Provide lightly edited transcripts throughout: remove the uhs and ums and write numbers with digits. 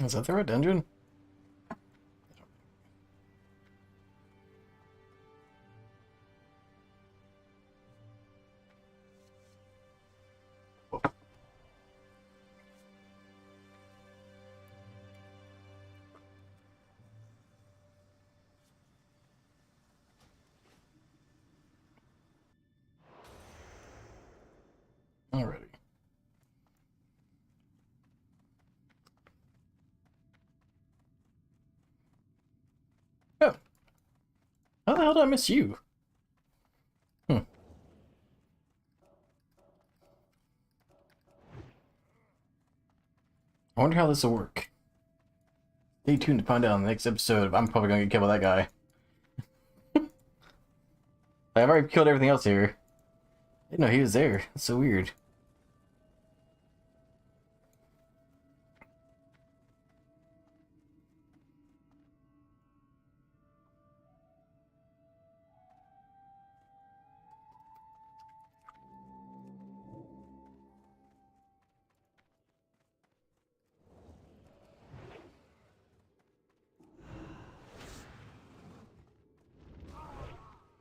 Is that the right dungeon? Alrighty. Oh. How the hell did I miss you? Hmm. I wonder how this will work. Stay tuned to find out in the next episode. I'm probably gonna get killed by that guy. I've already killed everything else here. I didn't know he was there. That's so weird.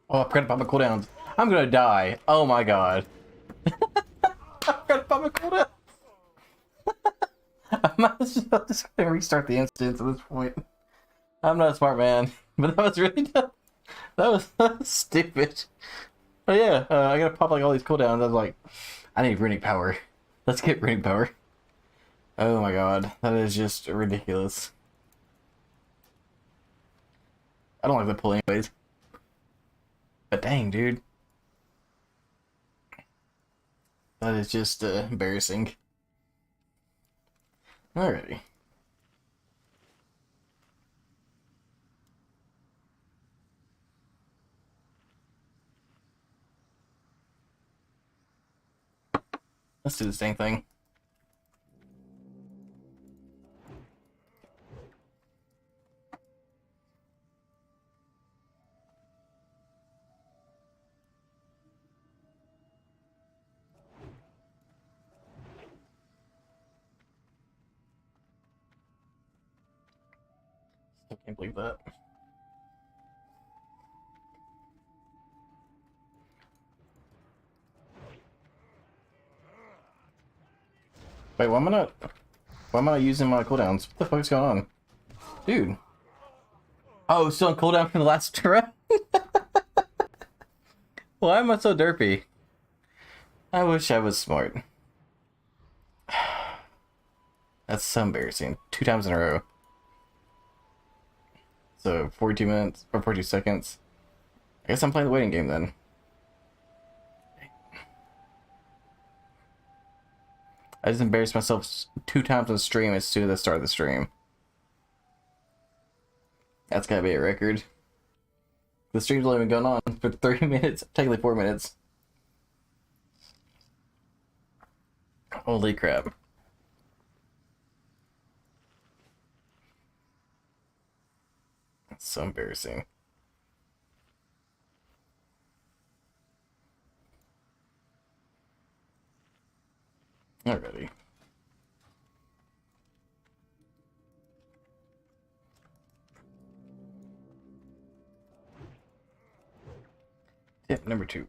Oh, I forgot to pop my cooldowns. I'm gonna die. Oh my god. I forgot to pop my cooldown. I might as well just gonna restart the instance at this point. I'm not a smart man, but that was really dumb. That was stupid. But yeah, I gotta pop like all these cooldowns. I was like, I need runic power. Let's get runic power. Oh my god, that is just ridiculous. I don't like the pull anyways. But dang, dude. That is just embarrassing. Alrighty. Let's do the same thing. I can't believe that. Wait, why am I not using my cooldowns? What the fuck's going on? Dude. Oh, still on cooldown from the last round? Why am I so derpy? I wish I was smart. That's so embarrassing. 2 times in a row. So, 42 minutes, or 42 seconds. I guess I'm playing the waiting game then. I just embarrassed myself 2 times on stream as soon as I started the stream. That's gotta be a record. The stream's only been going on for 30 minutes, technically 4 minutes. Holy crap. That's so embarrassing. Alrighty. Tip number 2.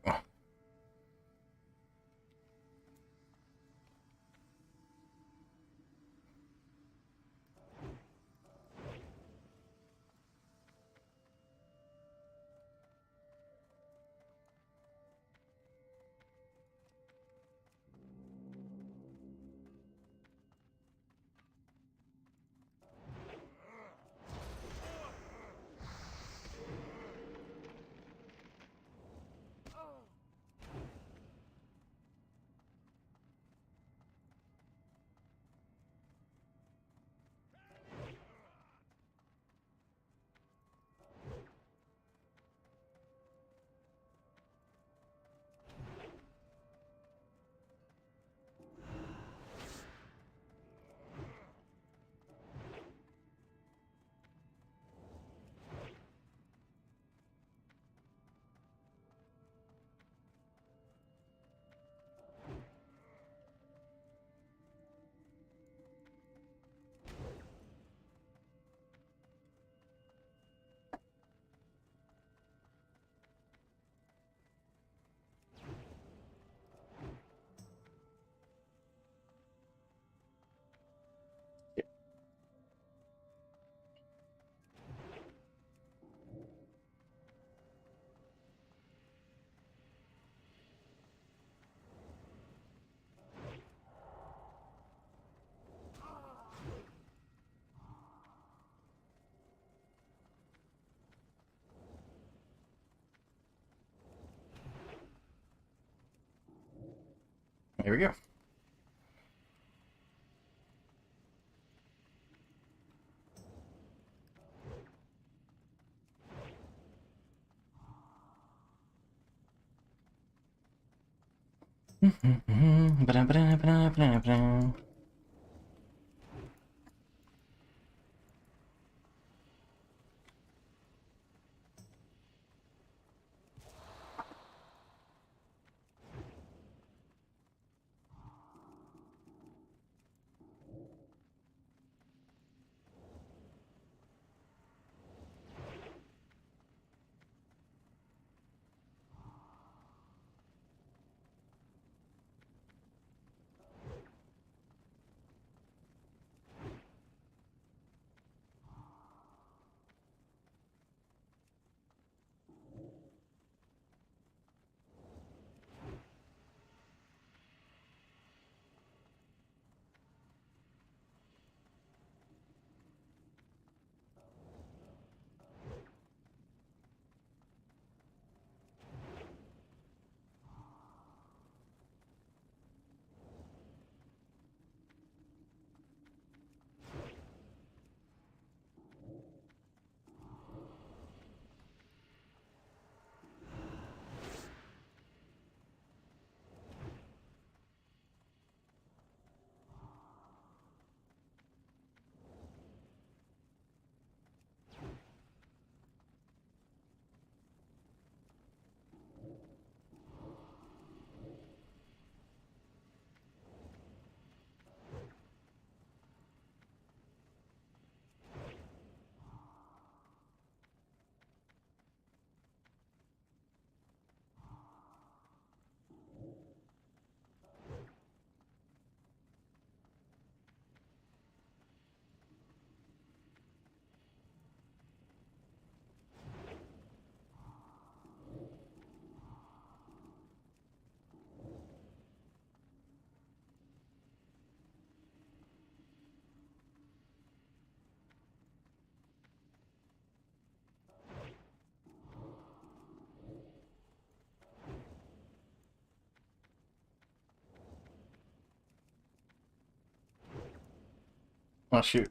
Here we go. Oh shoot.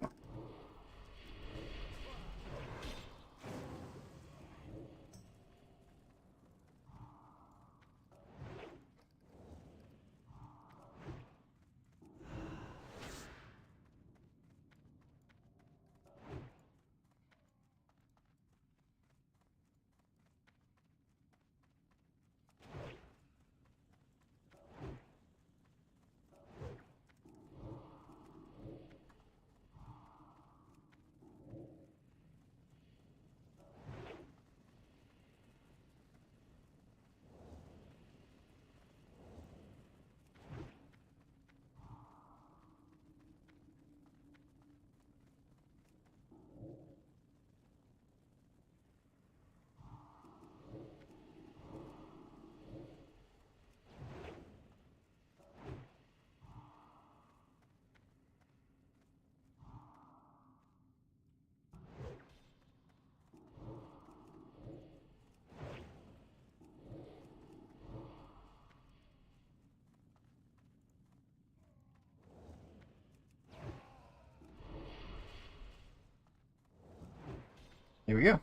Here we go.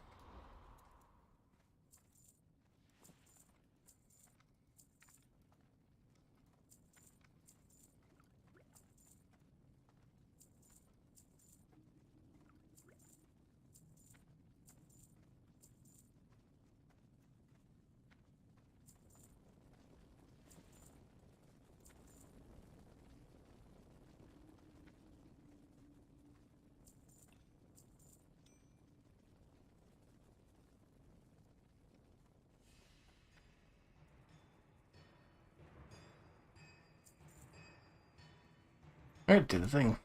Alright, do the thing.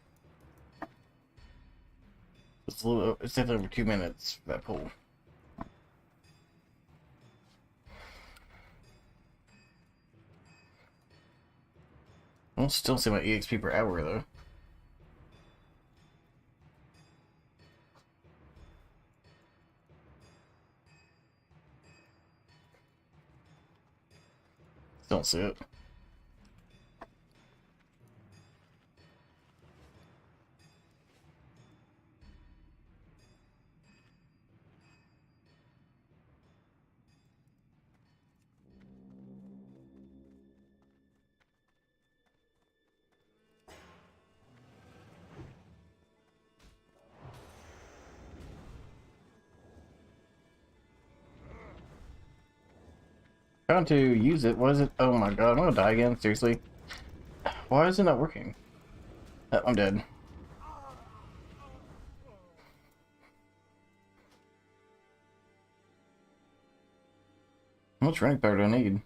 It's a little. It's definitely over 2 minutes for that pull. I don't still see my EXP per hour though. Don't see it. Trying to use it. What is it? Oh my god, I'm gonna die again. Seriously? Why is it not working? I'm dead. How much running power do I need?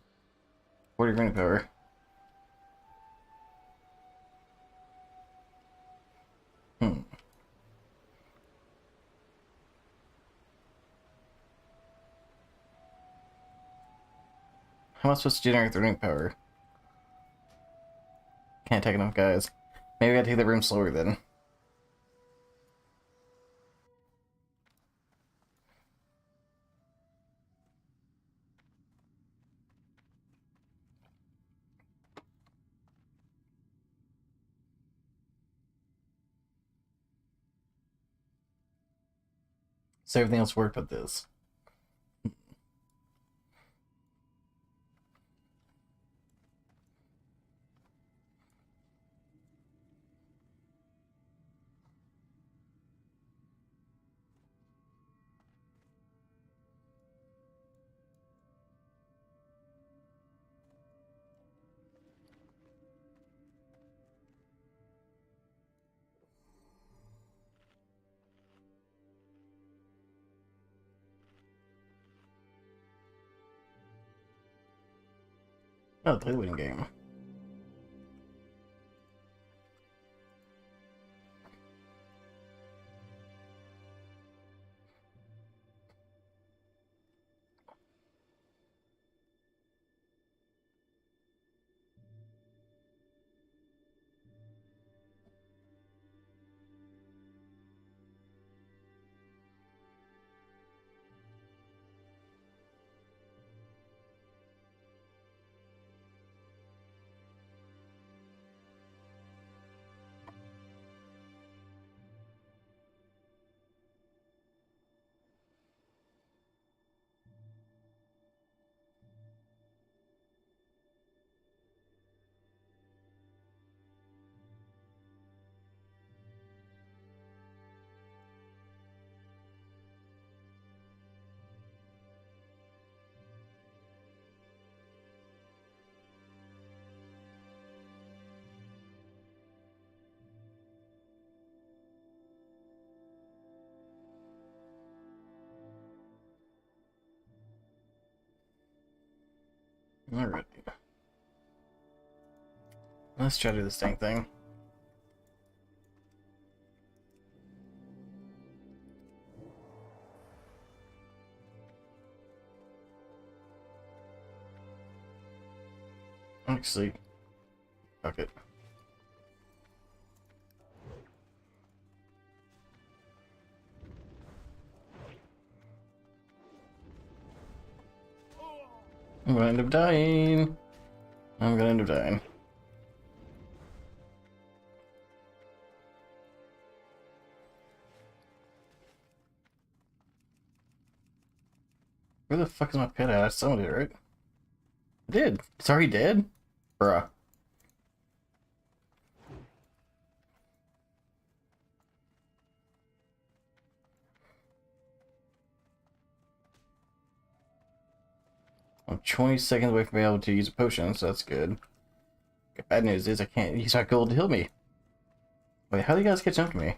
40 running power. Hmm. How am I supposed to generate the running power? Can't take enough guys. Maybe I gotta take the room slower then. So everything else worked but this. Oh, play the waiting game. Alright. Let's try to do this dang thing. Actually, fuck it. I'm gonna end up dying. I'm gonna end up dying. Where the fuck is my pet at? I summoned it, right? I did. It's already dead? Bruh. I'm 20 seconds away from being able to use a potion, so that's good. Bad news is I can't use my gold to heal me. Wait, how do you guys catch up to me?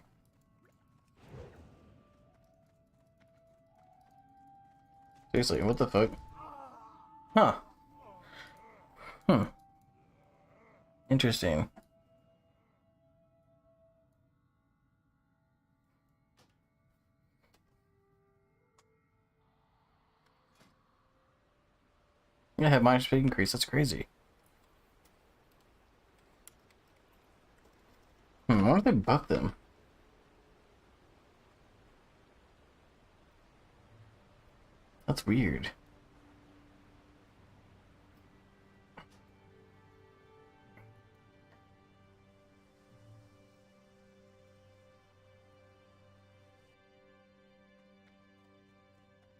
Seriously, what the fuck? Huh. Hmm. Interesting. I have minor speed increase, that's crazy. Why don't they buff them? That's weird.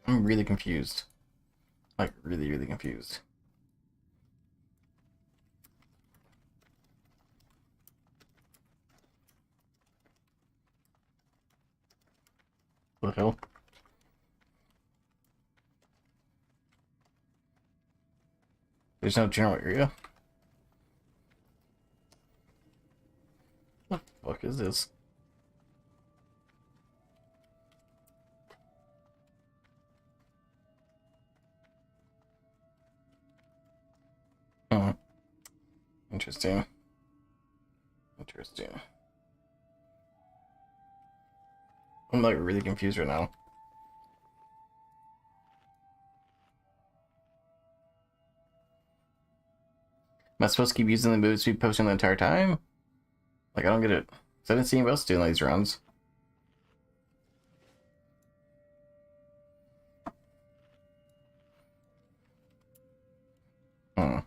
I'm really confused. Like, really, really confused. What the hell? There's no general area. What the fuck is this? Oh. Interesting. Interesting. I'm like really confused right now. Am I supposed to keep using the move speed potion the entire time? Like, I don't get it. 'Cause I didn't see anybody else doing these runs. Hmm.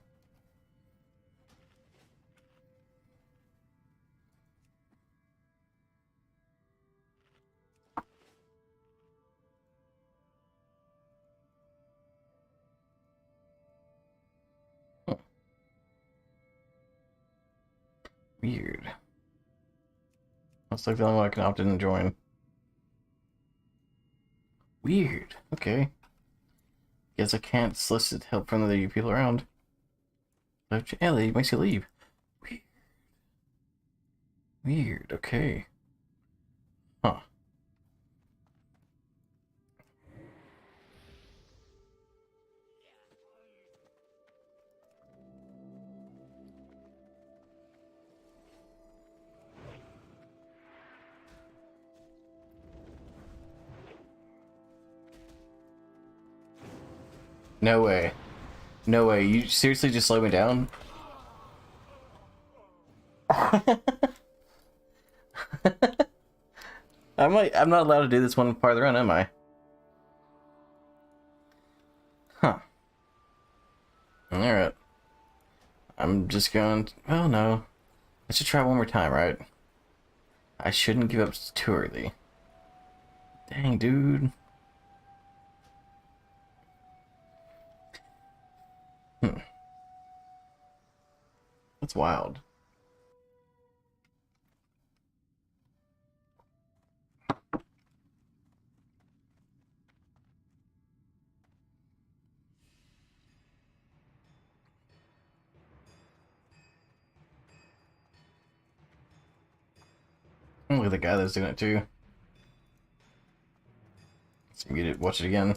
Weird. That's like the only one I can opt in and join. Weird. Okay. Guess I can't solicit help from the people around. Ellie makes you leave. Weird. Weird. Okay. Huh. No way. No way. You seriously just slow me down? I'm not allowed to do this one part of the run, am I? Huh. Alright. I'm just going... Oh, no. I should try one more time, right? I shouldn't give up too early. Dang, dude. That's wild. Look at the guy that's doing it too. Let's mute it, watch it again.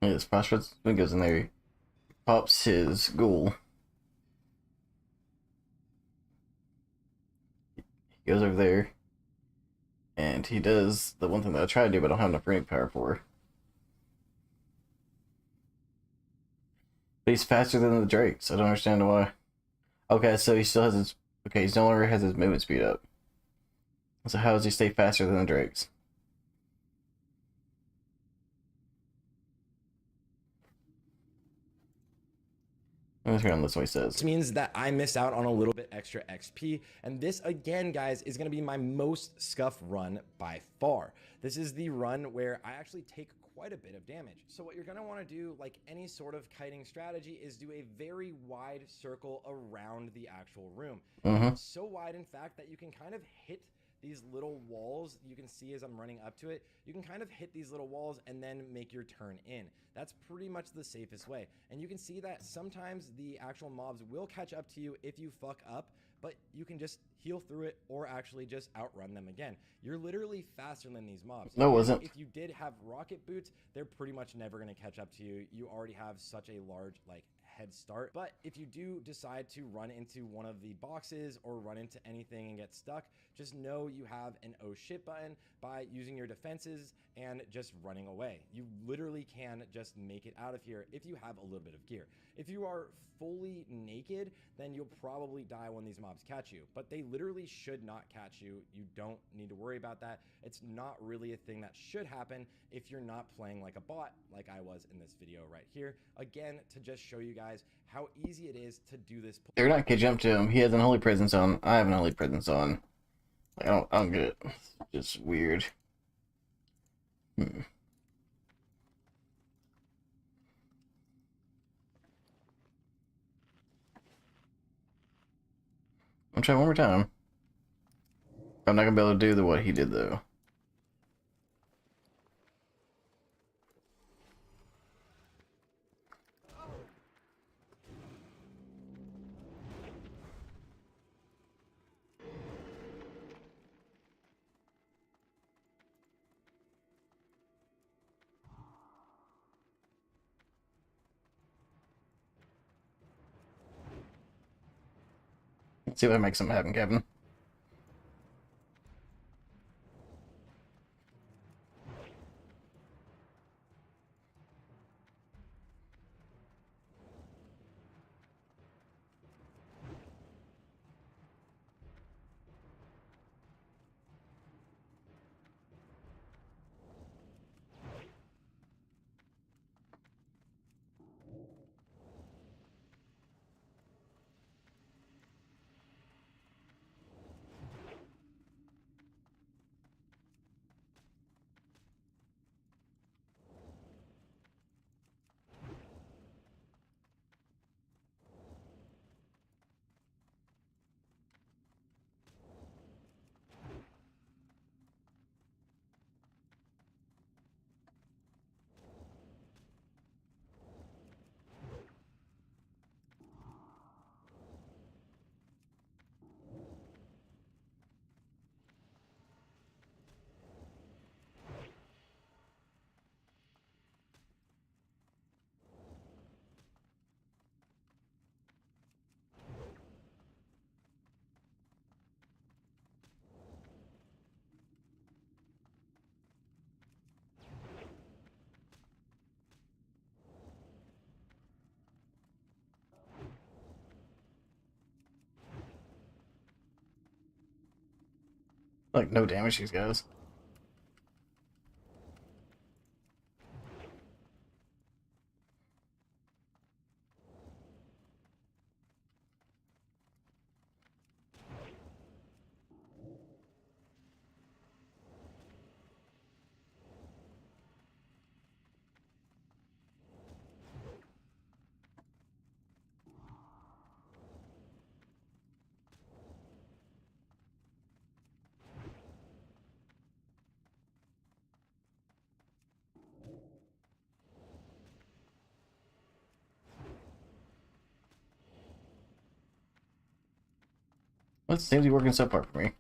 Yeah, this prospect when goes in there, he pops his ghoul. He goes over there, and he does the one thing that I try to do, but I don't have enough ring power for. But he's faster than the Drakes. I don't understand why. Okay, so he still has his... Okay, he no longer has his movement speed up. So how does he stay faster than the Drakes? Let's hear on this what he says. This means that I miss out on a little bit extra XP, and this again, guys, is going to be my most scuff run by far. This is the run where I actually take quite a bit of damage. So what you're going to want to do, like any sort of kiting strategy, is do a very wide circle around the actual room. So wide, in fact, that you can kind of hit these little walls. You can see as I'm running up to it, you can kind of hit these little walls and then make your turn in. That's pretty much the safest way. And you can see that sometimes the actual mobs will catch up to you if you fuck up, but you can just heal through it or actually just outrun them again. You're literally faster than these mobs. No, it wasn't. If you did have rocket boots, they're pretty much never going to catch up to you. You already have such a large, like, head start. But if you do decide to run into one of the boxes or run into anything and get stuck, just know you have an oh shit button by using your defenses and just running away. You literally can just make it out of here if you have a little bit of gear. If you are fully naked, then you'll probably die when these mobs catch you, but they literally should not catch you. You don't need to worry about that. It's not really a thing that should happen if you're not playing like a bot like I was in this video right here. Again, to just show you guys how easy it is to do this. They're not gonna jump to him. He has an holy presence on. I have an holy presence on. I don't get it. It's just weird. I'll try one more time. I'm not gonna be able to do what he did though. Let's see if I make something happen, Kevin. Like, no damage, these guys. Well, it seems to be working so far for me.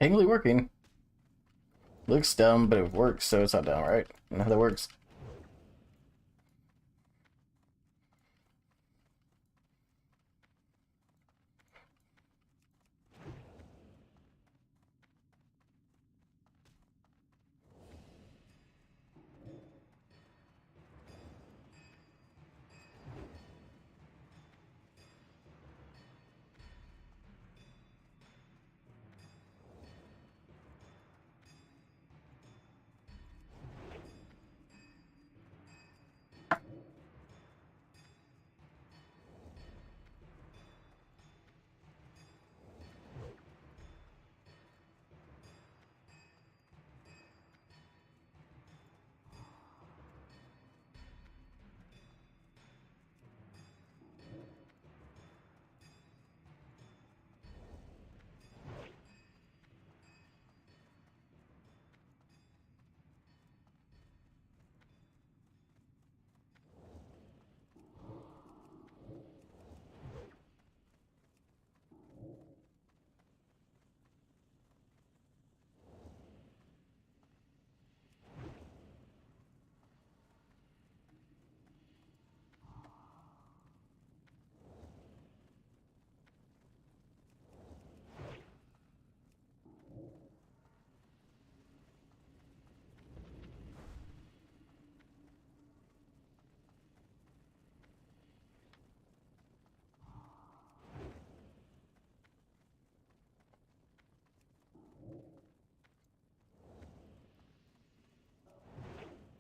Technically working. Looks dumb, but it works, so it's not dumb, right? You know how that works?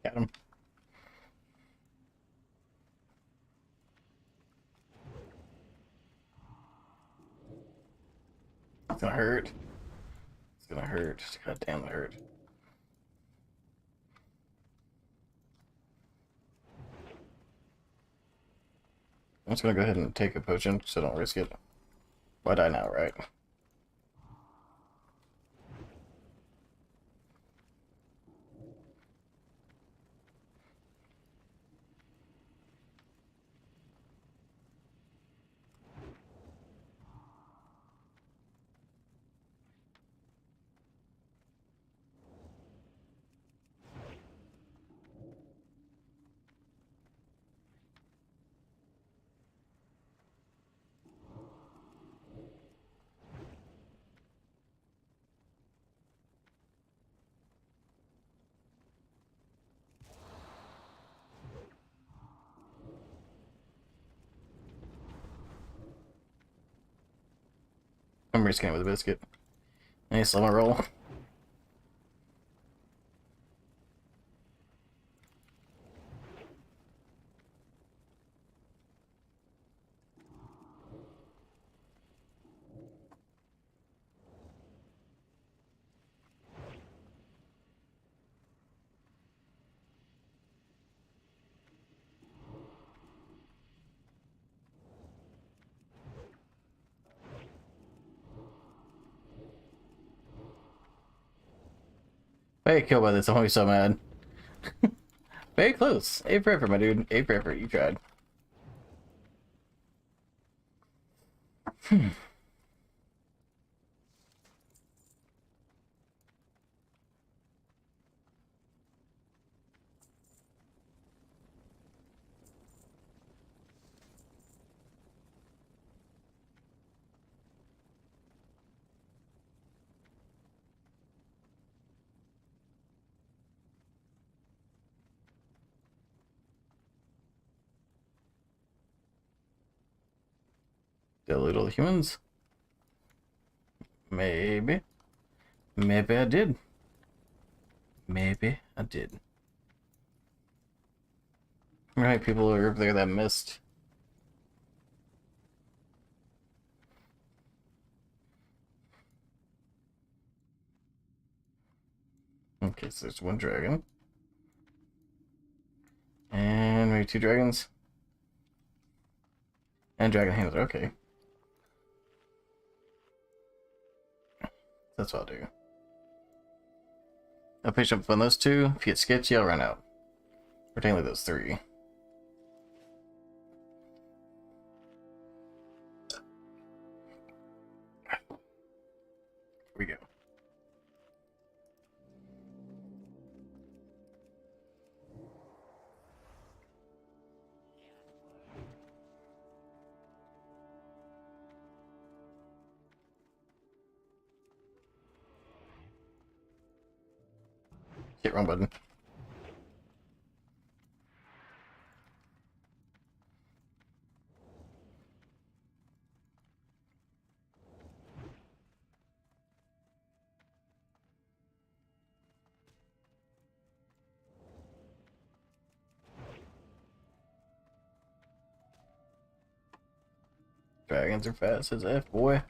Got him. It's gonna hurt. It's gonna hurt. God damn, it hurt. I'm just gonna go ahead and take a potion so I don't risk it. Why die now, right? I'm risking it with a biscuit. Nice, slow my roll. If I get killed by this, I'm gonna be so mad. Very close. A for effort, my dude. A for effort. You tried. Did I loot all the humans? Maybe. Maybe I did. Maybe I did. How many people are up there that missed? Okay, so there's one dragon. And maybe two dragons. And dragon handler, okay. That's what I'll do. I'll pitch up on those two. If you get sketchy, I'll run out. Particularly those three. Here we go. Shit, wrong button. Dragons are fast as F, boy.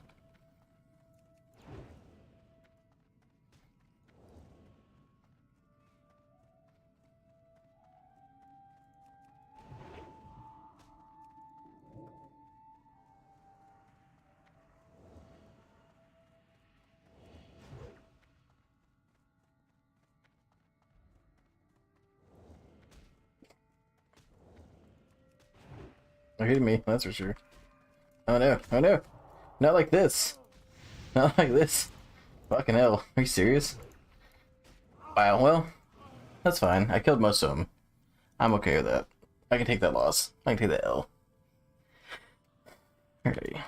They're hitting me, that's for sure. Oh no, oh no. Not like this. Not like this. Fucking hell. Are you serious? Wow, well, that's fine. I killed most of them. I'm okay with that. I can take that loss. I can take that L. Alrighty.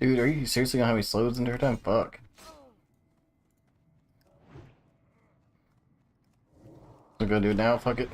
Dude, are you seriously gonna have me slows into her time? Fuck. I'm gonna do it now, fuck it.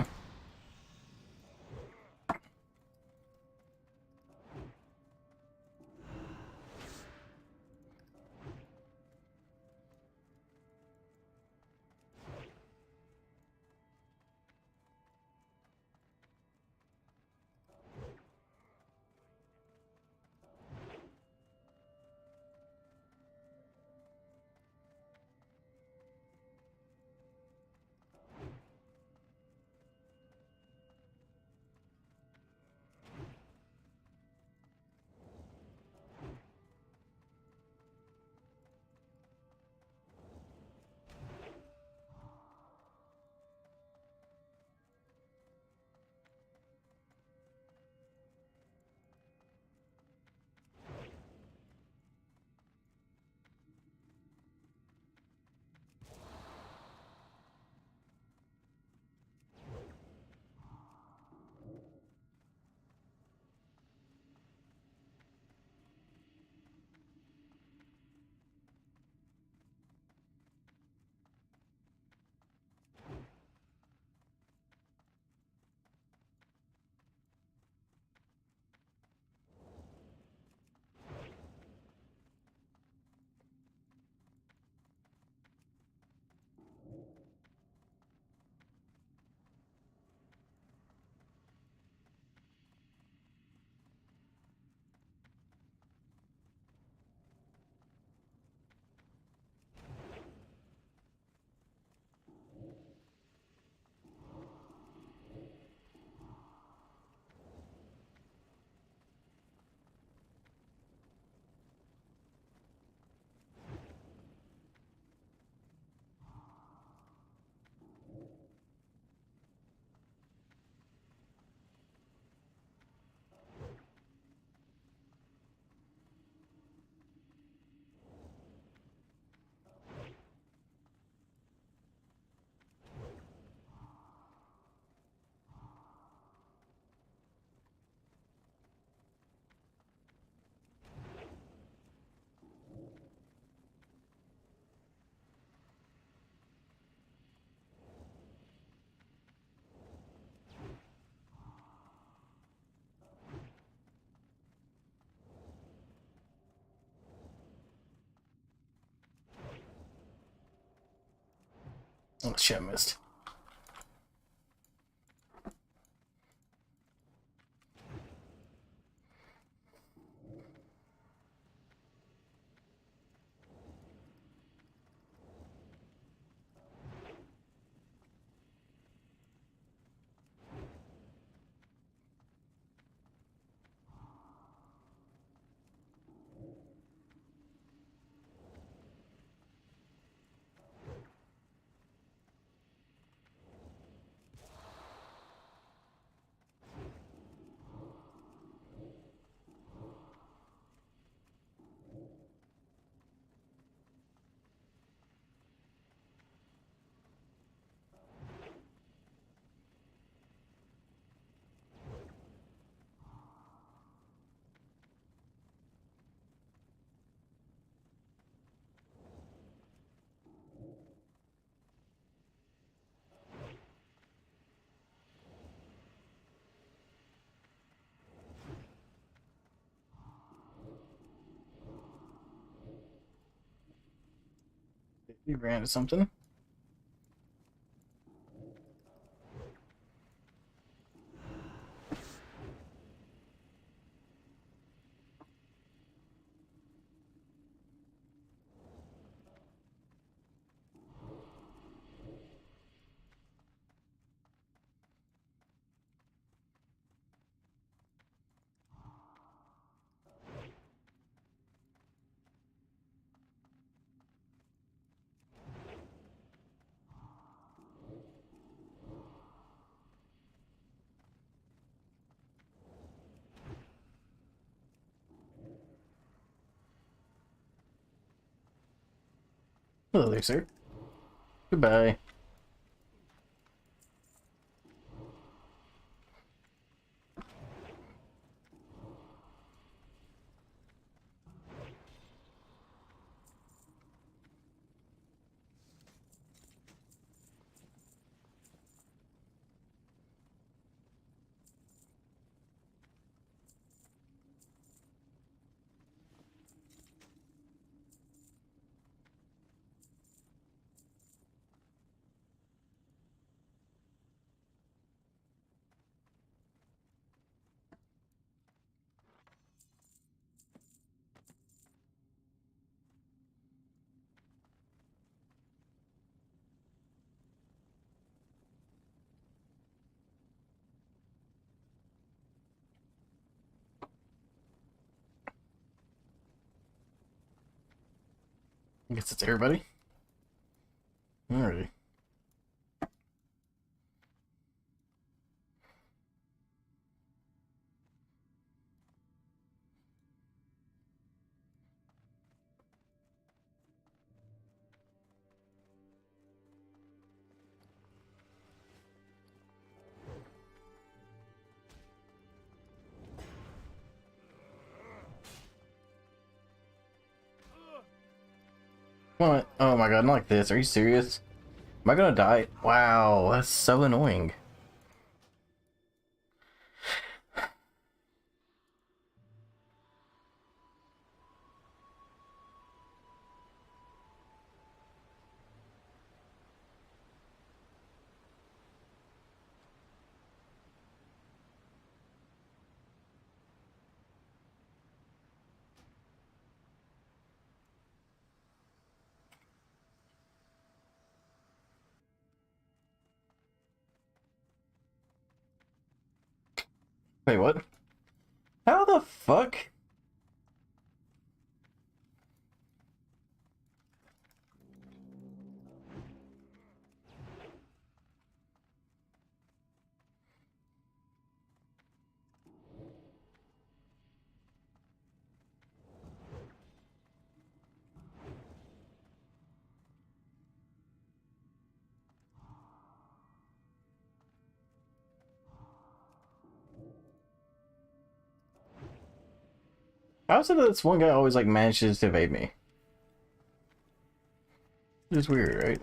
Oh shit, I missed. You ran into something. Hello there, sir. Goodbye. I guess it's everybody. Alrighty. What? Oh my god, not like this. Are you serious? Am I gonna die? Wow, that's so annoying. Wait, what? How the fuck? How is it that this one guy always like manages to evade me? It's weird, right?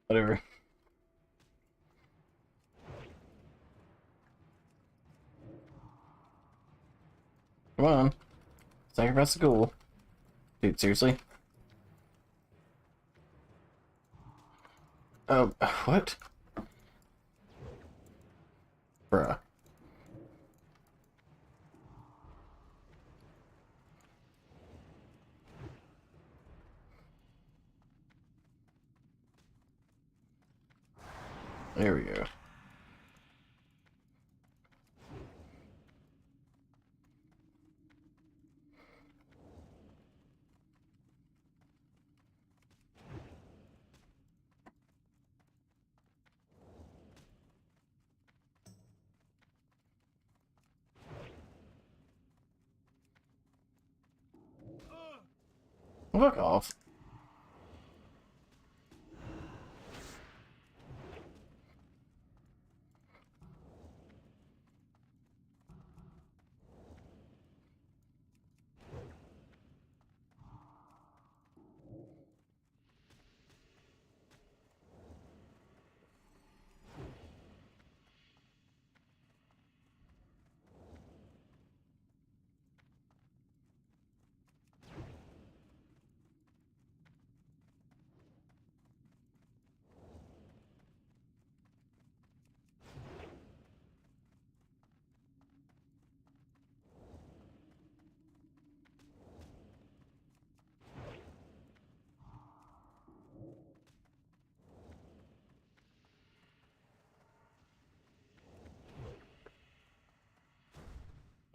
Whatever. Come on. Sacrifice the ghoul. Dude, seriously? Oh, what? Bruh. There we go. Fuck off.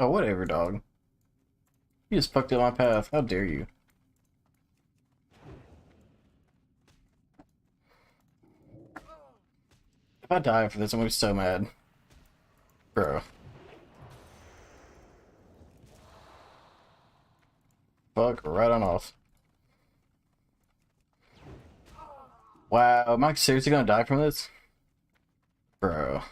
Oh, whatever, dog. You just fucked up my path. How dare you? If I die for this, I'm gonna be so mad. Bro. Fuck right on off. Wow, am I seriously gonna die from this? Bro.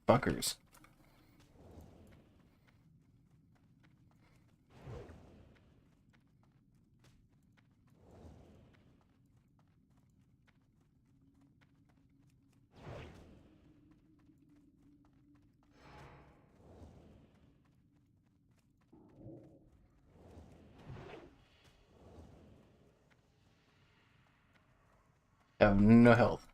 Fuckers. I have no health.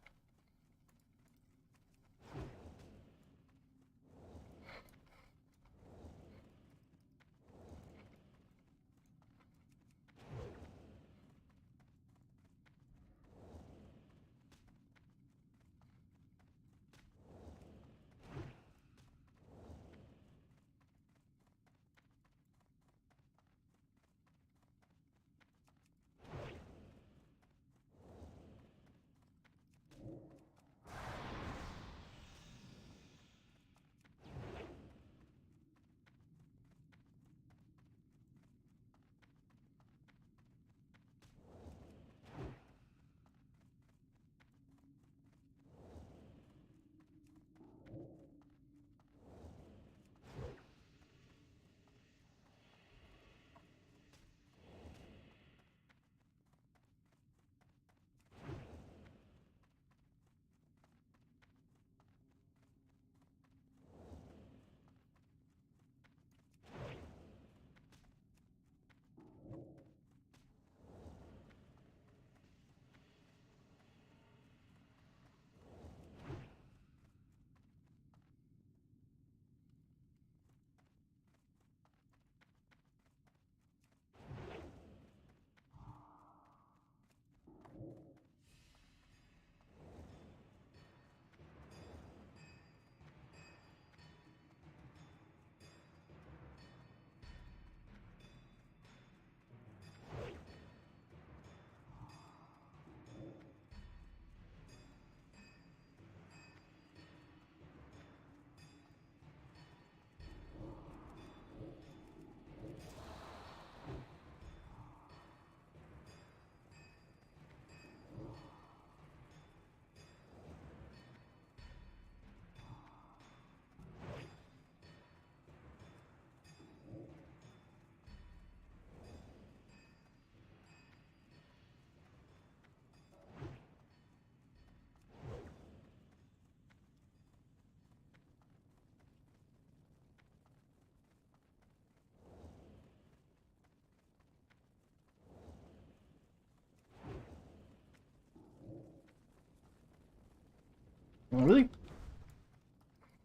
Really?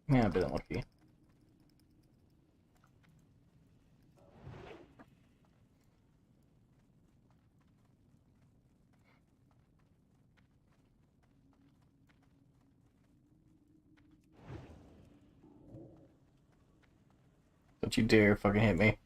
Yeah, a bit unlucky. Don't you dare fucking hit me.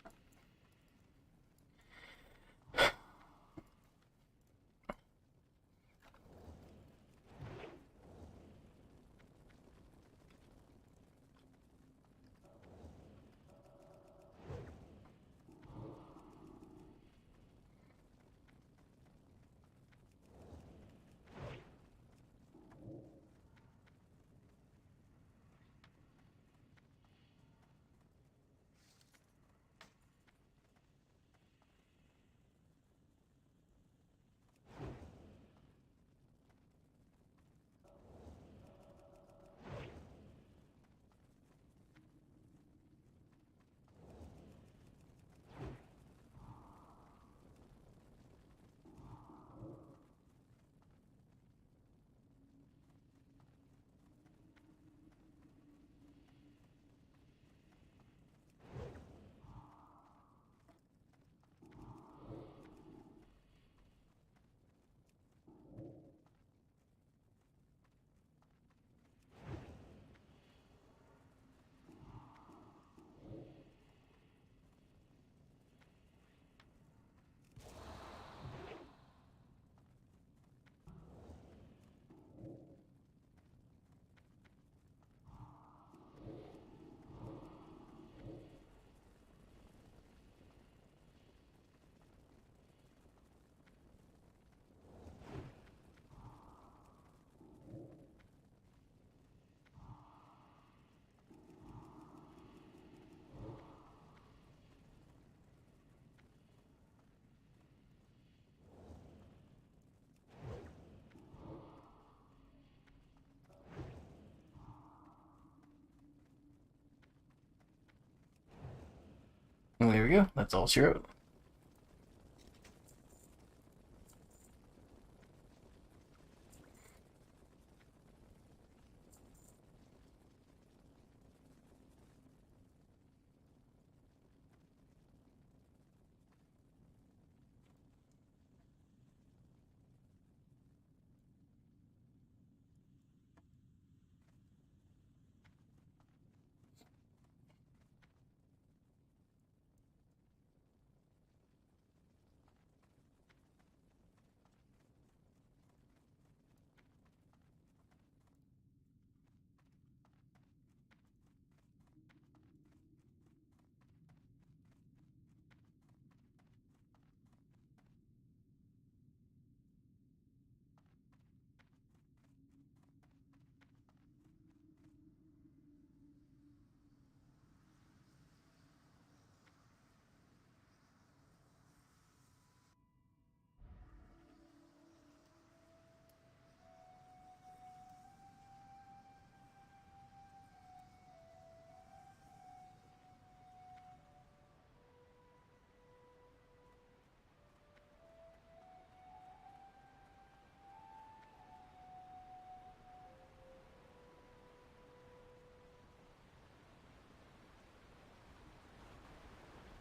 And there we go. That's all she wrote.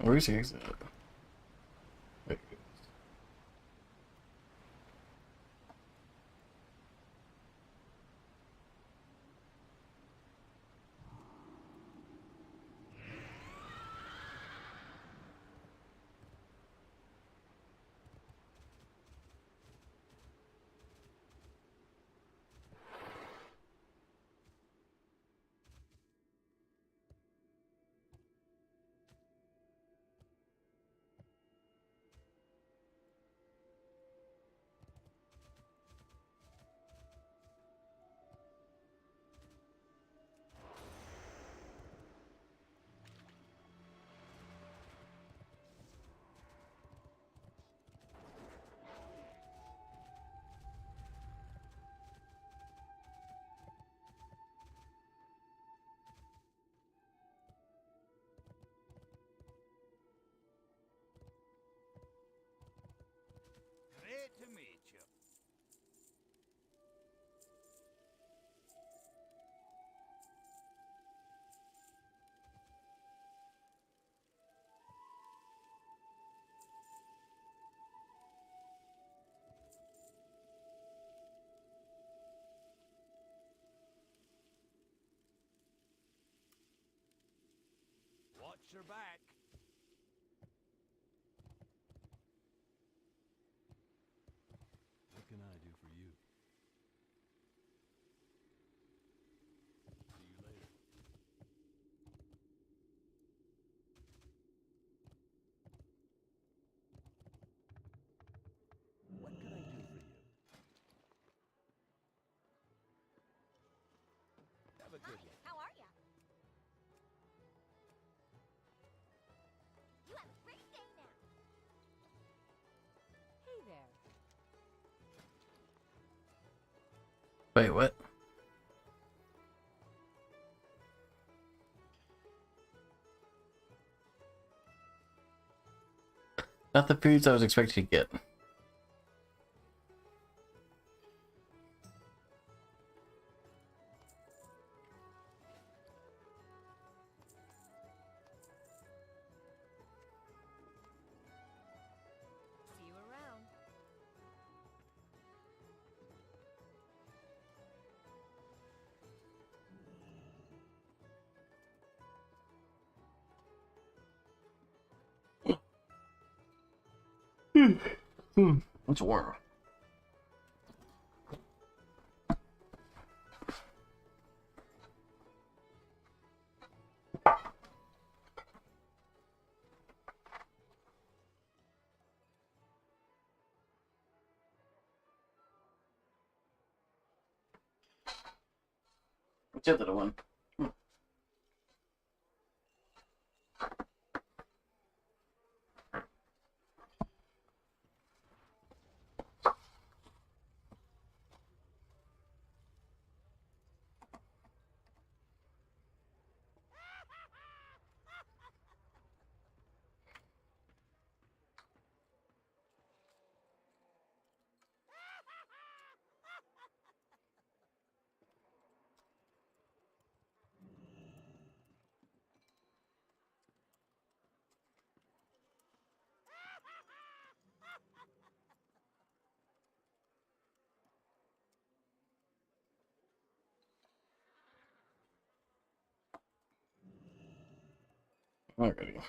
Where's he? Wait. your back. What can I do for you? See you later. What can I do for you? Have a good one. How are ya? You have a great day now. Hey there. Wait, what? Not the foods I was expecting to get. See you around. It's warm. What's the other one? Alrighty.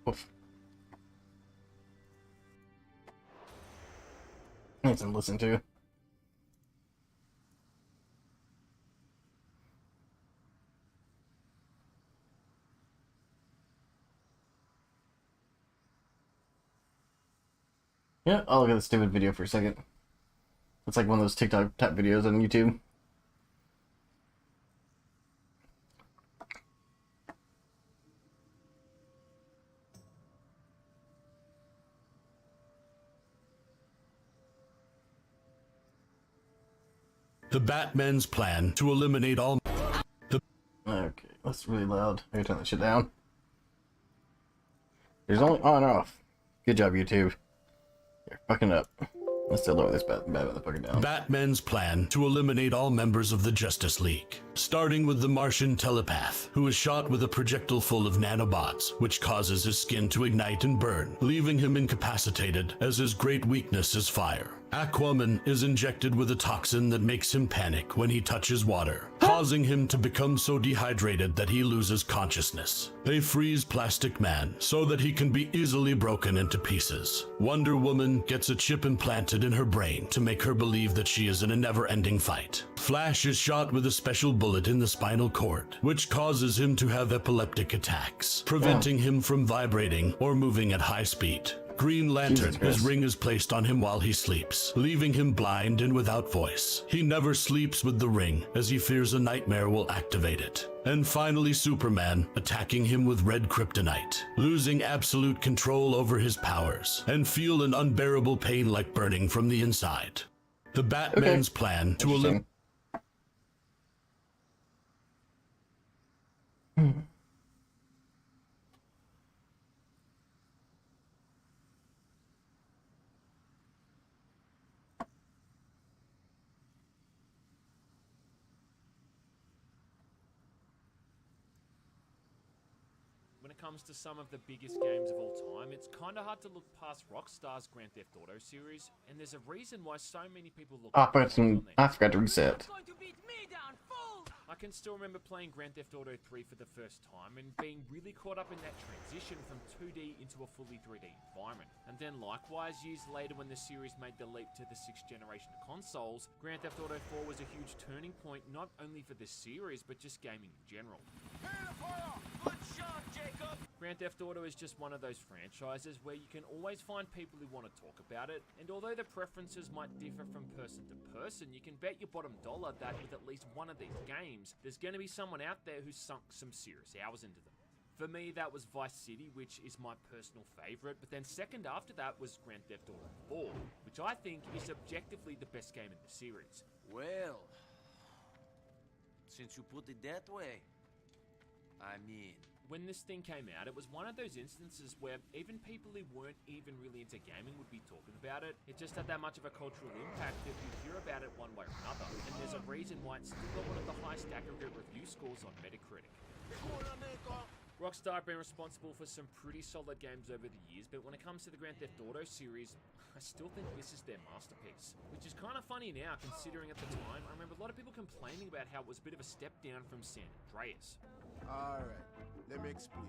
Oof. Need some to listen to. Yeah, I'll look at the stupid video for a second. It's like one of those TikTok type videos on YouTube. The Batman's plan to eliminate all... Okay, that's really loud. I gotta turn that shit down. There's only on or off. Good job, YouTube. You're fucking up. Let's still lower this bad motherfucker down. Batman's plan to eliminate all members of the Justice League, starting with the Martian telepath, who is shot with a projectile full of nanobots, which causes his skin to ignite and burn, leaving him incapacitated, as his great weakness is fire. Aquaman is injected with a toxin that makes him panic when he touches water, causing him to become so dehydrated that he loses consciousness. They freeze Plastic Man so that he can be easily broken into pieces. Wonder Woman gets a chip implanted in her brain to make her believe that she is in a never-ending fight. Flash is shot with a special bullet in the spinal cord, which causes him to have epileptic attacks, preventing him from vibrating or moving at high speed. Green Lantern, his ring is placed on him while he sleeps, leaving him blind and without voice. He never sleeps with the ring, as he fears a nightmare will activate it. And finally Superman, attacking him with red kryptonite, losing absolute control over his powers, and feel an unbearable pain like burning from the inside. The Batman's plan to eliminate... When it comes to some of the biggest games of all time, it's kinda hard to look past Rockstar's Grand Theft Auto series, and there's a reason why so many people look I at it on there. forgot to reset. I can still remember playing Grand Theft Auto 3 for the first time and being really caught up in that transition from 2D into a fully 3D environment. And then likewise, years later when the series made the leap to the 6th generation of consoles, Grand Theft Auto 4 was a huge turning point not only for the series but just gaming in general. Grand Theft Auto is just one of those franchises where you can always find people who want to talk about it, and although the preferences might differ from person to person, you can bet your bottom dollar that with at least one of these games, there's going to be someone out there who's sunk some serious hours into them. For me, that was Vice City, which is my personal favourite, but then second after that was Grand Theft Auto 4, which I think is objectively the best game in the series. Well, since you put it that way, I mean... When this thing came out, it was one of those instances where even people who weren't even really into gaming would be talking about it. It just had that much of a cultural impact that you hear about it one way or another, and there's a reason why it's still got one of the highest aggregate review scores on Metacritic. Rockstar have been responsible for some pretty solid games over the years, but when it comes to the Grand Theft Auto series, I still think this is their masterpiece. Which is kind of funny now, considering at the time, I remember a lot of people complaining about how it was a bit of a step down from San Andreas. Alright, let me explain.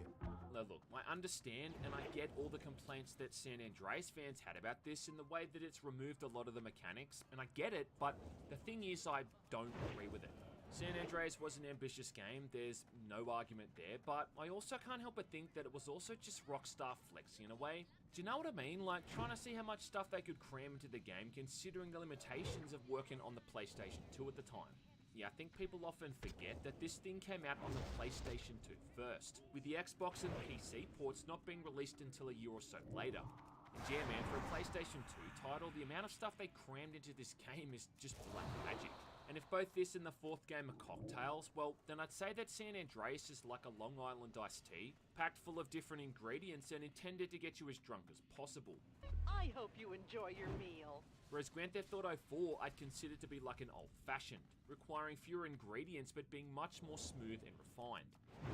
Now look, I understand and I get all the complaints that San Andreas fans had about this in the way that it's removed a lot of the mechanics, and I get it, but the thing is I don't agree with it. San Andreas was an ambitious game, there's no argument there, but I also can't help but think that it was also just Rockstar flexing in a way. Do you know what I mean? Like, trying to see how much stuff they could cram into the game considering the limitations of working on the PlayStation 2 at the time. Yeah, I think people often forget that this thing came out on the PlayStation 2 first, with the Xbox and PC ports not being released until a year or so later. And yeah man, for a PlayStation 2 title, the amount of stuff they crammed into this game is just black magic. And if both this and the 4th game are cocktails, well, then I'd say that San Andreas is like a Long Island iced tea, packed full of different ingredients and intended to get you as drunk as possible. I hope you enjoy your meal. Whereas Grand Theft Auto 4 I'd consider to be like an old-fashioned, requiring fewer ingredients but being much more smooth and refined.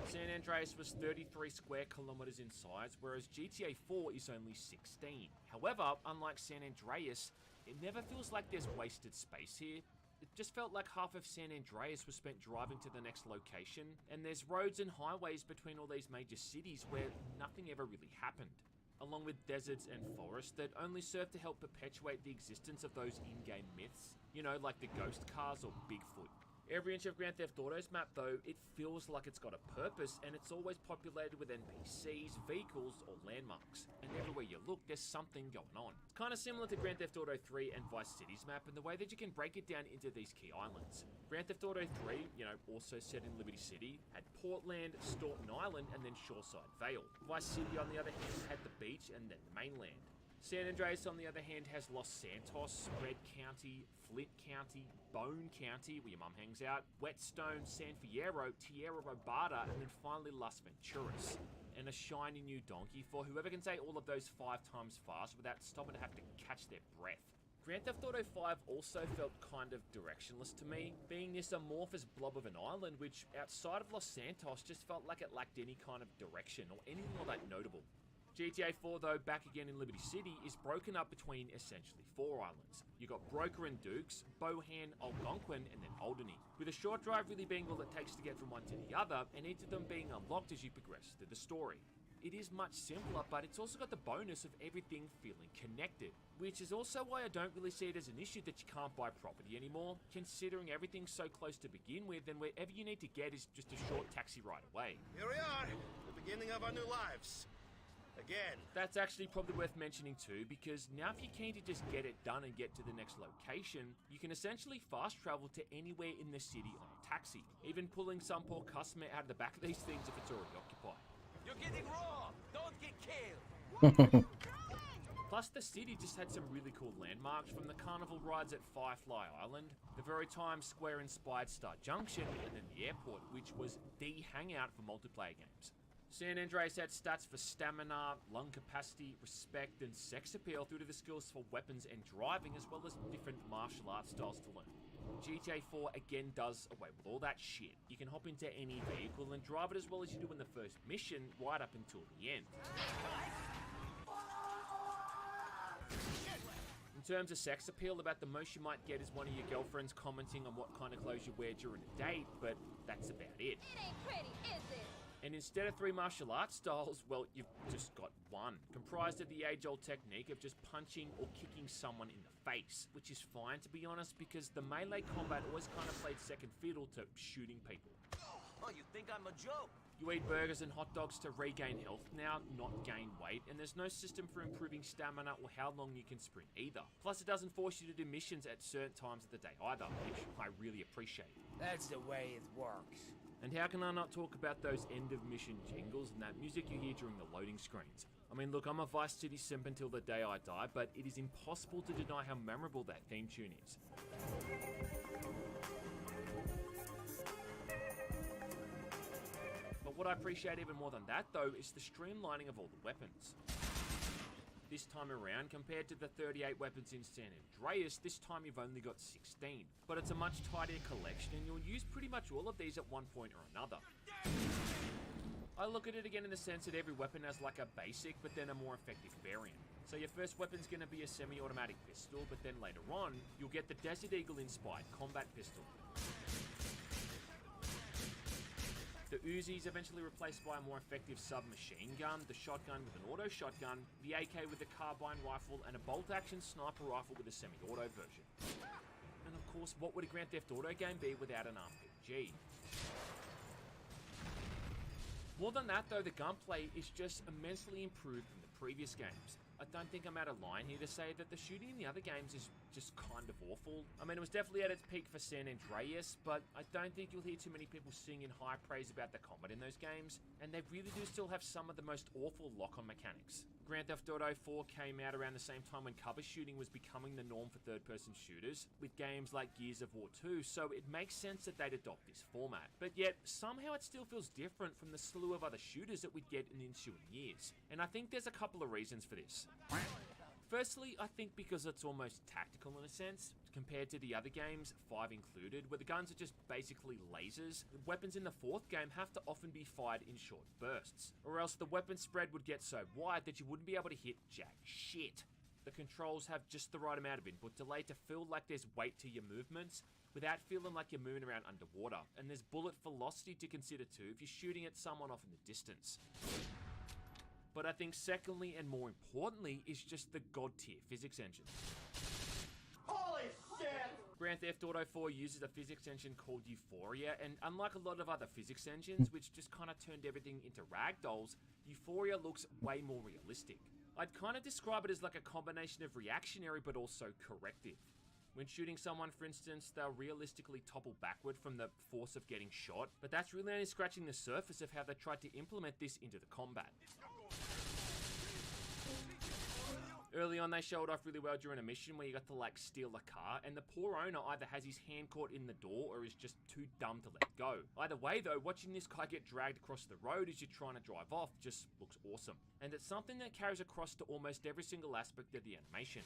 San Andreas was 33 square kilometers in size, whereas GTA 4 is only 16. However, unlike San Andreas, it never feels like there's wasted space here. It just felt like half of San Andreas was spent driving to the next location, and there's roads and highways between all these major cities where nothing ever really happened, along with deserts and forests that only serve to help perpetuate the existence of those in-game myths, you know, like the ghost cars or Bigfoot. Every inch of Grand Theft Auto's map, though, it feels like it's got a purpose, and it's always populated with NPCs, vehicles, or landmarks. And everywhere you look, there's something going on. It's kind of similar to Grand Theft Auto 3 and Vice City's map in the way that you can break it down into these key islands. Grand Theft Auto 3, you know, also set in Liberty City, had Portland, Staunton Island, and then Shoreside Vale. Vice City, on the other hand, had the beach and then the mainland. San Andreas, on the other hand, has Los Santos, Red County, Flint County, Bone County, where your mum hangs out, Whetstone, San Fierro, Tierra Robada, and then finally Las Venturas. And a shiny new donkey for whoever can say all of those 5 times fast without stopping to have to catch their breath. Grand Theft Auto 5 also felt kind of directionless to me, being this amorphous blob of an island which, outside of Los Santos, just felt like it lacked any kind of direction or anything all that notable. GTA 4, though, back again in Liberty City, is broken up between essentially 4 islands. You got Broker and Dukes, Bohan, Algonquin, and then Alderney, with a short drive really being all it takes to get from one to the other, and each of them being unlocked as you progress through the story. It is much simpler, but it's also got the bonus of everything feeling connected, which is also why I don't really see it as an issue that you can't buy property anymore, considering everything's so close to begin with, and wherever you need to get is just a short taxi ride away. Here we are, the beginning of our new lives. Again. That's actually probably worth mentioning too, because now if you're keen to just get it done and get to the next location, you can essentially fast travel to anywhere in the city on a taxi, even pulling some poor customer out of the back of these things if it's already occupied. You're getting raw! Don't get killed! Plus, the city just had some really cool landmarks, from the carnival rides at Firefly Island, the very Times Square-inspired Star Junction, and then the airport, which was the hangout for multiplayer games. San Andreas had stats for stamina, lung capacity, respect, and sex appeal through to the skills for weapons and driving, as well as different martial arts styles to learn. GTA 4 again does away with all that shit. You can hop into any vehicle and drive it as well as you do in the first mission, right up until the end. In terms of sex appeal, about the most you might get is one of your girlfriends commenting on what kind of clothes you wear during a date, but that's about it. It ain't pretty, is it? And instead of 3 martial arts styles, well, you've just got one, comprised of the age-old technique of just punching or kicking someone in the face, which is fine, to be honest, because the melee combat always kind of played second fiddle to shooting people. Oh, you think I'm a joke? You eat burgers and hot dogs to regain health now, not gain weight, and there's no system for improving stamina or how long you can sprint either. Plus, it doesn't force you to do missions at certain times of the day either, which I really appreciate. That's the way it works. And how can I not talk about those end of mission jingles and that music you hear during the loading screens? I mean, look, I'm a Vice City simp until the day I die, but it is impossible to deny how memorable that theme tune is. But what I appreciate even more than that, though, is the streamlining of all the weapons. This time around, compared to the 38 weapons in San Andreas, this time you've only got 16. But it's a much tidier collection, and you'll use pretty much all of these at one point or another. I look at it again in the sense that every weapon has like a basic, but then a more effective variant. So your first weapon's going to be a semi-automatic pistol, but then later on, you'll get the Desert Eagle-inspired combat pistol. The Uzi's eventually replaced by a more effective submachine gun, the shotgun with an auto shotgun, the AK with a carbine rifle, and a bolt-action sniper rifle with a semi-auto version. And of course, what would a Grand Theft Auto game be without an RPG? More than that though, the gunplay is just immensely improved from the previous games. I don't think I'm out of line here to say that the shooting in the other games is just kind of awful. I mean, it was definitely at its peak for San Andreas, but I don't think you'll hear too many people singing high praise about the combat in those games, and they really do still have some of the most awful lock-on mechanics. Grand Theft Auto 4 came out around the same time when cover shooting was becoming the norm for third-person shooters, with games like Gears of War 2, so it makes sense that they'd adopt this format. But yet, somehow it still feels different from the slew of other shooters that we'd get in the ensuing years. And I think there's a couple of reasons for this. Firstly, I think because it's almost tactical in a sense, compared to the other games, 5 included, where the guns are just basically lasers. The weapons in the 4th game have to often be fired in short bursts, or else the weapon spread would get so wide that you wouldn't be able to hit jack shit. The controls have just the right amount of input delay to feel like there's weight to your movements, without feeling like you're moving around underwater, and there's bullet velocity to consider too if you're shooting at someone off in the distance. But I think secondly and more importantly is just the god tier physics engine. Holy shit! Grand Theft Auto 4 uses a physics engine called Euphoria, and unlike a lot of other physics engines, which just kind of turned everything into ragdolls, Euphoria looks way more realistic. I'd kind of describe it as like a combination of reactionary but also corrective. When shooting someone, for instance, they'll realistically topple backward from the force of getting shot, but that's really only scratching the surface of how they tried to implement this into the combat. Early on, they showed off really well during a mission where you got to like steal a car, and the poor owner either has his hand caught in the door or is just too dumb to let go. Either way though, watching this guy get dragged across the road as you're trying to drive off just looks awesome. And it's something that carries across to almost every single aspect of the animation.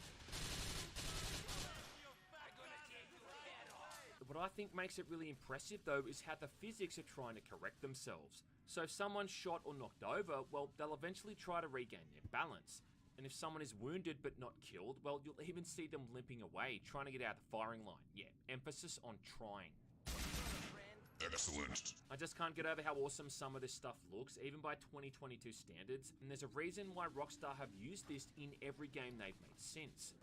What I think makes it really impressive though is how the physics are trying to correct themselves. So if someone's shot or knocked over, well, they'll eventually try to regain their balance. And if someone is wounded but not killed, well, you'll even see them limping away, trying to get out of the firing line. Yeah, emphasis on trying. Excellent. I just can't get over how awesome some of this stuff looks, even by 2022 standards, and there's a reason why Rockstar have used this in every game they've made since.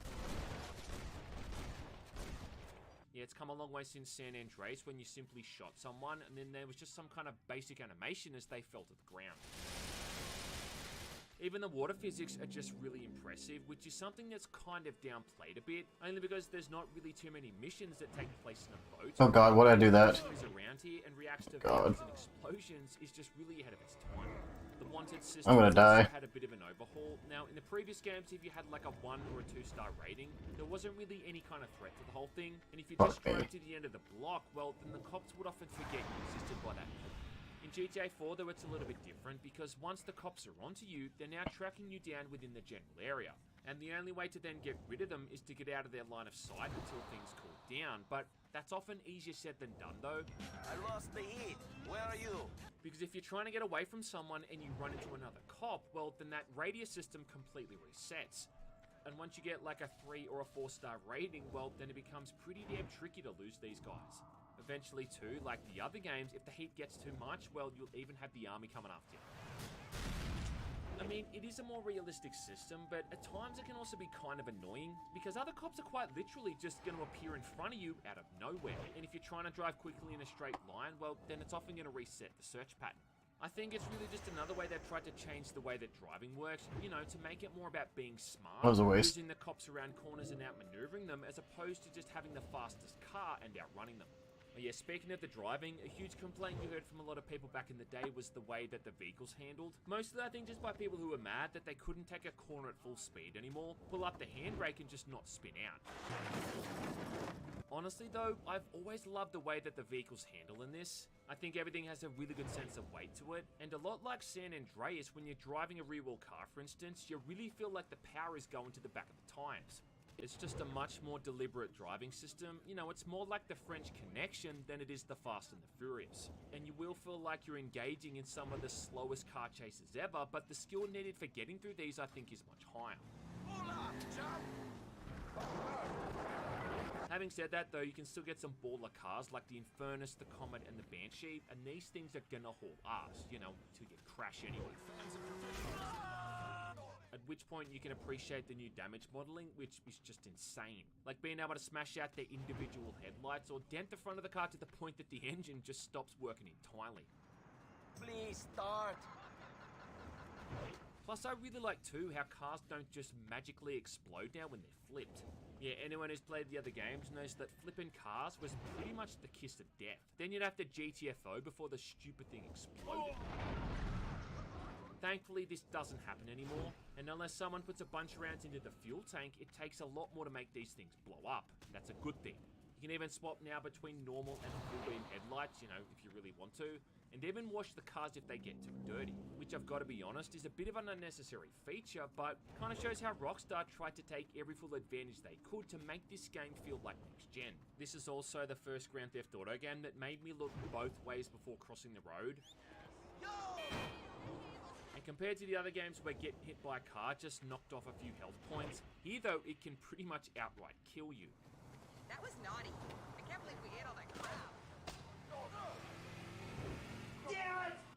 Yeah, it's come a long way since San Andreas when you simply shot someone and then there was just some kind of basic animation as they fell to the ground. Even the water physics are just really impressive, which is something that's kind of downplayed a bit, only because there's not really too many missions that take place in a boat. Oh god, why did I do that? Is around here and reacts to God. and explosions is just really ahead of its time. The wanted system I'm gonna die. had a bit of an overhaul. Now, in the previous games, if you had like a 1 or a 2-star rating, there wasn't really any kind of threat to the whole thing. And if you just Fuck me. drove to the end of the block, well, then the cops would often forget you existed by that point. In GTA 4, though, it's a little bit different because once the cops are onto you, they're now tracking you down within the general area. And the only way to then get rid of them is to get out of their line of sight until things cool down. But that's often easier said than done, though. I lost the heat. Where are you? Because if you're trying to get away from someone and you run into another cop, well, then that radius system completely resets. And once you get like a 3 or a 4-star rating, well, then it becomes pretty damn tricky to lose these guys. Eventually, too, like the other games, if the heat gets too much, well, you'll even have the army coming after you. I mean, it is a more realistic system, but at times it can also be kind of annoying, because other cops are quite literally just going to appear in front of you out of nowhere. And if you're trying to drive quickly in a straight line, well, then it's often going to reset the search pattern. I think it's really just another way they've tried to change the way that driving works, you know, to make it more about being smart, That was a waste. using the cops around corners and outmaneuvering them, as opposed to just having the fastest car and outrunning them. Oh yeah, speaking of the driving, a huge complaint you heard from a lot of people back in the day was the way that the vehicles handled. Mostly I think just by people who were mad that they couldn't take a corner at full speed anymore, pull up the handbrake and just not spin out. Honestly though, I've always loved the way that the vehicles handle in this. I think everything has a really good sense of weight to it, and a lot like San Andreas, when you're driving a rear-wheel car for instance, you really feel like the power is going to the back of the tires. It's just a much more deliberate driving system. You know, it's more like the French Connection than it is the Fast and the Furious. And you will feel like you're engaging in some of the slowest car chases ever, but the skill needed for getting through these I think is much higher. Having said that though, you can still get some baller cars like the Infernus, the Comet and the Banshee, and these things are gonna haul ass, you know, until you crash anyway. At which point you can appreciate the new damage modeling, which is just insane. Like being able to smash out their individual headlights or dent the front of the car to the point that the engine just stops working entirely. Please start. Plus I really like too how cars don't just magically explode now when they're flipped. Yeah, anyone who's played the other games knows that flipping cars was pretty much the kiss of death. Then you'd have to GTFO before the stupid thing exploded. Thankfully, this doesn't happen anymore, and unless someone puts a bunch of rounds into the fuel tank, it takes a lot more to make these things blow up. That's a good thing. You can even swap now between normal and full beam headlights, you know, if you really want to, and even wash the cars if they get too dirty, which I've got to be honest is a bit of an unnecessary feature, but kind of shows how Rockstar tried to take every full advantage they could to make this game feel like next gen. This is also the first Grand Theft Auto game that made me look both ways before crossing the road. And compared to the other games where getting hit by a car just knocked off a few health points, here though it can pretty much outright kill you. That was naughty. I can't believe we ate all that crap.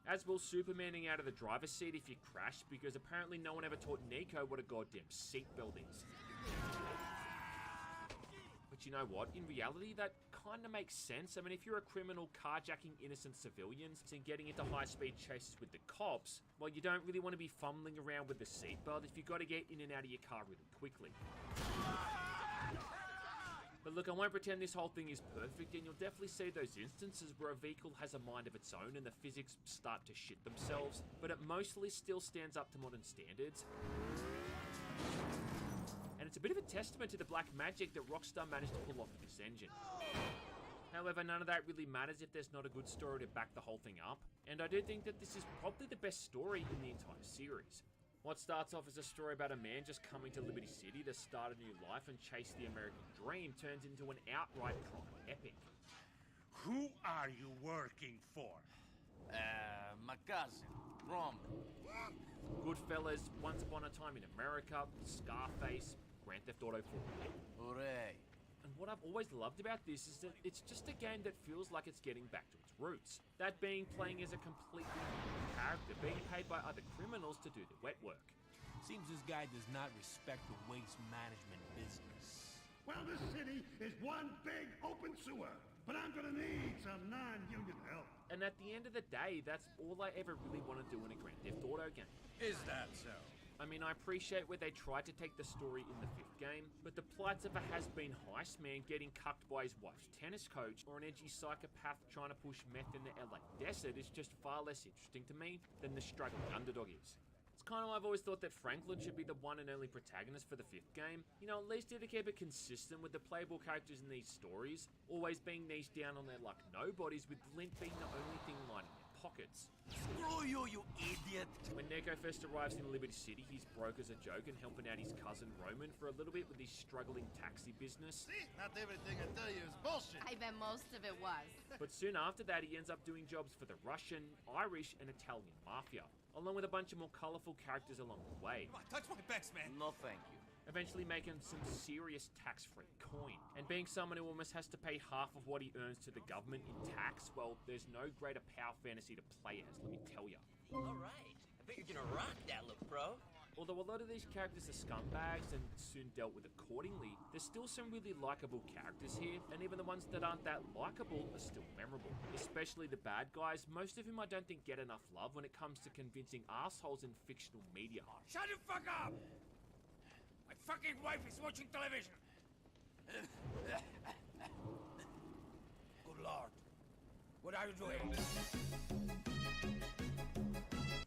As will Supermaning out of the driver's seat if you crash, because apparently no one ever taught Nico what a goddamn seatbelt is. But you know what? In reality, that kind of makes sense. I mean, if you're a criminal carjacking innocent civilians and getting into high-speed chases with the cops, well, you don't really want to be fumbling around with the seatbelt if you've got to get in and out of your car really quickly. But look, I won't pretend this whole thing is perfect, and you'll definitely see those instances where a vehicle has a mind of its own and the physics start to shit themselves, but it mostly still stands up to modern standards. And it's a bit of a testament to the black magic that Rockstar managed to pull off with this engine. However, none of that really matters if there's not a good story to back the whole thing up, and I do think that this is probably the best story in the entire series. What starts off as a story about a man just coming to Liberty City to start a new life and chase the American dream turns into an outright crime epic. Who are you working for? My cousin, Roman. Goodfellas, Once Upon a Time in America, Scarface, Grand Theft Auto 4. Hooray. And what I've always loved about this is that it's just a game that feels like it's getting back to its roots. That being playing as a completely new character, being paid by other criminals to do the wet work. Seems this guy does not respect the waste management business. Well, this city is one big open sewer, but I'm gonna need some non-union help. And at the end of the day, that's all I ever really want to do in a Grand Theft Auto game. Is that so? I mean, I appreciate where they tried to take the story in the 5th game, but the plights of a has-been heist man getting cucked by his wife's tennis coach or an edgy psychopath trying to push meth in the LA desert is just far less interesting to me than the struggling underdog is. It's kind of why I've always thought that Franklin should be the one and only protagonist for the 5th game. You know, at least to keep it consistent with the playable characters in these stories, always being niched down on their like nobodies, with Lint being the only thing lining their pockets. Screw you, you idiot! When Neko first arrives in Liberty City, he's broke as a joke and helping out his cousin Roman for a little bit with his struggling taxi business. See, not everything I tell you is bullshit. I bet most of it was. But soon after that, he ends up doing jobs for the Russian, Irish, and Italian mafia, along with a bunch of more colourful characters along the way. Come on, touch my pecs, man. No, thank you. Eventually making some serious tax-free coin. And being someone who almost has to pay half of what he earns to the government in tax, well, there's no greater power fantasy to play as, let me tell ya. Alright, I bet you're gonna rock that look, bro. Although a lot of these characters are scumbags and soon dealt with accordingly, there's still some really likeable characters here, and even the ones that aren't that likeable are still memorable. Especially the bad guys, most of whom I don't think get enough love when it comes to convincing assholes in fictional media. Shut the fuck up! My fucking wife is watching television! Good lord. What are you doing?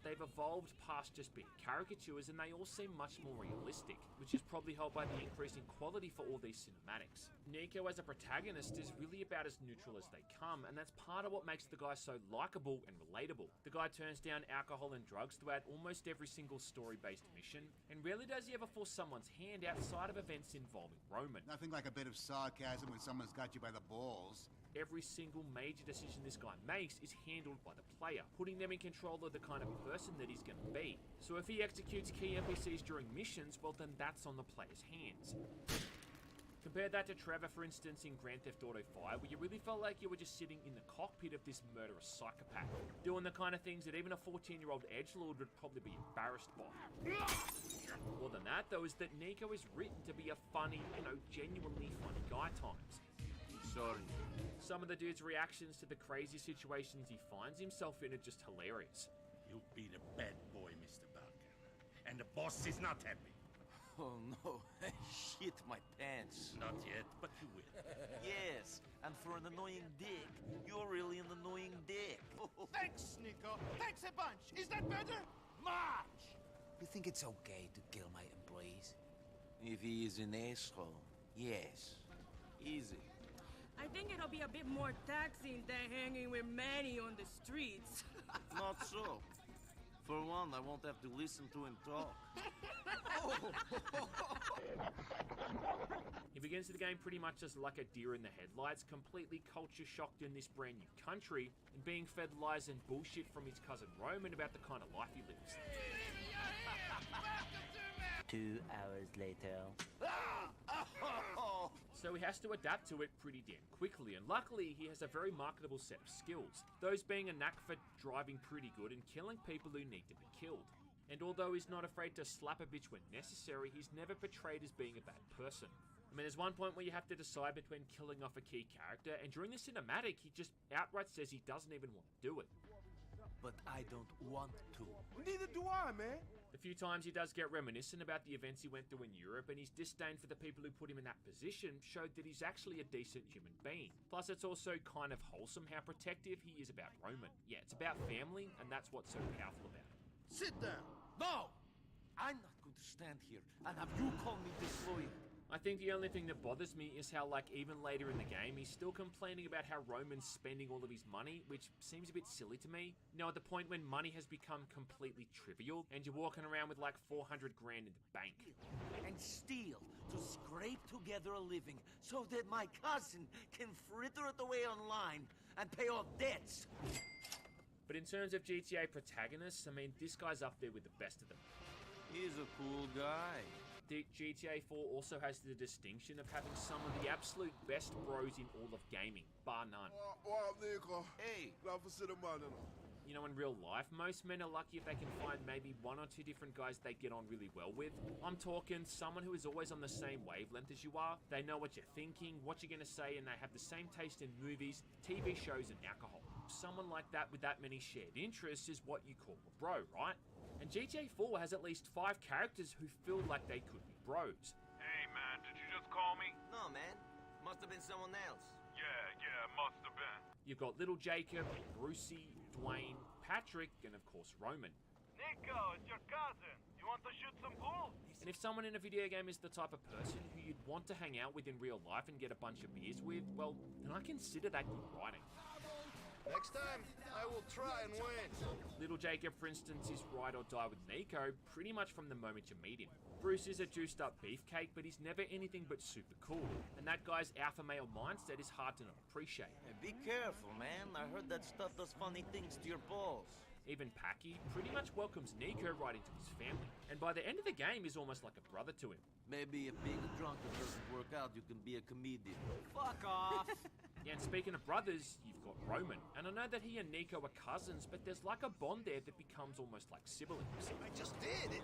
They've evolved past just being caricatures, and they all seem much more realistic, which is probably helped by the increase in quality for all these cinematics. Nico as a protagonist is really about as neutral as they come, and that's part of what makes the guy so likable and relatable. The guy turns down alcohol and drugs throughout almost every single story-based mission, and rarely does he ever force someone's hand outside of events involving Roman. Nothing like a bit of sarcasm when someone's got you by the balls. Every single major decision this guy makes is handled by the player, putting them in control of the kind of person that he's going to be. So if he executes key NPCs during missions, well then that's on the player's hands. Compare that to Trevor, for instance, in Grand Theft Auto 5, where you really felt like you were just sitting in the cockpit of this murderous psychopath, doing the kind of things that even a 14-year-old edgelord would probably be embarrassed by. More than that, though, is that Nico is written to be a funny, genuinely funny guy at times. Sorry. Some of the dude's reactions to the crazy situations he finds himself in are just hilarious. You'll be the bad boy, Mr. Barker. And the boss is not happy. Oh no, I shit my pants. Not yet, but you will. Yes, and for an annoying dick, you're really an annoying dick. Thanks, Nico. Thanks a bunch. Is that better? Much! You think it's okay to kill my employees? If he is an asshole, yes. Easy. I think it'll be a bit more taxing than hanging with Manny on the streets. Not so. For one, I won't have to listen to him talk. He begins the game pretty much as like a deer in the headlights, completely culture shocked in this brand new country, and being fed lies and bullshit from his cousin Roman about the kind of life he lives. 2 hours later. So he has to adapt to it pretty damn quickly, and luckily he has a very marketable set of skills, those being a knack for driving pretty good and killing people who need to be killed. And although he's not afraid to slap a bitch when necessary, he's never portrayed as being a bad person. I mean, there's one point where you have to decide between killing off a key character, and during the cinematic, he just outright says he doesn't even want to do it. But I don't want to. Neither do I, man. A few times he does get reminiscent about the events he went through in Europe, and his disdain for the people who put him in that position showed that he's actually a decent human being. Plus, it's also kind of wholesome how protective he is about Roman. Yeah, it's about family, and that's what's so powerful about it. Sit down. No! I'm not going to stand here and have you call me disloyal. I think the only thing that bothers me is how, like, even later in the game, he's still complaining about how Roman's spending all of his money, which seems a bit silly to me. You know, at the point when money has become completely trivial, and you're walking around with like 400 grand in the bank. And steal to scrape together a living so that my cousin can fritter it away online and pay all debts. But in terms of GTA protagonists, I mean, this guy's up there with the best of them. He's a cool guy. The GTA 4 also has the distinction of having some of the absolute best bros in all of gaming, bar none. Hey, You know, in real life, most men are lucky if they can find maybe one or two different guys they get on really well with. I'm talking someone who is always on the same wavelength as you are. They know what you're thinking, what you're going to say, and they have the same taste in movies, TV shows, and alcohol. Someone like that with that many shared interests is what you call a bro, right? And GTA 4 has at least 5 characters who feel like they could be bros. Hey man, did you just call me? No, man. Must have been someone else. Yeah, must have been. You've got Little Jacob, Brucey, Dwayne, Patrick, and of course Roman. Nico, it's your cousin. You want to shoot some pool? And if someone in a video game is the type of person who you'd want to hang out with in real life and get a bunch of beers with, well, then I consider that good writing. Next time, I will try and win. Little Jacob, for instance, is ride or die with Nico pretty much from the moment you meet him. Bruce is a juiced up beefcake, but he's never anything but super cool. And that guy's alpha male mindset is hard to not appreciate. Hey, be careful, man. I heard that stuff does funny things to your balls. Even Packy pretty much welcomes Nico right into his family. And by the end of the game, is almost like a brother to him. Maybe if being a drunkard doesn't work out, you can be a comedian. Fuck off! Yeah, and speaking of brothers, you've got Roman. And I know that he and Nico are cousins, but there's like a bond there that becomes almost like siblings. I just did.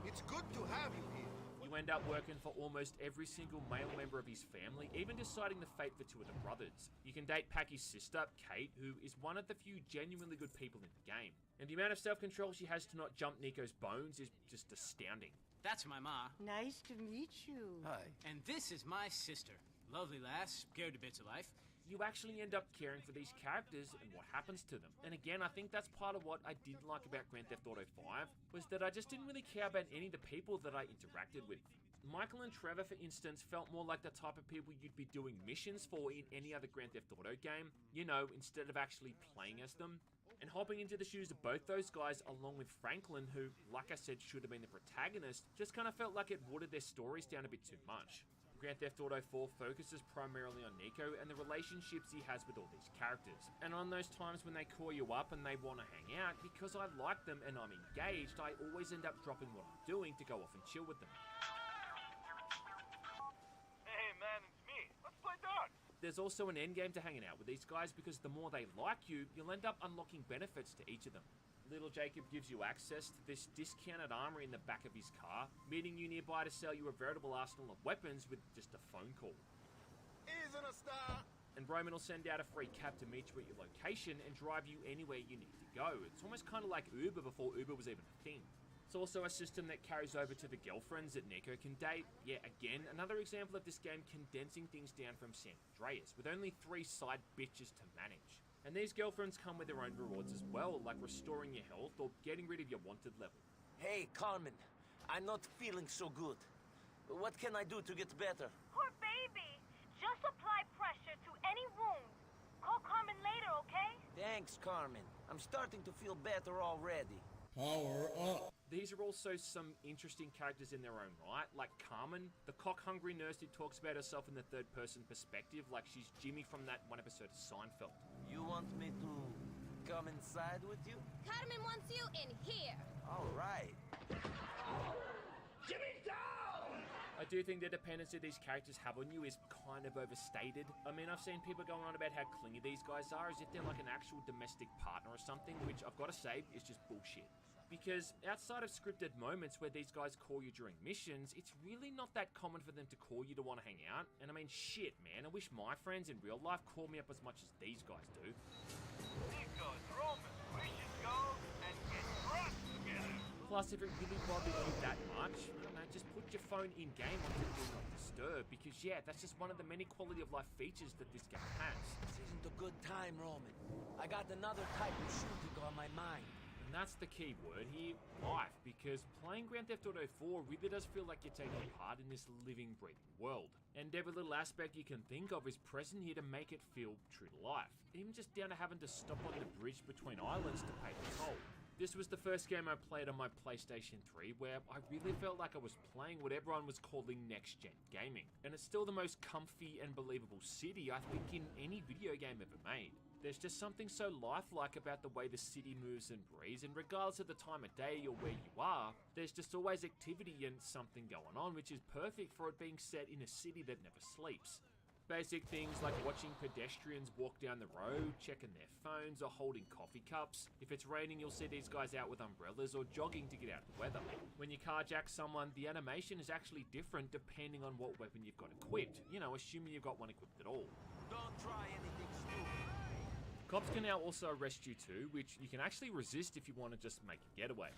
It's good to have you here. You end up working for almost every single male member of his family, even deciding the fate for 2 of the brothers. You can date Packy's sister, Kate, who is one of the few genuinely good people in the game. And the amount of self-control she has to not jump Nico's bones is just astounding. That's my ma. Nice to meet you. Hi. And this is my sister. Lovely lass, scared to bits of life. You actually end up caring for these characters and what happens to them. And again, I think that's part of what I didn't like about Grand Theft Auto 5, was that I just didn't really care about any of the people that I interacted with. Michael and Trevor, for instance, felt more like the type of people you'd be doing missions for in any other Grand Theft Auto game, you know, instead of actually playing as them. And hopping into the shoes of both those guys, along with Franklin, who, like I said, should have been the protagonist, just kind of felt like it watered their stories down a bit too much. Grand Theft Auto 4 focuses primarily on Nico and the relationships he has with all these characters. And on those times when they call you up and they want to hang out, because I like them and I'm engaged, I always end up dropping what I'm doing to go off and chill with them. Hey man, it's me. Let's play darts. There's also an endgame to hanging out with these guys, because the more they like you, you'll end up unlocking benefits to each of them. Little Jacob gives you access to this discounted armory in the back of his car, meeting you nearby to sell you a veritable arsenal of weapons with just a phone call. Isn't a star. And Roman will send out a free cab to meet you at your location and drive you anywhere you need to go. It's almost kind of like Uber before Uber was even a thing. It's also a system that carries over to the girlfriends that Nico can date. Yeah, again, another example of this game condensing things down from San Andreas, with only 3 side bitches to manage. And these girlfriends come with their own rewards as well, like restoring your health or getting rid of your wanted level. Hey, Carmen. I'm not feeling so good. What can I do to get better? Poor baby. Just apply pressure to any wound. Call Carmen later, okay? Thanks, Carmen. I'm starting to feel better already. Power up. These are also some interesting characters in their own right, like Carmen, the cock-hungry nurse who talks about herself in the third-person perspective like she's Jimmy from that one episode of Seinfeld. You want me to come inside with you? Carmen wants you in here. All right. Jimmy down! I do think the dependency these characters have on you is kind of overstated. I mean, I've seen people going on about how clingy these guys are, as if they're like an actual domestic partner or something, which I've got to say is just bullshit. Because outside of scripted moments where these guys call you during missions, it's really not that common for them to call you to want to hang out. And I mean, shit, man, I wish my friends in real life call me up as much as these guys do. Nico and Roman, we should go and get drunk together. Plus, if it really bothers you that much, I don't know, just put your phone in-game onto Do Not Disturb, because yeah, that's just one of the many quality of life features that this game has. This isn't a good time, Roman. I got another type of shooting on my mind. And that's the key word here, life, because playing Grand Theft Auto 4 really does feel like you're taking part in this living, breathing world. And every little aspect you can think of is present here to make it feel true to life. Even just down to having to stop on the bridge between islands to pay the toll. This was the first game I played on my PlayStation 3 where I really felt like I was playing what everyone was calling next-gen gaming. And it's still the most comfy and believable city I think in any video game ever made. There's just something so lifelike about the way the city moves and breathes, and regardless of the time of day or where you are, there's just always activity and something going on, which is perfect for it being set in a city that never sleeps. Basic things like watching pedestrians walk down the road, checking their phones, or holding coffee cups. If it's raining, you'll see these guys out with umbrellas or jogging to get out of the weather. When you carjack someone, the animation is actually different depending on what weapon you've got equipped. You know, assuming you've got one equipped at all. Don't try anything stupid. Cops can now also arrest you too, which you can actually resist if you want to just make a getaway.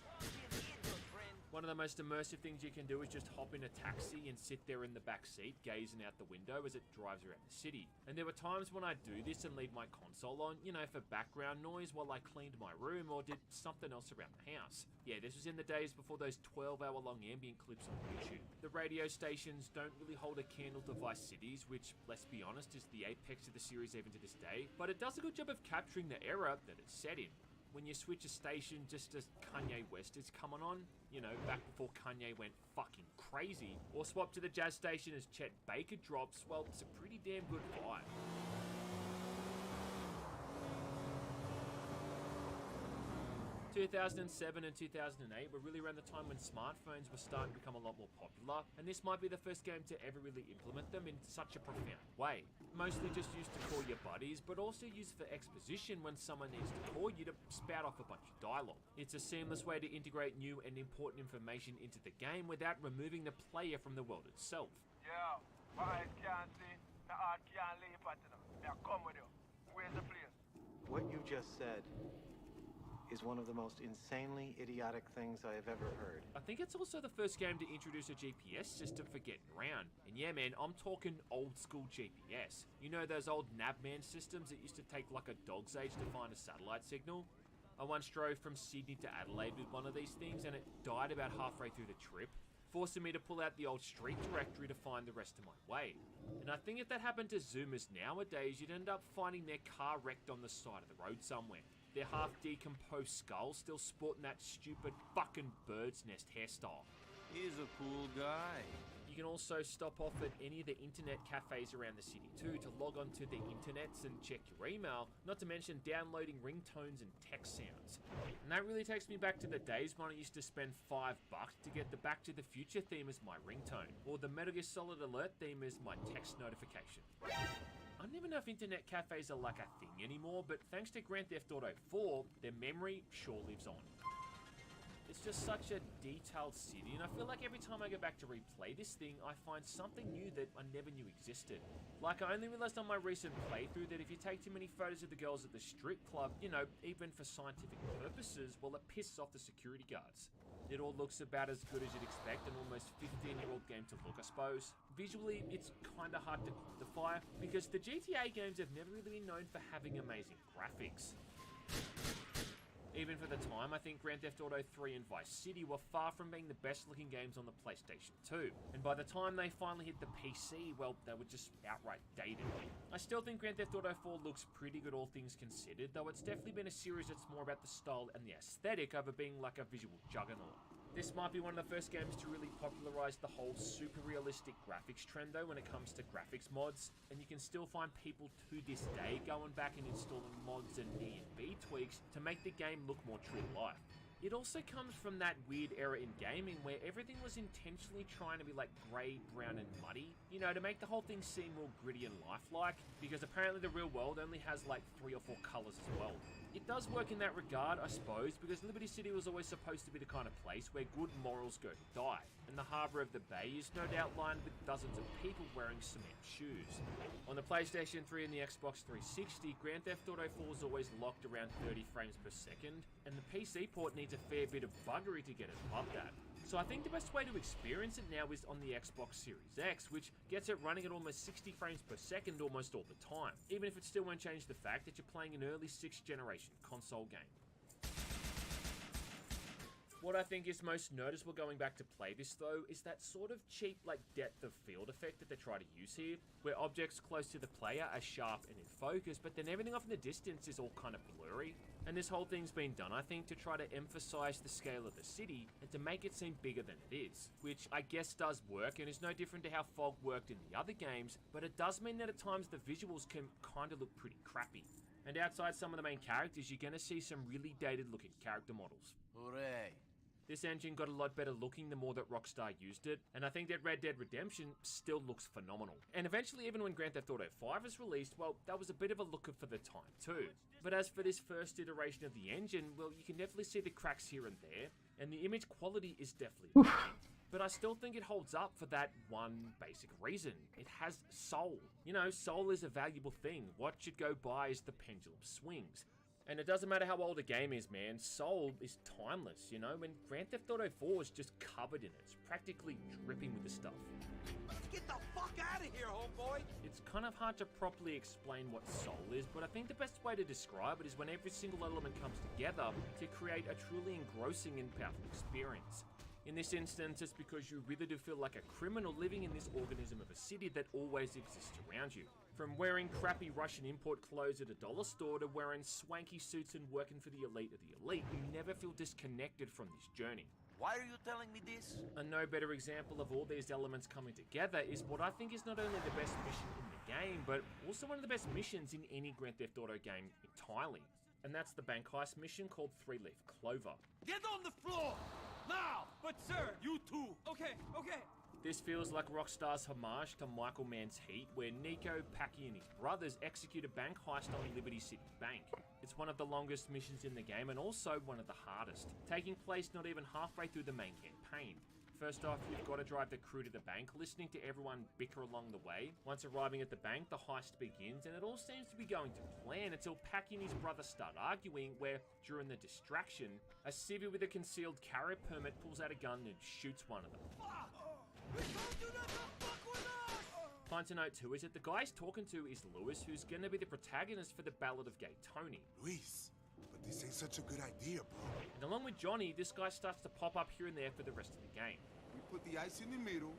One of the most immersive things you can do is just hop in a taxi and sit there in the back seat, gazing out the window as it drives around the city. And there were times when I'd do this and leave my console on, you know, for background noise while I cleaned my room or did something else around the house. Yeah, this was in the days before those 12-hour-long ambient clips on YouTube. The radio stations don't really hold a candle to Vice Cities, which, let's be honest, is the apex of the series even to this day, but it does a good job of capturing the era that it's set in. When you switch a station just as Kanye West is coming on, you know, back before Kanye went fucking crazy, or swap to the jazz station as Chet Baker drops, well, it's a pretty damn good vibe. 2007 and 2008 were really around the time when smartphones were starting to become a lot more popular, and this might be the first game to ever really implement them in such a profound way. Mostly just used to call your buddies, but also used for exposition when someone needs to call you to spout off a bunch of dialogue. It's a seamless way to integrate new and important information into the game without removing the player from the world itself. Yeah, my eyes can't see, the heart can't leave at them. Now come with you. Where's the place? What you just said is one of the most insanely idiotic things I have ever heard. I think it's also the first game to introduce a GPS system for getting around. And yeah man, I'm talking old school GPS. You know those old Navman systems that used to take like a dog's age to find a satellite signal? I once drove from Sydney to Adelaide with one of these things and it died about halfway through the trip, forcing me to pull out the old street directory to find the rest of my way. And I think if that happened to Zoomers nowadays, you'd end up finding their car wrecked on the side of the road somewhere. Their half-decomposed skull still sporting that stupid fucking bird's nest hairstyle. He's a cool guy. You can also stop off at any of the internet cafes around the city too to log onto the internets and check your email, not to mention downloading ringtones and text sounds. And that really takes me back to the days when I used to spend $5 to get the Back to the Future theme as my ringtone, or the Metal Gear Solid Alert theme as my text notification. I don't even know if internet cafes are like a thing anymore, but thanks to Grand Theft Auto 4, their memory sure lives on. It's just such a detailed city, and I feel like every time I go back to replay this thing, I find something new that I never knew existed. Like, I only realized on my recent playthrough that if you take too many photos of the girls at the strip club, you know, even for scientific purposes, well, it pisses off the security guards. It all looks about as good as you'd expect an almost 15-year-old game to look, I suppose. Visually, it's kinda hard to quantify, because the GTA games have never really been known for having amazing graphics. Even for the time, I think Grand Theft Auto 3 and Vice City were far from being the best looking games on the PlayStation 2. And by the time they finally hit the PC, well, they were just outright dated. I still think Grand Theft Auto 4 looks pretty good all things considered, though it's definitely been a series that's more about the style and the aesthetic over being like a visual juggernaut. This might be one of the first games to really popularize the whole super realistic graphics trend though when it comes to graphics mods, and you can still find people to this day going back and installing mods and E&B tweaks to make the game look more true to life. It also comes from that weird era in gaming where everything was intentionally trying to be like grey, brown and muddy, you know, to make the whole thing seem more gritty and lifelike, because apparently the real world only has like 3 or 4 colours as well. It does work in that regard, I suppose, because Liberty City was always supposed to be the kind of place where good morals go to die, and the harbour of the bay is no doubt lined with dozens of people wearing cement shoes. On the PlayStation 3 and the Xbox 360, Grand Theft Auto 4 is always locked around 30 frames per second, and the PC port needs a fair bit of buggery to get it above that. So I think the best way to experience it now is on the Xbox Series X, which gets it running at almost 60 frames per second almost all the time, even if it still won't change the fact that you're playing an early 6th generation console game. What I think is most noticeable going back to play this though is that sort of cheap like depth of field effect that they try to use here, where objects close to the player are sharp and in focus, but then everything off in the distance is all kind of blurry. And this whole thing's been done, I think, to try to emphasize the scale of the city and to make it seem bigger than it is, which I guess does work and is no different to how fog worked in the other games, but it does mean that at times the visuals can kind of look pretty crappy. And outside some of the main characters, you're going to see some really dated looking character models. Hooray. This engine got a lot better looking the more that Rockstar used it, and I think that Red Dead Redemption still looks phenomenal. And eventually, even when Grand Theft Auto 5 was released, well, that was a bit of a looker for the time too. But as for this first iteration of the engine, well, you can definitely see the cracks here and there, and the image quality is definitely lacking. But I still think it holds up for that one basic reason. It has soul. You know, soul is a valuable thing. What should go by as the pendulum swings. And it doesn't matter how old a game is, man, soul is timeless, you know? And Grand Theft Auto 4 is just covered in it. It's practically dripping with the stuff. Let's get the fuck out of here, homeboy! It's kind of hard to properly explain what soul is, but I think the best way to describe it is when every single element comes together to create a truly engrossing and powerful experience. In this instance, it's because you really do feel like a criminal living in this organism of a city that always exists around you. From wearing crappy Russian import clothes at a dollar store to wearing swanky suits and working for the elite of the elite, you never feel disconnected from this journey. Why are you telling me this? A no better example of all these elements coming together is what I think is not only the best mission in the game, but also one of the best missions in any Grand Theft Auto game entirely. And that's the bank heist mission called 3-Leaf Clover. Get on the floor! Now! But sir, you too! Okay. This feels like Rockstar's homage to Michael Mann's Heat, where Nico, Packy and his brothers execute a bank heist on Liberty City Bank. It's one of the longest missions in the game and also one of the hardest, taking place not even halfway through the main campaign. First off, you've got to drive the crew to the bank, listening to everyone bicker along the way. Once arriving at the bank, the heist begins, and it all seems to be going to plan until Packy and his brother start arguing, where, during the distraction, a civvy with a concealed carry permit pulls out a gun and shoots one of them. Fun to note too is that the guy he's talking to is Lewis, who's going to be the protagonist for the Ballad of Gay Tony. Luis, but this ain't such a good idea, bro. And along with Johnny, this guy starts to pop up here and there for the rest of the game. We put the ice in the middle,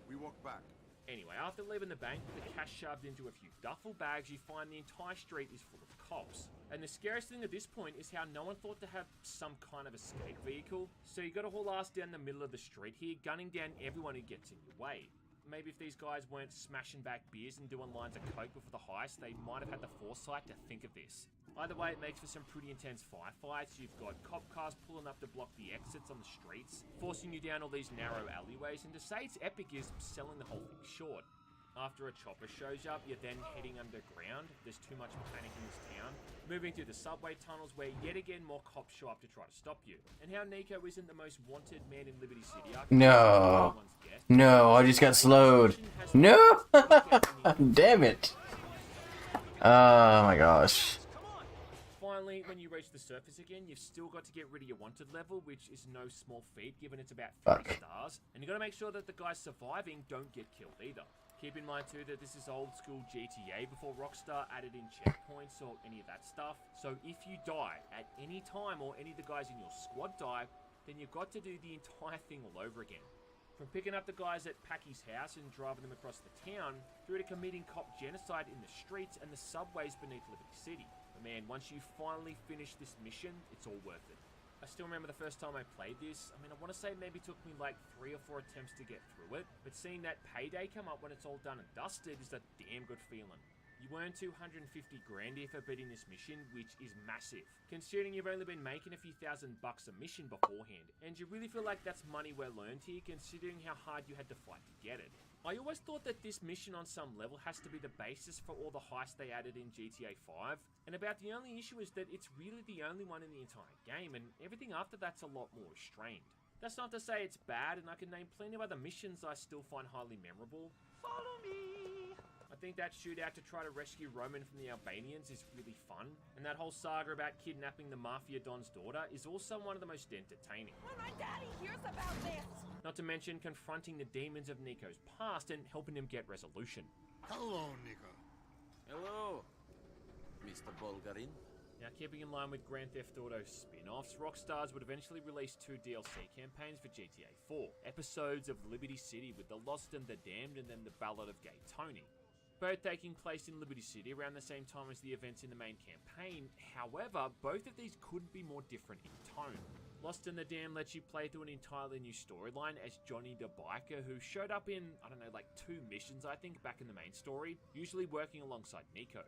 we walk back. Anyway, after leaving the bank with the cash shoved into a few duffel bags, you find the entire street is full of cops. And the scariest thing at this point is how no one thought to have some kind of escape vehicle. So you gotta haul ass down the middle of the street here, gunning down everyone who gets in your way. Maybe if these guys weren't smashing back beers and doing lines of coke before the heist, they might have had the foresight to think of this. Either way, it makes for some pretty intense firefights. You've got cop cars pulling up to block the exits on the streets, forcing you down all these narrow alleyways, and to say it's epic is selling the whole thing short. After a chopper shows up, you're then heading underground. There's too much panic in this town. Moving through the subway tunnels where yet again more cops show up to try to stop you. And how Nico isn't the most wanted man in Liberty City. No, I just got slowed. No! Damn it. Oh my gosh. Finally, when you reach the surface again, you've still got to get rid of your wanted level, which is no small feat given it's about 3 stars. And you got to make sure that the guys surviving don't get killed either. Keep in mind too that this is old school GTA before Rockstar added in checkpoints or any of that stuff. So if you die at any time or any of the guys in your squad die, then you've got to do the entire thing all over again. From picking up the guys at Packy's house and driving them across the town, through to committing cop genocide in the streets and the subways beneath Liberty City. But man, once you finally finish this mission, it's all worth it. I still remember the first time I played this. I mean, I want to say it maybe took me like 3 or 4 attempts to get through it, but seeing that payday come up when it's all done and dusted is a damn good feeling. You earn 250 grand here for beating this mission, which is massive, considering you've only been making a few $1,000 a mission beforehand, and you really feel like that's money well earned here, considering how hard you had to fight to get it. I always thought that this mission on some level has to be the basis for all the heists they added in GTA 5, and about the only issue is that it's really the only one in the entire game, and everything after that's a lot more restrained. That's not to say it's bad, and I can name plenty of other missions I still find highly memorable. Follow me! I think that shootout to try to rescue Roman from the Albanians is really fun, and that whole saga about kidnapping the Mafia Don's daughter is also one of the most entertaining. When my daddy hears about this! Not to mention confronting the demons of Nico's past and helping him get resolution. Hello, Nico. Hello, Mr. Bulgarin. Now, keeping in line with Grand Theft Auto spin-offs, Rockstars would eventually release 2 DLC campaigns for GTA 4, episodes of Liberty City with the Lost and the Damned, and then the Ballad of Gay Tony. Both taking place in Liberty City around the same time as the events in the main campaign. However, both of these couldn't be more different in tone. Lost in the Damned lets you play through an entirely new storyline as Johnny the biker, who showed up in, I don't know, like 2 missions I think back in the main story, usually working alongside Nico.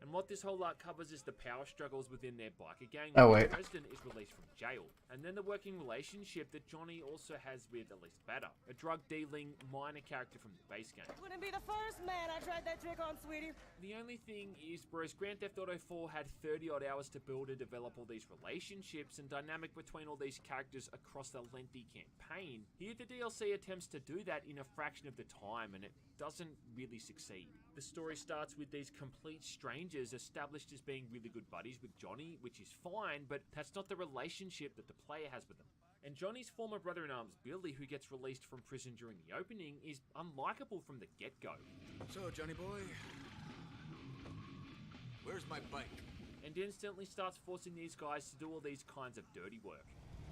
And what this whole arc covers is the power struggles within their biker gang when the president is released from jail. And then the working relationship that Johnny also has with Elise Bader, a drug-dealing minor character from the base game. Wouldn't be the first man I tried that trick on, sweetie. The only thing is, whereas Grand Theft Auto 4 had 30-odd hours to build and develop all these relationships and dynamic between all these characters across a lengthy campaign, here the DLC attempts to do that in a fraction of the time, and it doesn't really succeed. The story starts with these complete strangers established as being really good buddies with Johnny, which is fine, but that's not the relationship that the player has with them. And Johnny's former brother-in-arms, Billy, who gets released from prison during the opening, is unlikable from the get-go. So, Johnny boy, where's my bike? And instantly starts forcing these guys to do all these kinds of dirty work.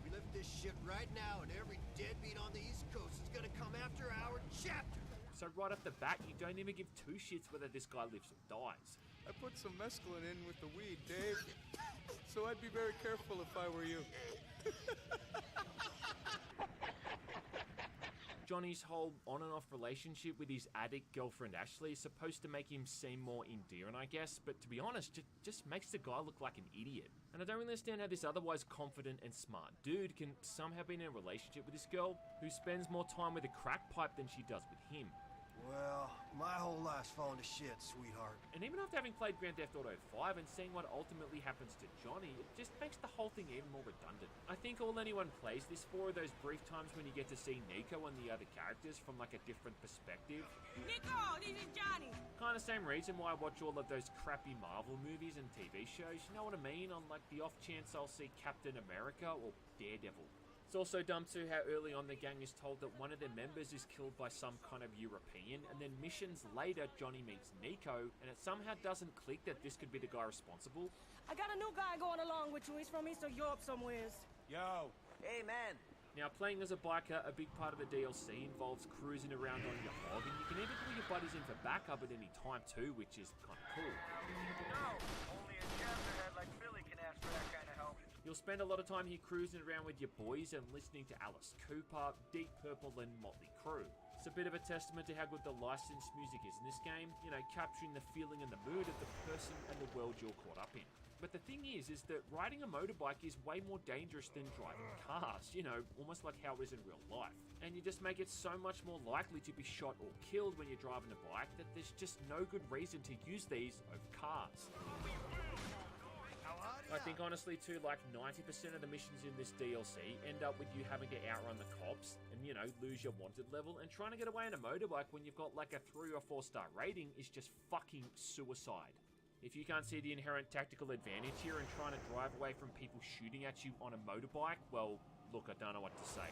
We lift this shit right now, and every deadbeat on the East Coast is gonna come after our chapter. So right off the bat, you don't even give 2 shits whether this guy lives or dies. I put some mescaline in with the weed, Dave. So I'd be very careful if I were you. Johnny's whole on and off relationship with his addict girlfriend Ashley is supposed to make him seem more endearing, I guess, but to be honest, it just makes the guy look like an idiot. And I don't really understand how this otherwise confident and smart dude can somehow be in a relationship with this girl who spends more time with a crack pipe than she does with him. Well, my whole life's fallen to shit, sweetheart. And even after having played Grand Theft Auto 5 and seeing what ultimately happens to Johnny, it just makes the whole thing even more redundant. I think all anyone plays this for are those brief times when you get to see Nico and the other characters from like a different perspective. Nico, this is Johnny! Kind of same reason why I watch all of those crappy Marvel movies and TV shows, you know what I mean? On like the off chance I'll see Captain America or Daredevil. It's also dumb too how early on the gang is told that one of their members is killed by some kind of European, and then missions later Johnny meets Nico, and it somehow doesn't click that this could be the guy responsible. I got a new guy going along with you. He's from Eastern Europe somewheres. Yo! Hey, man! Now, playing as a biker, a big part of the DLC involves cruising around on your hog, and you can even pull your buddies in for backup at any time too, which is kind of cool. No, only a chapterhead like Billy can ask for that kind of help. You'll spend a lot of time here cruising around with your boys and listening to Alice Cooper, Deep Purple and Motley Crue. It's a bit of a testament to how good the licensed music is in this game, you know, capturing the feeling and the mood of the person and the world you're caught up in. But the thing is that riding a motorbike is way more dangerous than driving cars, you know, almost like how it is in real life. And you just make it so much more likely to be shot or killed when you're driving a bike that there's just no good reason to use these over cars. I think honestly too, like 90% of the missions in this DLC end up with you having to outrun the cops and, you know, lose your wanted level, and trying to get away in a motorbike when you've got like a 3 or 4 star rating is just fucking suicide. If you can't see the inherent tactical advantage here in trying to drive away from people shooting at you on a motorbike, well, look, I don't know what to say.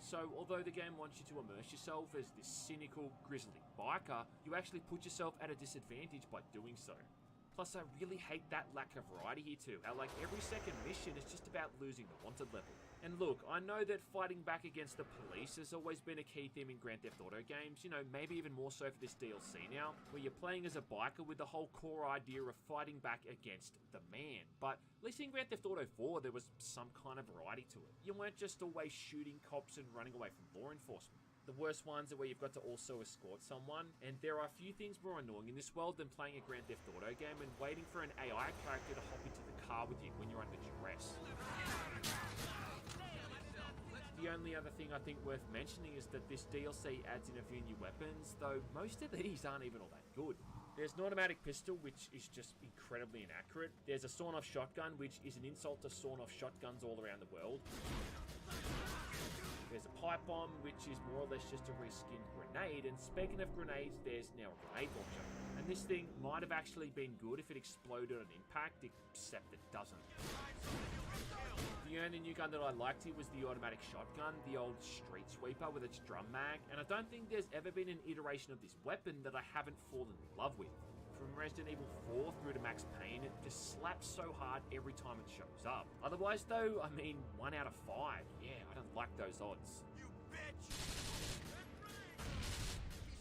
So, although the game wants you to immerse yourself as this cynical, grisly biker, you actually put yourself at a disadvantage by doing so. Plus, I really hate that lack of variety here too, how like every second mission is just about losing the wanted level. And look, I know that fighting back against the police has always been a key theme in Grand Theft Auto games, you know, maybe even more so for this DLC now, where you're playing as a biker with the whole core idea of fighting back against the man. But at least in Grand Theft Auto 4, there was some kind of variety to it. You weren't just always shooting cops and running away from law enforcement. The worst ones are where you've got to also escort someone, and there are a few things more annoying in this world than playing a Grand Theft Auto game and waiting for an AI character to hop into the car with you when you're under duress. The only other thing I think worth mentioning is that this DLC adds in a few new weapons, though most of these aren't even all that good. There's an automatic pistol, which is just incredibly inaccurate. There's a sawn-off shotgun, which is an insult to sawn-off shotguns all around the world. There's a pipe bomb, which is more or less just a reskinned grenade, and speaking of grenades, there's now a grenade launcher. And this thing might have actually been good if it exploded on impact, except it doesn't. The only new gun that I liked here was the automatic shotgun, the old street sweeper with its drum mag, and I don't think there's ever been an iteration of this weapon that I haven't fallen in love with. From Resident Evil 4 through to Max Payne, it just slaps so hard every time it shows up. Otherwise though, I mean, 1 out of 5. Yeah, I don't like those odds. You bitch!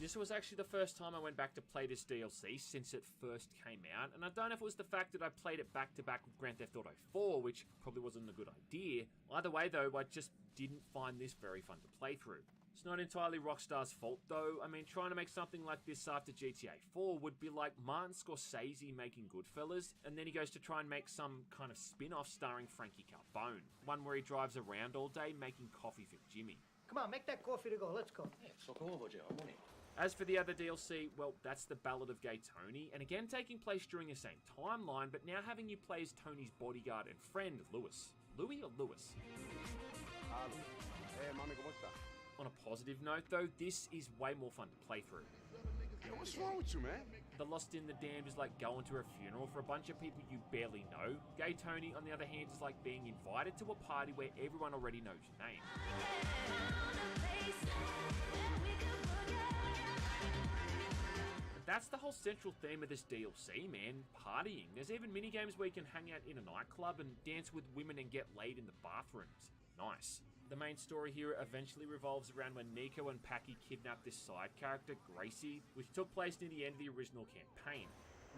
This was actually the first time I went back to play this DLC since it first came out, and I don't know if it was the fact that I played it back to back with Grand Theft Auto 4, which probably wasn't a good idea. Either way though, I just didn't find this very fun to play through. It's not entirely Rockstar's fault though. I mean, trying to make something like this after GTA 4 would be like Martin Scorsese making Goodfellas, and then he goes to try and make some kind of spin-off starring Frankie Carbone. One where he drives around all day making coffee for Jimmy. Come on, make that coffee to go. Let's go. As for the other DLC, well, that's the Ballad of Gay Tony, and again taking place during the same timeline, but now having you play as Tony's bodyguard and friend, Louis. Louis or Louis? Hey, mami, ¿cómo está? On a positive note though, this is way more fun to play through. Yo, what's wrong with you, man? The Lost in the Damned is like going to a funeral for a bunch of people you barely know. Gay Tony, on the other hand, is like being invited to a party where everyone already knows your name. That's the whole central theme of this DLC, man. Partying. There's even minigames where you can hang out in a nightclub and dance with women and get laid in the bathrooms. Nice. The main story here eventually revolves around when Nico and Packy kidnap this side character, Gracie, which took place near the end of the original campaign.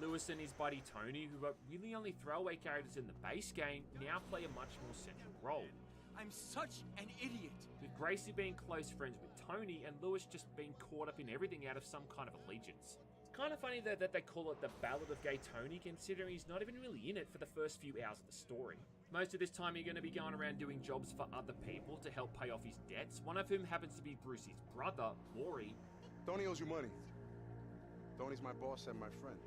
Lewis and his buddy Tony, who are really only throwaway characters in the base game, now play a much more central role. I'm such an idiot. With Gracie being close friends with Tony and Lewis just being caught up in everything out of some kind of allegiance. It's kind of funny though that they call it the Ballad of Gay Tony, considering he's not even really in it for the first few hours of the story. Most of this time you're going to be going around doing jobs for other people to help pay off his debts, one of whom happens to be Brucey's brother, Maury. Tony owes you money. Tony's my boss and my friend,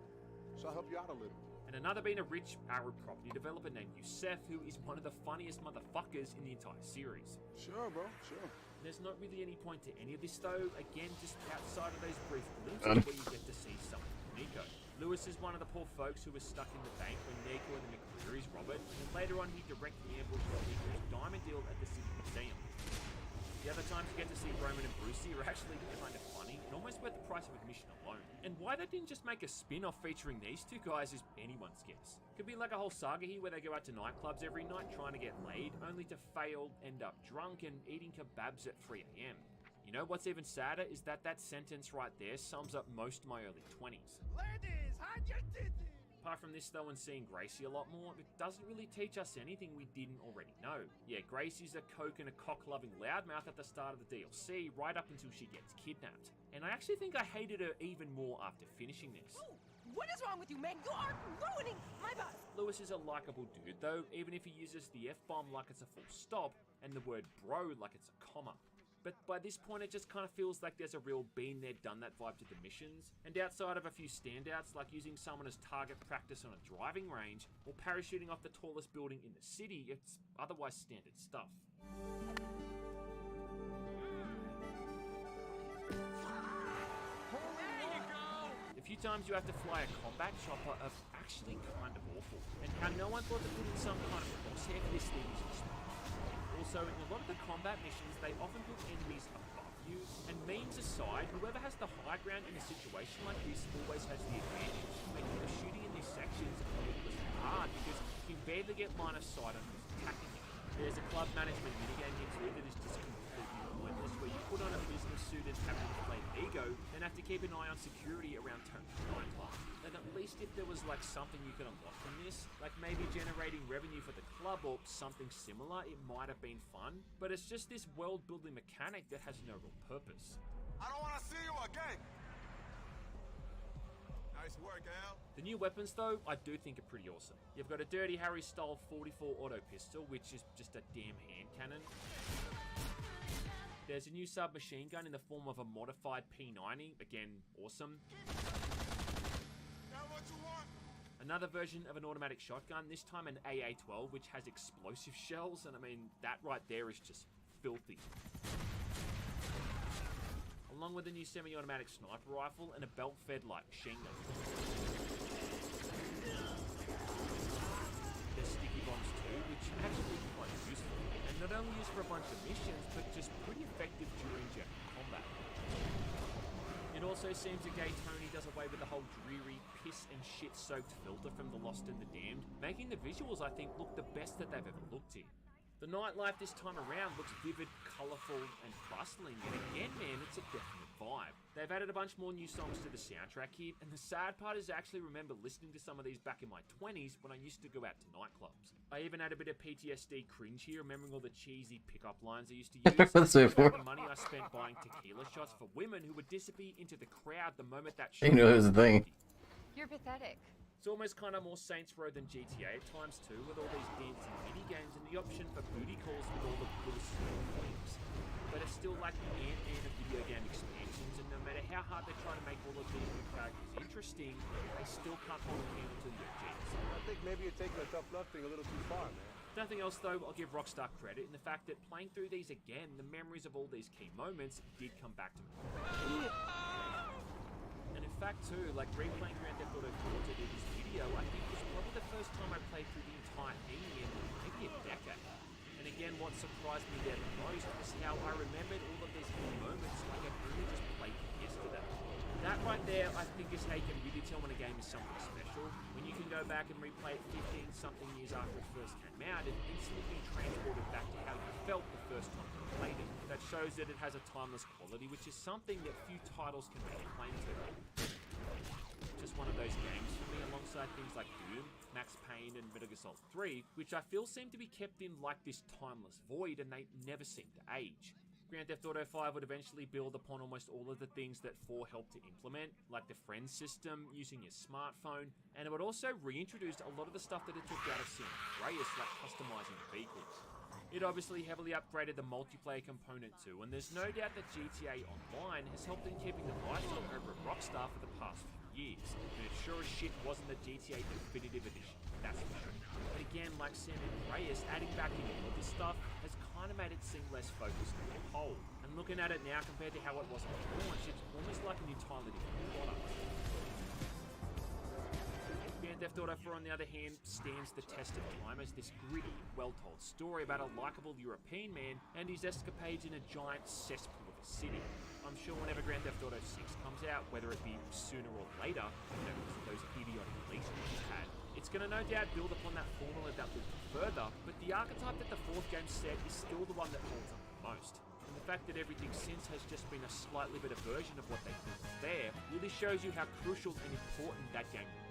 so I'll help you out a little. And another being a rich Arab property developer named Youssef, who is one of the funniest motherfuckers in the entire series. Sure, bro, sure. There's not really any point to any of this though, again just outside of those brief glimpses where you get to see something of Nico. Lewis is one of the poor folks who was stuck in the bank when Nico and the McClearys rob it, and later on he directly ambushed Nico's diamond deal at the city museum. The other times you get to see Roman and Brucey are actually kind of funny and almost worth the price of admission alone. And why they didn't just make a spin-off featuring these two guys is anyone's guess. Could be like a whole saga here where they go out to nightclubs every night trying to get laid, only to fail, end up drunk and eating kebabs at 3 AM. You know what's even sadder is that sentence right there sums up most of my early 20s. Ladies, hide your titties! Apart from this though and seeing Gracie a lot more, it doesn't really teach us anything we didn't already know. Yeah, Gracie's a coke and a cock-loving loudmouth at the start of the DLC, right up until she gets kidnapped. And I actually think I hated her even more after finishing this. Ooh, what is wrong with you, man? You are ruining my buzz! Lewis is a likable dude though, even if he uses the F-bomb like it's a full stop, and the word bro like it's a comma. But by this point it just kind of feels like there's a real been there done that vibe to the missions, and outside of a few standouts like using someone as target practice on a driving range or parachuting off the tallest building in the city, it's otherwise standard stuff. The few times you have to fly a combat chopper are actually kind of awful, and how no one thought to put in some kind of crosshair for this thing is just. Also, in a lot of the combat missions, they often put enemies above you, and memes aside, whoever has the high ground in a situation like this always has the advantage, making the shooting in these sections ridiculously hard because you can barely get line of sight on who's attacking you. There's a club management minigame here too that is just completely pointless, where you put on a business suit and have an inflated ego, then have to keep an eye on security around Tony's nightclub. And at least if there was like something you could unlock from this, like maybe generating revenue for the club or something similar, it might have been fun, but it's just this world building mechanic that has no real purpose. I don't want to see you again. Nice work, Al. The new weapons though, I do think are pretty awesome. You've got a Dirty Harry style 44 auto pistol, which is just a damn hand cannon. There's a new submachine gun in the form of a modified P90, again, awesome. Another version of an automatic shotgun, this time an AA-12, which has explosive shells, and I mean, that right there is just filthy. Along with a new semi-automatic sniper rifle and a belt-fed light machine gun. There's sticky bombs too, which actually quite useful. only used for a bunch of missions, but just pretty effective during general combat. It also seems that Gay Tony does away with the whole dreary, piss and shit soaked filter from The Lost and the Damned, making the visuals, I think, look the best that they've ever looked here. The nightlife this time around looks vivid, colourful, and bustling, and again, man, it's a definite vibe. They've added a bunch more new songs to the soundtrack here, and the sad part is I actually remember listening to some of these back in my 20s when I used to go out to nightclubs. I even had a bit of PTSD cringe here, remembering all the cheesy pickup lines I used to use. The money I spent buying tequila shots for women who would disappear into the crowd the moment that shot. You know, here's the thing. You're pathetic. It's almost kind of more Saints Row than GTA at times too, with all these dancing mini-games and the option for booty calls with all the cool things. But it's still like the Ant-Man of video game expansions, and no matter how hard they try to make all of these new characters interesting, they still can't hold a candle to the OGs. I think maybe you're taking the tough love thing a little too far, man. Nothing else though, I'll give Rockstar credit in the fact that playing through these again, the memories of all these key moments did come back to me. And in fact too, like replaying Grand Theft Auto 4 to do this video, I think was probably the first time I played through the entire thing in maybe a decade. And again, what surprised me there the most was how I remembered all of these key moments like I'd only just played them yesterday. That right there, I think, is how you can really tell when a game is something special. When you can go back and replay it 15-something years after it first came out and instantly be transported back to how you felt the first time you played it. That shows that it has a timeless quality, which is something that few titles can make a claim to. Just one of those games for me, alongside things like Doom, Max Payne, and Metal Gear Solid 3, which I feel seem to be kept in like this timeless void, and they never seem to age. Grand Theft Auto 5 would eventually build upon almost all of the things that 4 helped to implement, like the friend system, using your smartphone, and it would also reintroduce a lot of the stuff that it took out of San Andreas, like customizing vehicles. It obviously heavily upgraded the multiplayer component too, and there's no doubt that GTA Online has helped in keeping the lights on over at Rockstar for the past few years, and it sure as shit wasn't the GTA Definitive Edition, that's for sure. But again, like San Andreas, adding back in all of this stuff has kind of made it seem less focused on the whole. And looking at it now compared to how it was at launch, it's almost like an entirely different product. Grand Theft Auto 4, on the other hand, stands the test of time as this gritty, well-told story about a likable European man and his escapades in a giant cesspool of a city. I'm sure whenever Grand Theft Auto 6 comes out, whether it be sooner or later, because of those idiotic leaks it's had, it's going to no doubt build upon that formula that will further, but the archetype that the 4th game set is still the one that holds up the most. And the fact that everything since has just been a slightly better version of what they built there really shows you how crucial and important that game was.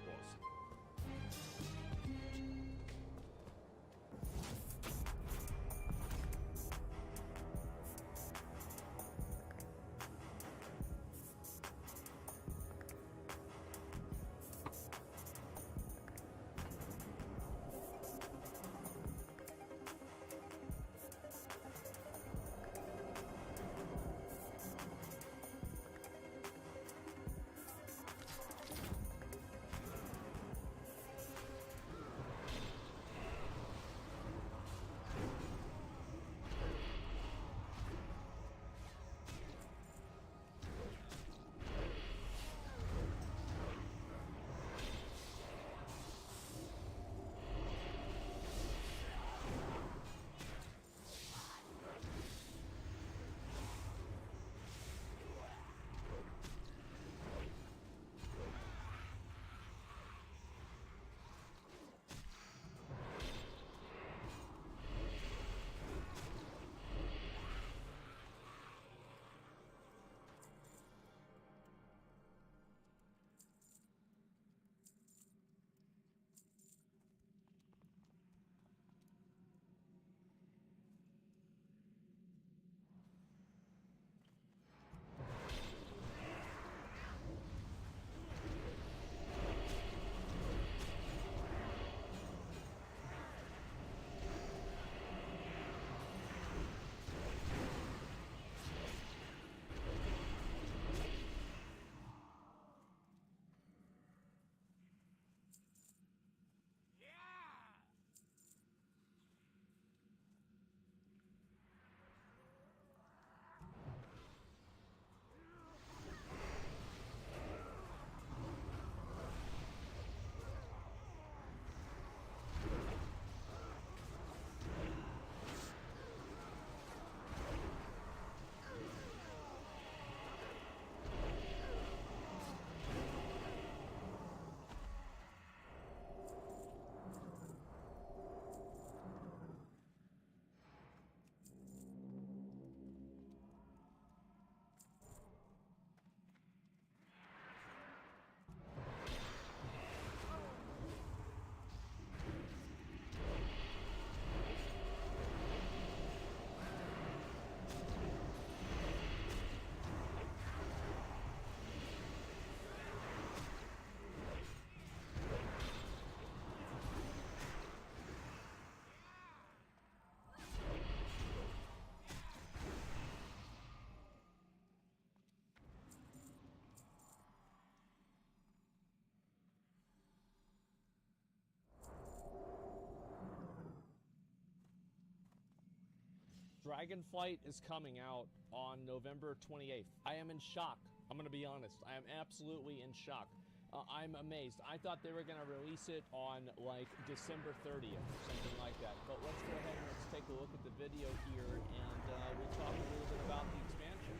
Dragonflight is coming out on November 28th. I am in shock. I'm gonna be honest. I am absolutely in shock. I'm amazed. I thought they were gonna release it on like December 30th or something like that. But let's go ahead and let's take a look at the video here, and we'll talk a little bit about the expansion.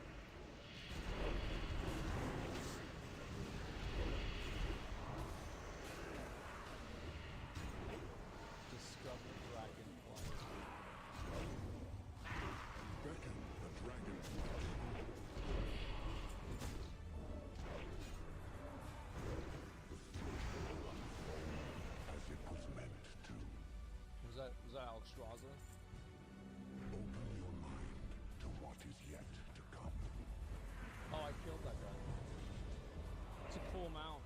Discover Dragonflight. Beckon the Dragonflight. As it was meant to. Was that Alex Straza? Open your mind to what is yet to come. Oh, I killed that guy. It's a cool mount.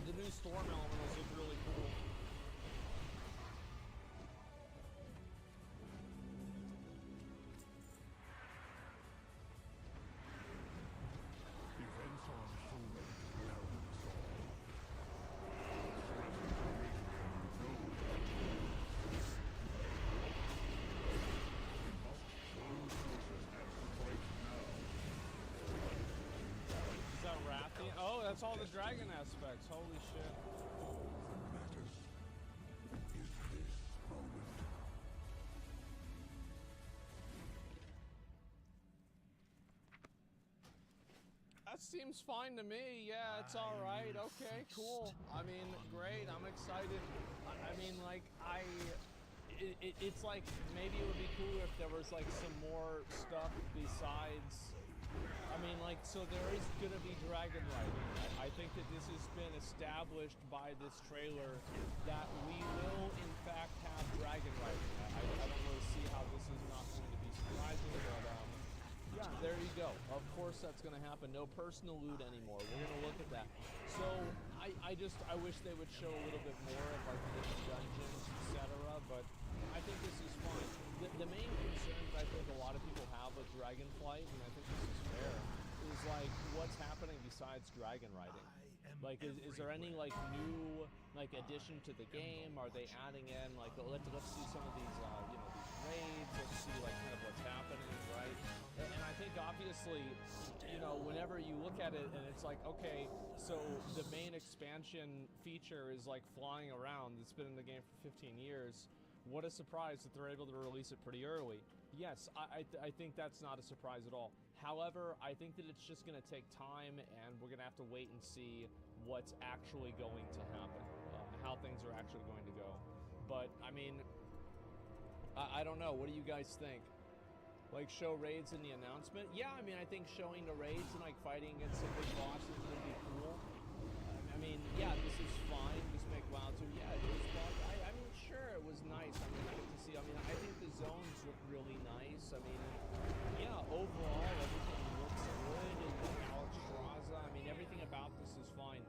The new storm elementals look really cool. Events are unfolding around us all. Is that Rathian? Oh, that's all the dragon aspects. Holy shit. All that matters is this moment. That seems fine to me. Yeah, it's all right. Okay, cool. I mean, great. I'm excited. I mean, like, it's like maybe it would be cool if there was like some more stuff besides. I mean, like, so there is gonna be dragon riding. I think that this has been established by this trailer that we will in fact have dragon riding. I don't really see how this is not going to be surprising, but yeah, there you go. Of course that's going to happen. No personal loot anymore. We're going to look at that. So I wish they would show a little bit more of like the dungeons, etc. But I think this is fine. The main concern that I think a lot of people have with Dragonflight, and I think this is fair, is like what's happening besides dragon riding. Like, is there any like new like addition to the game? Are they adding in like let's see some of these you know, these raids? Let's see like kind of what's happening, right? And I think obviously, you know, whenever you look at it and it's like, okay, so the main expansion feature is like flying around. It's been in the game for 15 years. What a surprise that they're able to release it pretty early. Yes, I think that's not a surprise at all. However, I think that it's just going to take time, and we're going to have to wait and see what's actually going to happen, how things are actually going to go. But, I mean, I don't know. What do you guys think? Like, show raids in the announcement? Yeah, I mean, I think showing the raids and, like, fighting against some big bosses would be cool. I mean, yeah, this is fine. Just make WoW 2. Yeah, it is fun. I mean, sure, it was nice. I mean, I get to see. I mean, I think the zones look really nice. I mean, yeah, overall, everything looks good. And Alex Straza, I mean, everything about this is fine.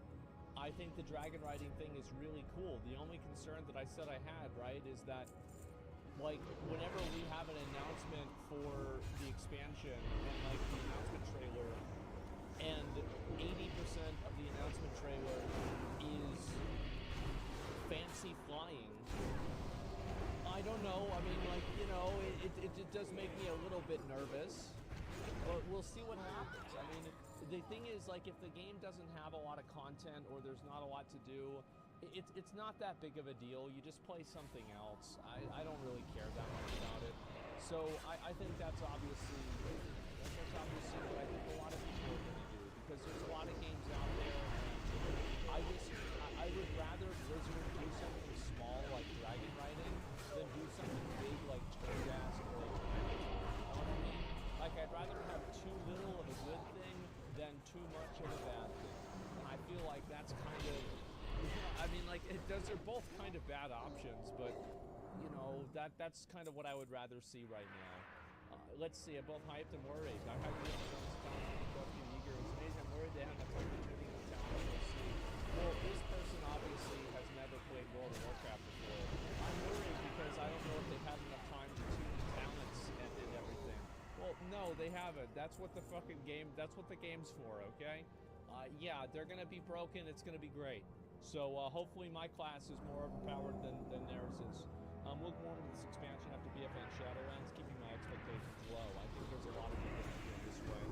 I think the dragon riding thing is really cool. The only concern that I said I had, right, is that, like, whenever we have an announcement for the expansion and, like, the announcement trailer, and 80% of the announcement trailer is fancy flying. I don't know. I mean, like, you know, it does make me a little bit nervous. But we'll see what happens. I mean, the thing is, like, if the game doesn't have a lot of content or there's not a lot to do, it's not that big of a deal. You just play something else. I don't really care that much about it. So I think that's obviously what I think a lot of people are going to do, because there's a lot of games out there. I would rather Blizzard do something small like dragon riding than do something big like Toad-ass and Big Planet. You know what I mean? Like, I'd rather have too little of a good thing than too much of a bad thing. And I feel like that's kind of, I mean, like, those are both kind of bad options, but, you know, that's kind of what I would rather see right now. Let's see, I'm both hyped and worried. I'm hyped with the eager. It's amazing. I'm worried they haven't played anything in the town. We'll see. Well, this person obviously has never played World of Warcraft before. I'm worried because I don't know if they've had enough time to tune the talents and everything. Well, no, they haven't. That's what the fucking game, that's what the game's for, okay? yeah, they're gonna be broken. It's gonna be great. So hopefully my class is more overpowered than theirs is. I'm looking forward to this expansion after BFA and Shadowlands, keeping my expectations low. I think there's a lot of people that feel this way.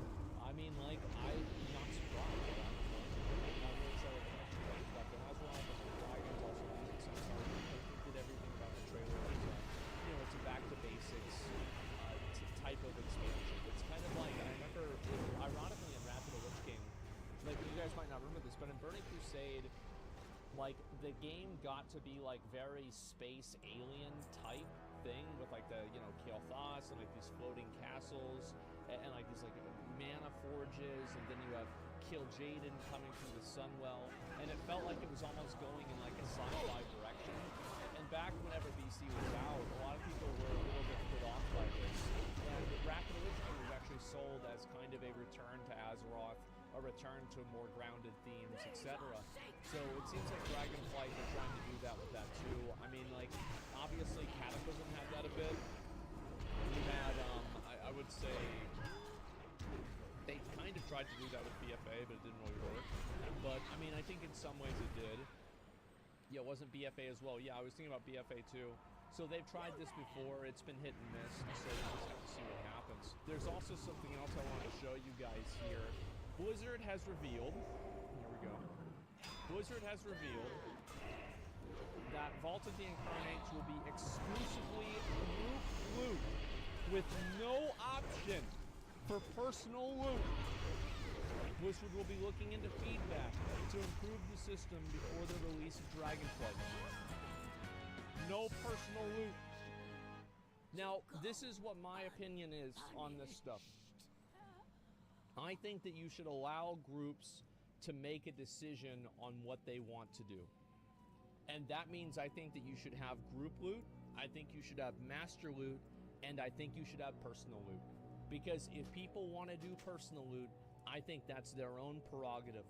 I mean, like, I'm not surprised. I'm really excited to watch the stuff. And as well, the Dragons also music sometime. I think did everything about the trailer. You know, it's a back to basics type of expansion. It's kind of like, I remember, ironically, in Wrath of the Lich King, like, you guys might not remember this, but in Burning Crusade, like, the game got to be, like, very space alien type thing with, like, the, you know, Kael'thas and, like, these floating castles and like, these, like, mana forges, and then you have Kill Jade coming through the Sunwell, and it felt like it was almost going in, like, a sci-fi direction. And back whenever BC was out, a lot of people were a little bit put off by this. And Wrath of the Lich King was actually sold as kind of a return to Azeroth, a return to more grounded themes, etc. So it seems like Dragonflight are trying to do that with that too. I mean, like, obviously Cataclysm had that a bit. We had, I would say, they kind of tried to do that with BFA, but it didn't really work. But, I mean, I think in some ways it did. Yeah, it wasn't BFA as well. Yeah, I was thinking about BFA too. So they've tried this before. It's been hit and miss, so we just have to see what happens. There's also something else I wanted to show you guys here. Blizzard has revealed, here we go, Blizzard has revealed that Vault of the Incarnates will be exclusively group loot with no option for personal loot. Blizzard will be looking into feedback to improve the system before the release of Dragonflight. No personal loot. Now, this is what my opinion is on this stuff. I think that you should allow groups to make a decision on what they want to do. And that means I think that you should have group loot, I think you should have master loot, and I think you should have personal loot. Because if people want to do personal loot, I think that's their own prerogative.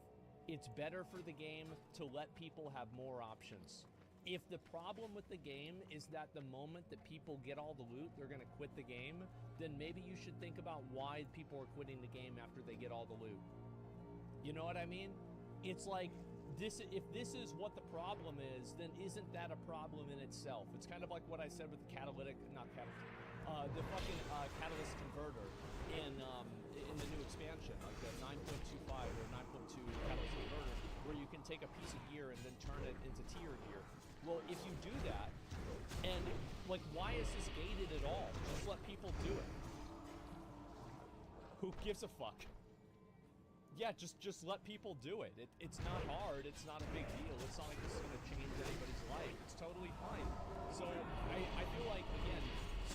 It's better for the game to let people have more options. If the problem with the game is that the moment that people get all the loot, they're going to quit the game, then maybe you should think about why people are quitting the game after they get all the loot. You know what I mean? It's like, if this is what the problem is, then isn't that a problem in itself? It's kind of like what I said with the the fucking catalyst converter in the new expansion, like the 9.25 or 9.2 catalyst converter, where you can take a piece of gear and then turn it into tier gear. Well, if you do that, and like, why is this gated at all? Just let people do it. Who gives a fuck? Yeah, just let people do it. It's not hard. It's not a big deal. It's not like this is going to change anybody's life. It's totally fine. So I feel like, again,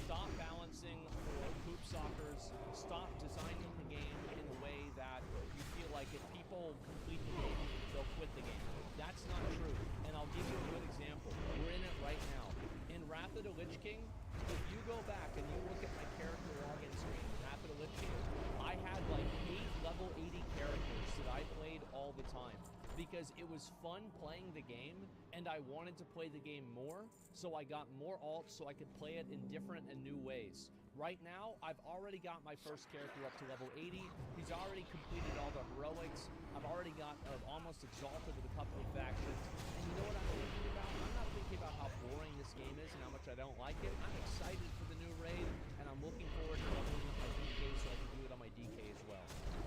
stop balancing for hoop soccers. Stop designing the game in a way that you feel like if people complete the game, they'll quit the game. That's not true. And I'll give you a good example. We're in it right now. In Wrath of the Lich King, if you go back and you look at my character login screen, Wrath of the Lich King, I had like 8 level 80 characters that I played all the time. Because it was fun playing the game, and I wanted to play the game more, so I got more alts so I could play it in different and new ways. Right now, I've already got my first character up to level 80. He's already completed all the heroics. I've already got almost exalted with a couple of factions. And you know what I'm thinking about? I'm not thinking about how boring this game is and how much I don't like it. I'm excited for the new raid, and I'm looking forward to leveling up my DK so I can do it on my DK as well.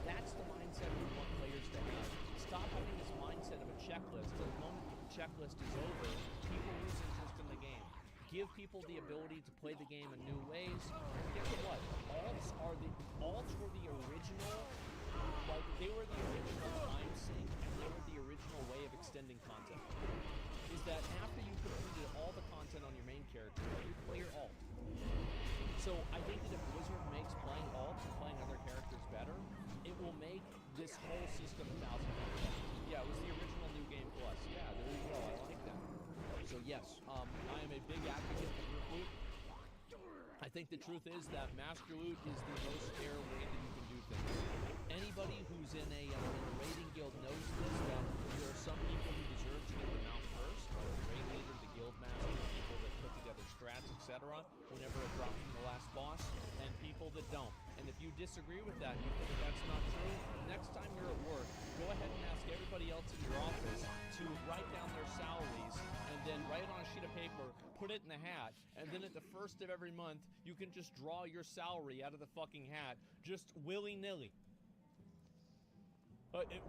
That's the mindset we want players to have. Stop having this mindset of a checklist. The moment the checklist is over, people lose interest in the game. Give people the ability to play the game in new ways. Guess what? Alts were the original, like, they were the original time sink, and they were the original way of extending content. Is that after you completed all the content on your main character, you play your alt. So I think that if Blizzard makes playing alts and playing other characters better, it will make this whole system 1,000 times better. Yeah, it was the original New Game Plus. Yeah, there you go. I like that. So yes, I am a big advocate for group loot. I think the truth is that master loot is the most fair way that you can do things. Anybody who's in a raiding guild knows this, that there are some people who deserve to get the mount first, the raid leader, the guild master, people that put together strats, etc., whenever it drops from the last boss, and people that don't. And if you disagree with that, you think that's not true, next time you're at work, go ahead and ask inmates in your office to write down their salaries and then write it on a sheet of paper, put it in the hat, and then at the first of every month, you can just draw your salary out of the fucking hat, just willy-nilly.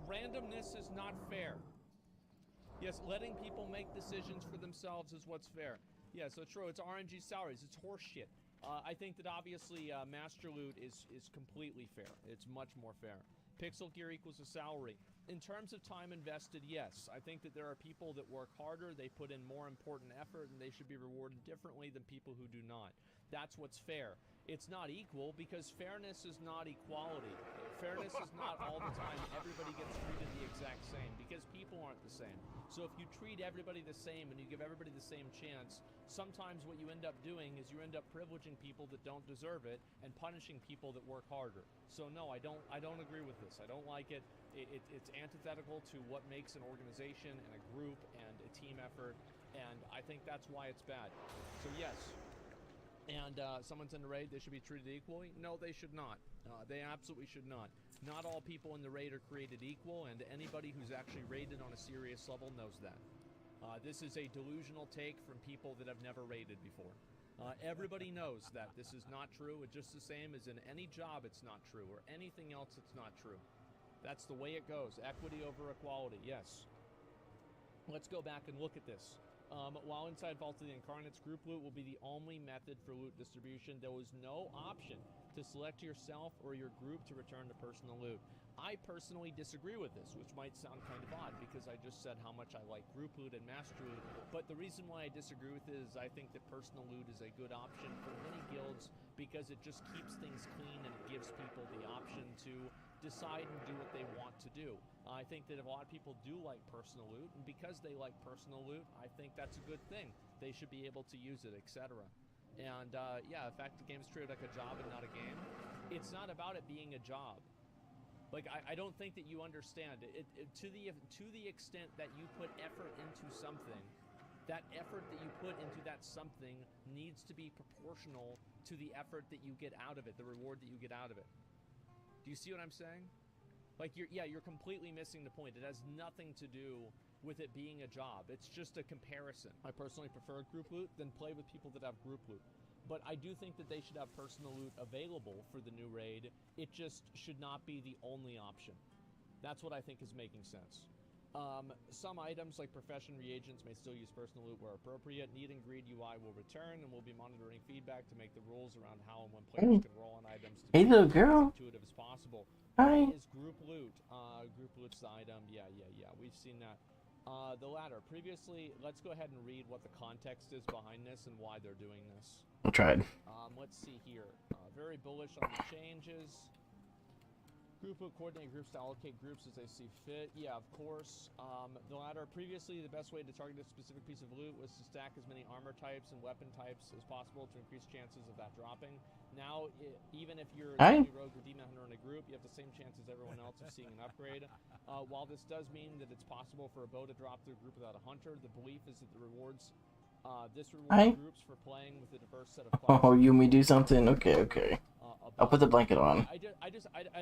Randomness is not fair. Yes, letting people make decisions for themselves is what's fair. Yeah, so true. It's RNG salaries. It's horseshit. I think that obviously Master Loot is completely fair. It's much more fair. Pixel gear equals a salary. In terms of time invested, yes. I think that there are people that work harder, they put in more important effort, and they should be rewarded differently than people who do not. That's what's fair. It's not equal because fairness is not equality. Fairness is not all the time everybody gets treated the exact same because people aren't the same. So if you treat everybody the same and you give everybody the same chance, sometimes what you end up doing is you end up privileging people that don't deserve it and punishing people that work harder. So no, I don't agree with this. I don't like it. It's antithetical to what makes an organization and a group and a team effort, and I think that's why it's bad. So yes. And someone's in the raid, they should be treated equally? No, they should not. They absolutely should not. Not all people in the raid are created equal, and anybody who's actually raided on a serious level knows that. This is a delusional take from people that have never raided before. Everybody knows that this is not true. It's just the same as in any job it's not true, or anything else it's not true. That's the way it goes. Equity over equality, yes. Let's go back and look at this. While inside Vault of the Incarnates, group loot will be the only method for loot distribution. There was no option to select yourself or your group to return to personal loot. I personally disagree with this, which might sound kind of odd because I just said how much I like group loot and master loot. But the reason why I disagree with it is I think that personal loot is a good option for many guilds because it just keeps things clean and it gives people the option to decide and do what they want to do. I think that a lot of people do like personal loot, and because they like personal loot, I think that's a good thing. They should be able to use it, etc. And yeah, in fact, the game's treated like a job and not a game. It's not about it being a job. Like, I don't think that you understand it. To the extent that you put effort into something, that effort that you put into that something needs to be proportional to the effort that you get out of it, the reward that you get out of it. Do you see what I'm saying? Like, you're completely missing the point. It has nothing to do with it being a job. It's just a comparison. I personally prefer group loot than play with people that have group loot. But I do think that they should have personal loot available for the new raid. It just should not be the only option. That's what I think is making sense. Some items like profession reagents may still use personal loot where appropriate. Need and greed UI will return, and we'll be monitoring feedback to make the rules around how and when players can roll on items to be little girl. as intuitive as possible. Hi. Is group loot. Group loot's the item. Yeah. We've seen that. The latter. Previously, let's go ahead and read what the context is behind this and why they're doing this. I tried. Let's see here. Very bullish on the changes. Group will coordinate groups to allocate groups as they see fit. Yeah, of course. The latter. Previously, the best way to target a specific piece of loot was to stack as many armor types and weapon types as possible to increase chances of that dropping. Now, even if you're a rogue or demon hunter in a group, you have the same chance as everyone else of seeing an upgrade. While this does mean that it's possible for a bow to drop through a group without a hunter, the belief is that the rewards this rewards groups for playing with a diverse set of classes. Oh, you may do something? Okay. I'll put the blanket on. I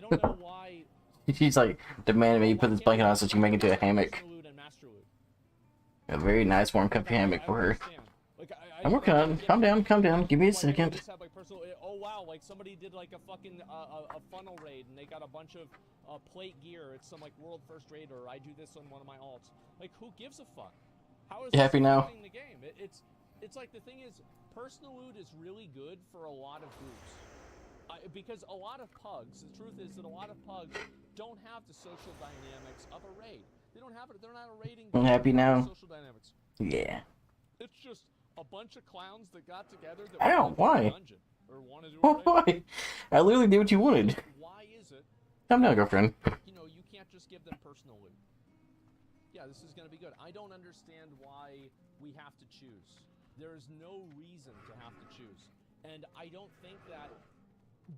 don't know why. She's like demanding me put this blanket on so she can make it into a hammock. A very nice warm comfy hammock for her. I'm working on it. Calm down. Give me a second. Oh wow, like somebody did like a fucking a funnel raid and they got a bunch of plate gear. It's some like world first raid, or I do this on one of my alts. Like, who gives a fuck? How is you happy now? The game? It's like, the thing is, personal loot is really good for a lot of groups. Because a lot of pugs, the truth is that a lot of pugs don't have the social dynamics of a raid. They don't have it. They're not a raiding. I'm happy now. Social dynamics. Yeah. It's just a bunch of clowns that got together. Ow! Why? Why? I literally did what you wanted. Why is it? Calm down, girlfriend. You know, you can't just give them personal loot. Yeah, this is gonna be good. I don't understand why we have to choose. There is no reason to have to choose, and I don't think that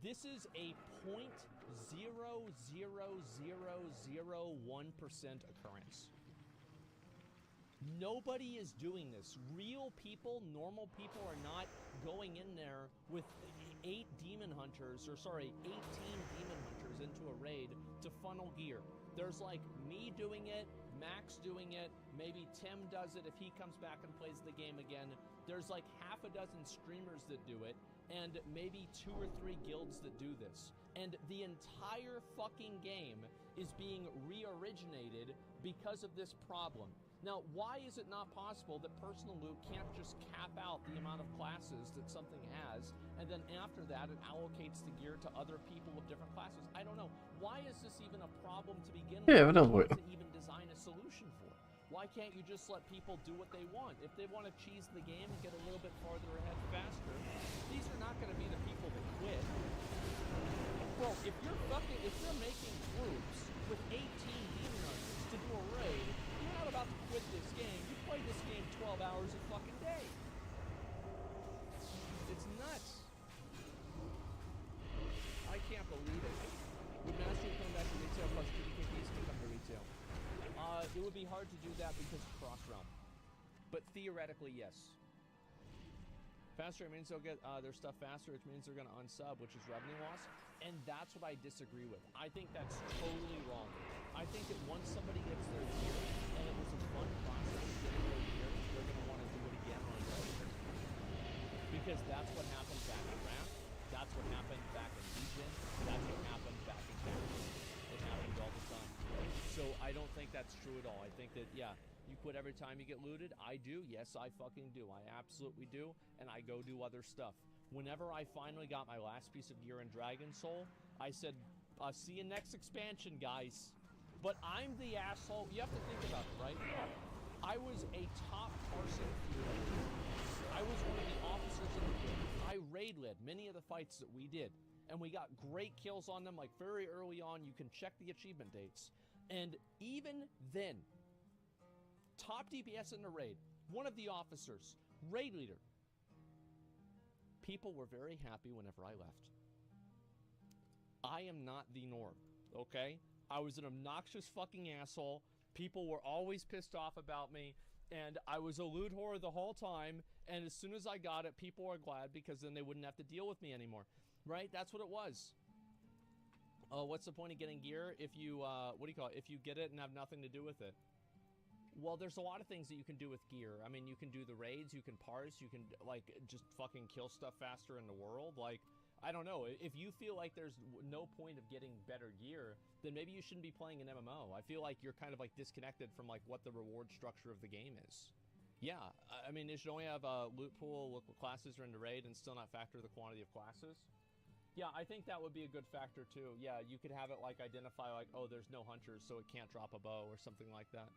this is a 0.00001% occurrence. Nobody is doing this. Real people, normal people are not going in there with 18 demon hunters into a raid to funnel gear. There's like me doing it, Max doing it, maybe Tim does it if he comes back and plays the game again. There's like half a dozen streamers that do it, and maybe 2 or 3 guilds that do this. And the entire fucking game is being re-originated because of this problem. Now, why is it not possible that personal loot can't just cap out the amount of classes that something has, and then after that it allocates the gear to other people with different classes? I don't know. Why is this even a problem to begin with? Yeah, it does work. To even design a solution for? Why can't you just let people do what they want? If they want to cheese the game and get a little bit farther ahead faster, these are not going to be the people that quit. Well, if you're making groups with 18 demon hunters to do a raid, you're not about to quit this game. You play this game 12 hours a fucking day. It's nuts. I can't believe it. Would Mastery come back to retail plus GDKPs to come to retail? It would be hard to do that because of cross-realm. But theoretically, yes. Faster, it means they'll get their stuff faster, which means they're going to unsub, which is revenue loss. And that's what I disagree with. I think that's totally wrong. I think that once somebody gets their gear, and it was a fun process getting their gear, they're going to want to do it again on their own. Because that's what happened back in Wrath, that's what happened back in Legion, that's what happened back in Captain. It happens all the time. So I don't think that's true at all. I think that, yeah, you quit every time you get looted. I do. Yes, I fucking do. I absolutely do. And I go do other stuff. Whenever I finally got my last piece of gear in Dragon Soul, I said, see you next expansion, guys. But I'm the asshole. You have to think about it, right? I was a top Parson fearer. I was one of the officers in the game. I raid led many of the fights that we did. And we got great kills on them, like very early on. You can check the achievement dates. And even then, top DPS in the raid, one of the officers, raid leader. People were very happy whenever I left. I am not the norm, okay? I was an obnoxious fucking asshole. People were always pissed off about me, and I was a loot whore the whole time, and as soon as I got it, people were glad because then they wouldn't have to deal with me anymore, right? That's what it was. What's the point of getting gear if you, if you get it and have nothing to do with it? Well, there's a lot of things that you can do with gear. I mean, you can do the raids, you can parse, you can, like, just fucking kill stuff faster in the world. Like, I don't know. If you feel like there's no point of getting better gear, then maybe you shouldn't be playing an MMO. I feel like you're kind of, like, disconnected from, like, what the reward structure of the game is. Yeah, I mean, you should only have a loot pool, look what classes are in the raid, and still not factor the quantity of classes. Yeah, I think that would be a good factor, too. Yeah, you could have it, like, identify, like, oh, there's no hunters, so it can't drop a bow or something like that.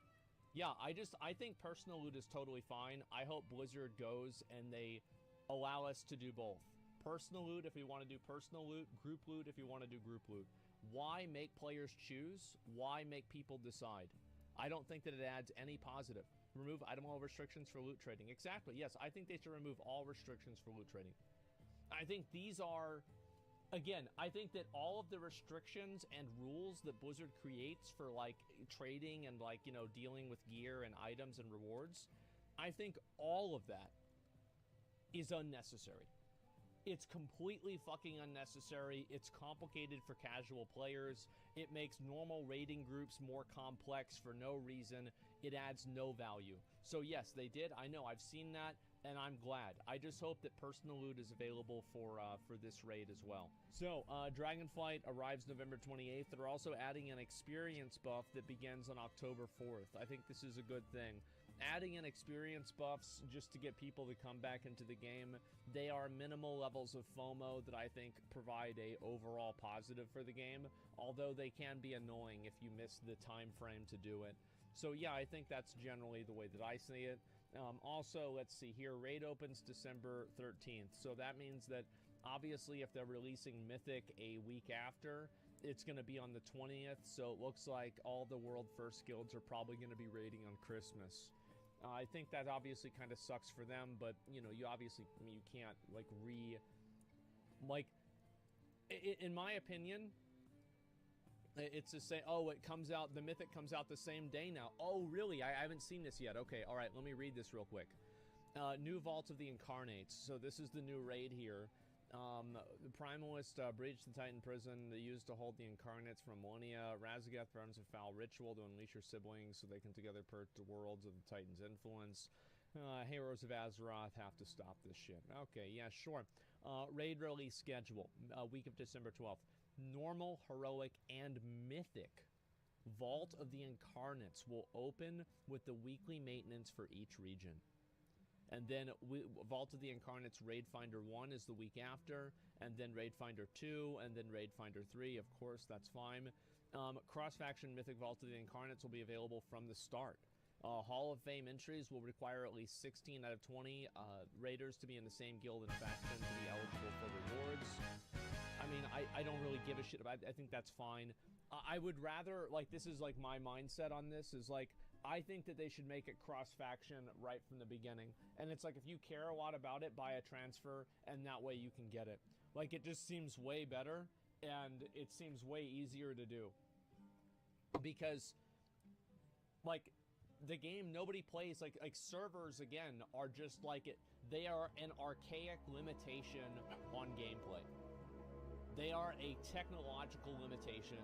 Yeah, I think personal loot is totally fine. I hope Blizzard goes and they allow us to do both. Personal loot if we want to do personal loot, group loot if you want to do group loot. Why make players choose? Why make people decide? I don't think that it adds any positive. Remove item level restrictions for loot trading. Exactly, yes, I think they should remove all restrictions for loot trading. I think these are... Again, I think that all of the restrictions and rules that Blizzard creates for, like, trading and, like, you know, dealing with gear and items and rewards, I think all of that is unnecessary. It's completely fucking unnecessary. It's complicated for casual players. It makes normal raiding groups more complex for no reason. It adds no value. So yes, they did. I know, I've seen that, and I'm glad. I just hope that personal loot is available for this raid as well. So, Dragonflight arrives November 28th. They're also adding an experience buff that begins on October 4th. I think this is a good thing. Adding in experience buffs just to get people to come back into the game, they are minimal levels of FOMO that I think provide a overall positive for the game, although they can be annoying if you miss the time frame to do it. So yeah, I think that's generally the way that I see it. Also, let's see here, raid opens December 13th, so that means that obviously if they're releasing Mythic a week after, it's going to be on the 20th, so it looks like all the World First guilds are probably going to be raiding on Christmas. I think that obviously kind of sucks for them, but, you know, you obviously, I mean, you can't, like, in my opinion, it's the same, oh, it comes out, the Mythic comes out the same day now. Oh, really? I haven't seen this yet. Okay, all right, let me read this real quick. New Vault of the Incarnates. So this is the new raid here. The Primalist breached the Titan prison they used to hold the incarnates from Ammonia. Razagath performs a foul ritual to unleash her siblings so they can together purge the worlds of the Titan's influence. Heroes of Azeroth have to stop this shit. Okay, yeah, sure. Raid release schedule, week of December 12th. Normal, heroic, and mythic Vault of the Incarnates will open with the weekly maintenance for each region. And then Vault of the Incarnates Raid Finder 1 is the week after, and then Raid Finder 2, and then Raid Finder 3. Of course, that's fine. Cross-faction Mythic Vault of the Incarnates will be available from the start. Hall of Fame entries will require at least 16 out of 20 raiders to be in the same guild and faction to be eligible for rewards. I mean, I don't really give a shit about it. I think that's fine. I would rather, like, this is like my mindset on this, is like, I think that they should make it cross-faction right from the beginning. And it's like, if you care a lot about it, buy a transfer, and that way you can get it. Like, it just seems way better, and it seems way easier to do. Because, like, the game nobody plays, like servers, again, are just like it. They are an archaic limitation on gameplay. They are a technological limitation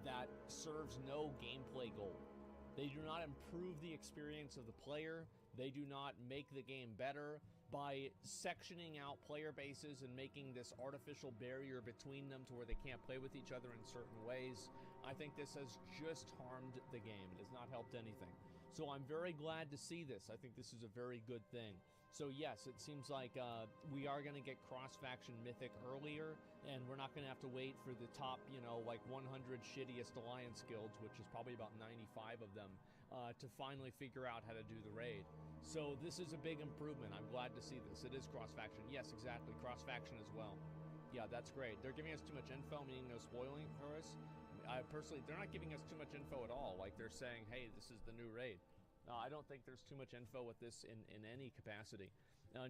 that serves no gameplay goal. They do not improve the experience of the player. They do not make the game better by sectioning out player bases and making this artificial barrier between them to where they can't play with each other in certain ways. I think this has just harmed the game. It has not helped anything. So I'm very glad to see this. I think this is a very good thing. So yes, it seems like we are going to get cross-faction Mythic earlier, and we're not going to have to wait for the top, you know, like 100 shittiest Alliance guilds, which is probably about 95 of them, to finally figure out how to do the raid. So this is a big improvement. I'm glad to see this. It is cross-faction. Yes, exactly. Cross-faction as well. Yeah, that's great. They're giving us too much info, meaning no spoiling for us. Personally, they're not giving us too much info at all. Like, they're saying, hey, this is the new raid. I don't think there's too much info with this in any capacity.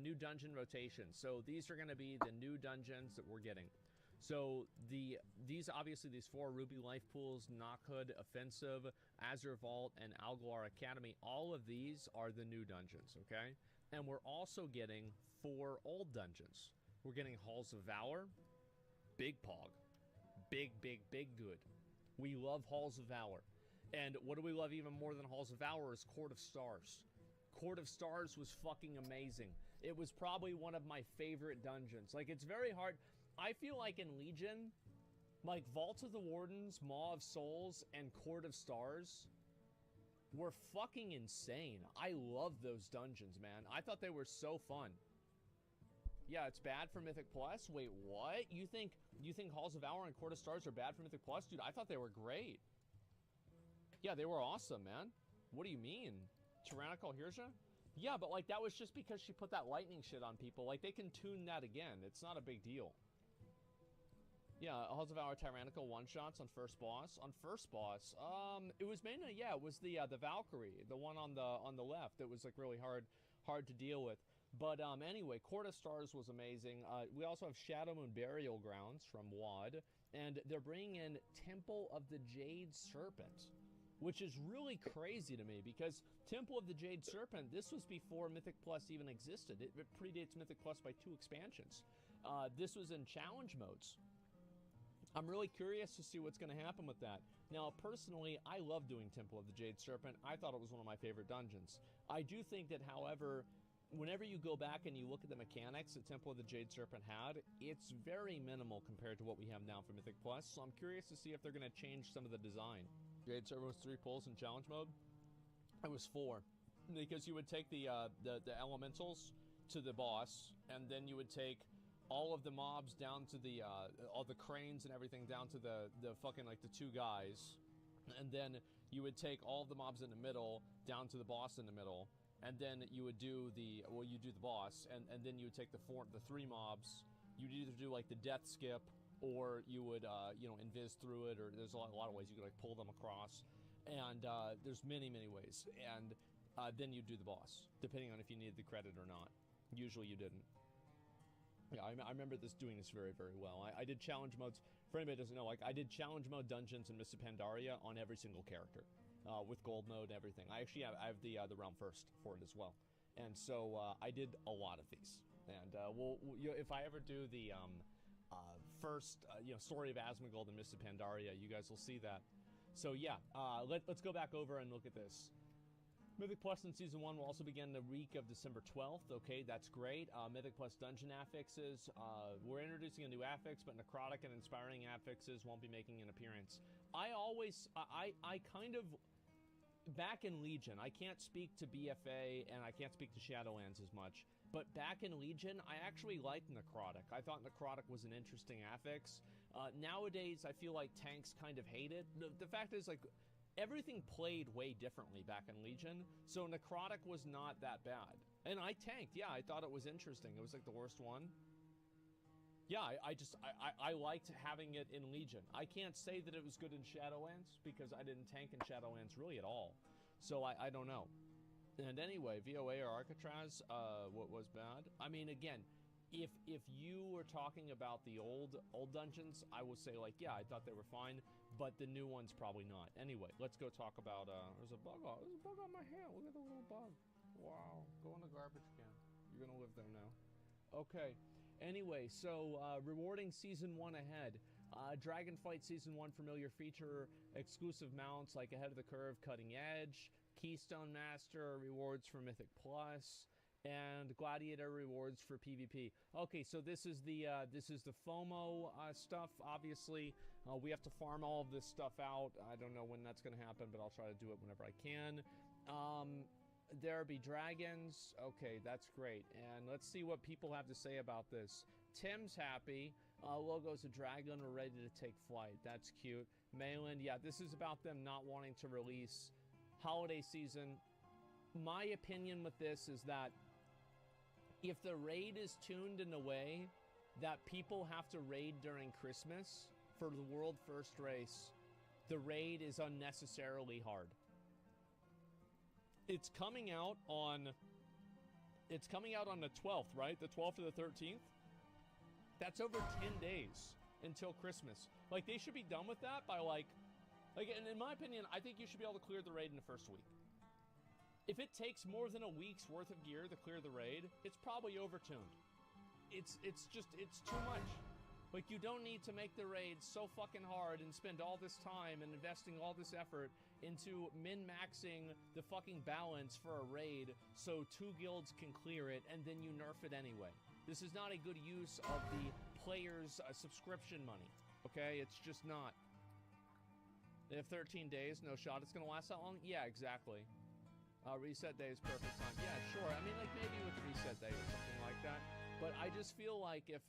New dungeon rotation. So these are going to be the new dungeons that we're getting. So these obviously, these 4 Ruby Life Pools, Knockhood Offensive, Azure Vault, and Algalar Academy, all of these are the new dungeons, okay? And we're also getting 4 old dungeons. We're getting Halls of Valor, Big Pog, big good. We love Halls of Valor. And what do we love even more than Halls of Valor is Court of Stars. Court of Stars was fucking amazing. It was probably one of my favorite dungeons. Like, it's very hard. I feel like in Legion, like Vault of the Wardens, Maw of Souls, and Court of Stars were fucking insane. I love those dungeons, man. I thought they were so fun. Yeah, it's bad for Mythic Plus? Wait, what? You think Halls of Valor and Court of Stars are bad for Mythic Plus? Dude, I thought they were great. Yeah, they were awesome, man. What do you mean? Tyrannical Hirsha? Yeah, but like that was just because she put that lightning shit on people. Like they can tune that again. It's not a big deal. Yeah, Halls of Valor Tyrannical one-shots on first boss. On first boss, it was mainly, yeah, it was the Valkyrie, the one on the left. That was like really hard to deal with. But anyway, Court of Stars was amazing. We also have Shadow Moon Burial Grounds from WoD, and they're bringing in Temple of the Jade Serpent, which is really crazy to me because Temple of the Jade Serpent, this was before Mythic Plus even existed. It predates Mythic Plus by 2 expansions. This was in challenge modes. I'm really curious to see what's going to happen with that. Now, personally, I love doing Temple of the Jade Serpent. I thought it was one of my favorite dungeons. I do think that, however, whenever you go back and you look at the mechanics that Temple of the Jade Serpent had, it's very minimal compared to what we have now for Mythic Plus, so I'm curious to see if they're going to change some of the design. Jade Serpent was 3 pulls in challenge mode? It was 4. Because you would take the elementals to the boss, and then you would take all of the mobs down to the, all the cranes and everything down to the fucking, like, the 2 guys. And then you would take all of the mobs in the middle down to the boss in the middle. And then you would do the, well, you do the boss, and then you would take the 3 mobs. You'd either do, like, the death skip, or you would, you know, invis through it, or there's a lot of ways you could, like, pull them across. And there's many ways. And then you do the boss, depending on if you needed the credit or not. Usually you didn't. Yeah, I remember doing this very well. I did challenge modes. For anybody who doesn't know, like, I did challenge mode dungeons in Mists of Pandaria on every single character, with gold mode and everything. I actually have the Realm First for it as well. And so I did a lot of these. And if I ever do the first story of Asmongold and Mists of Pandaria, you guys will see that. So yeah, let's go back over and look at this. Mythic Plus in Season 1 will also begin the week of December 12th. Okay, that's great. Mythic Plus dungeon affixes. We're introducing a new affix, but necrotic and inspiring affixes won't be making an appearance. I kind of... Back in Legion, I can't speak to BFA and I can't speak to Shadowlands as much, but back in Legion, I actually liked necrotic. I thought necrotic was an interesting affix. Nowadays, I feel like tanks kind of hate it. The fact is, like, everything played way differently back in Legion, so necrotic was not that bad. And I tanked, yeah, I thought it was interesting. It was like the worst one. Yeah, I liked having it in Legion. I can't say that it was good in Shadowlands because I didn't tank in Shadowlands really at all. So I don't know. And anyway, VOA or Alcatraz, what was bad? I mean, again, if you were talking about the old dungeons, I will say, like, yeah, I thought they were fine, but the new ones probably not. Anyway, let's go talk about, there's a bug on my hand. Look at the little bug. Wow, go in the garbage can. You're gonna live there now. Okay. Anyway, so rewarding Season 1 ahead. Dragonflight Season 1 familiar feature, exclusive mounts like Ahead of the Curve, Cutting Edge, Keystone Master rewards for Mythic Plus, and Gladiator rewards for PvP. Okay, so this is the FOMO stuff. Obviously, we have to farm all of this stuff out. I don't know when that's going to happen, but I'll try to do it whenever I can. There be dragons. Okay, that's great. And let's see what people have to say about this. Tim's happy. Logo's a dragon. We're ready to take flight. That's cute. Mayland, yeah, this is about them not wanting to release holiday season. My opinion with this is that if the raid is tuned in a way that people have to raid during Christmas for the world first race, the raid is unnecessarily hard. It's coming out on the 12th, right? The 12th or the 13th? That's over 10 days until Christmas. Like, they should be done with that by, like, and in my opinion, I think you should be able to clear the raid in the first week. If it takes more than a week's worth of gear to clear the raid, it's probably overtuned. It's too much. Like, you don't need to make the raid so fucking hard and spend all this time and investing all this effort into min-maxing the fucking balance for a raid so 2 guilds can clear it and then you nerf it anyway. This is not a good use of the players' subscription money, okay? It's just not. They have 13 days, no shot it's gonna last that long? Yeah, exactly. Reset day is perfect time. Yeah, sure. I mean, like, maybe with reset day or something like that. But I just feel like if,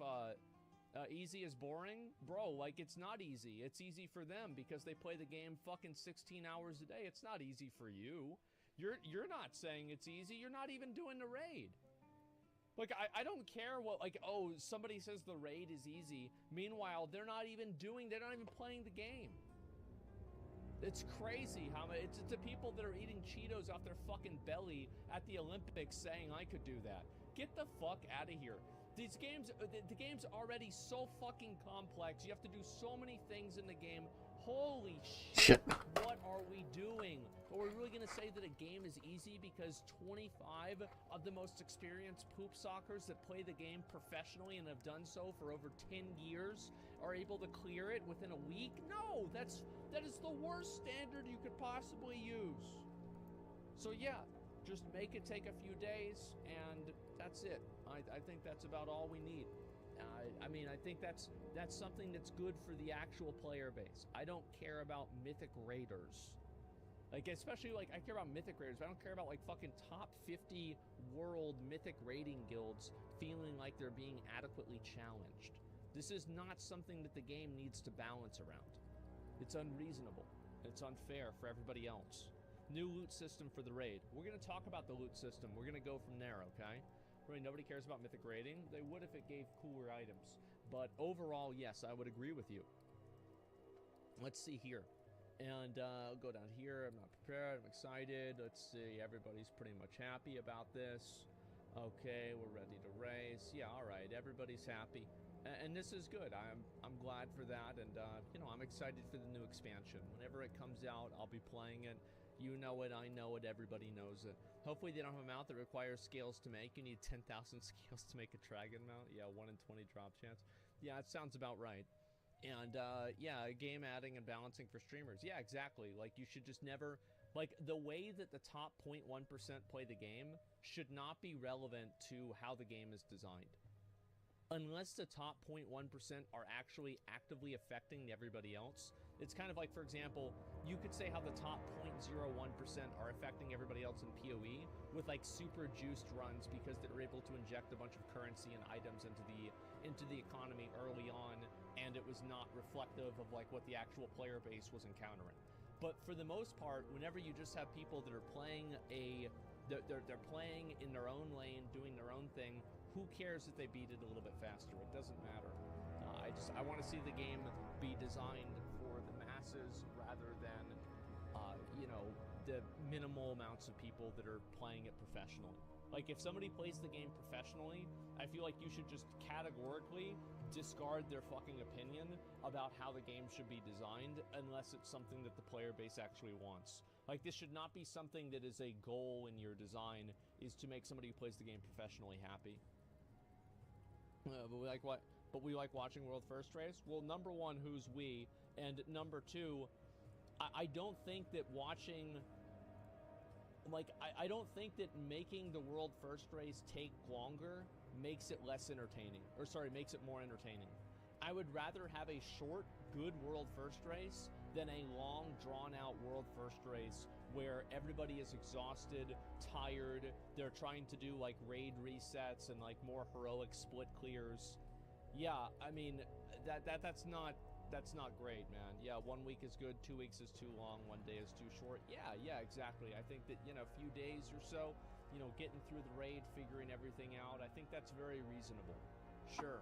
easy is boring, bro, like, it's not easy. It's easy for them because they play the game fucking 16 hours a day. It's not easy for you. You're not saying it's easy. You're not even doing the raid. Like, I don't care what, like, oh, somebody says the raid is easy. Meanwhile, they're not even playing the game. It's crazy how much, it's the people that are eating Cheetos off their fucking belly at the Olympics saying I could do that. Get the fuck out of here. These games, the game's already so fucking complex. You have to do so many things in the game. Holy shit. What are we doing? Are we really gonna say that a game is easy because 25 of the most experienced poop sockers that play the game professionally and have done so for over 10 years are able to clear it within a week? No, that is the worst standard you could possibly use. So yeah, just make it take a few days and that's it. I think that's about all we need. I mean, I think that's something that's good for the actual player base. I don't care about Mythic Raiders. Like, especially, like, I care about Mythic Raiders, but I don't care about, like, fucking top 50 world Mythic raiding guilds feeling like they're being adequately challenged. This is not something that the game needs to balance around. It's unreasonable. It's unfair for everybody else. New loot system for the raid. We're going to talk about the loot system. We're going to go from there, okay? Really, nobody cares about Mythic raiding. They would if it gave cooler items. But overall, yes, I would agree with you. Let's see here. And I'll go down here. I'm not prepared. I'm excited. Let's see. Everybody's pretty much happy about this. Okay, we're ready to race. Yeah, all right. Everybody's happy. And this is good. I'm glad for that. And, you know, I'm excited for the new expansion. Whenever it comes out, I'll be playing it. You know it, I know it, everybody knows it. Hopefully they don't have a mount that requires scales to make. You need 10,000 scales to make a dragon mount. Yeah, 1 in 20 drop chance. Yeah, it sounds about right. And yeah, game adding and balancing for streamers. Yeah, exactly. Like, you should just never... Like, the way that the top 0.1% play the game should not be relevant to how the game is designed. Unless the top 0.1% are actually actively affecting everybody else. It's kind of like, for example, you could say how the top 0.01% are affecting everybody else in PoE with like super juiced runs because they're able to inject a bunch of currency and items into the economy early on, and it was not reflective of like what the actual player base was encountering. But for the most part, whenever you just have people that are playing they're playing in their own lane, doing their own thing, who cares if they beat it a little bit faster? It doesn't matter. I want to see the game be designed for the masses rather than, you know, the minimal amounts of people that are playing it professionally. Like, if somebody plays the game professionally, I feel like you should just categorically discard their fucking opinion about how the game should be designed unless it's something that the player base actually wants. Like, this should not be something that is a goal in your design, is to make somebody who plays the game professionally happy. But we like watching World First Race? Well, number one, who's we? And number two, I don't think that watching... Like, I don't think that making the World First Race take longer makes it less entertaining. Or, sorry, makes it more entertaining. I would rather have a short, good World First Race than a long, drawn-out World First Race where everybody is exhausted, tired, they're trying to do, like, raid resets and, like, more heroic split clears. Yeah, I mean, that's not great, man. Yeah, 1 week is good, 2 weeks is too long, 1 day is too short. Yeah, exactly. I think that, you know, a few days or so, you know, getting through the raid, figuring everything out, I think that's very reasonable. Sure.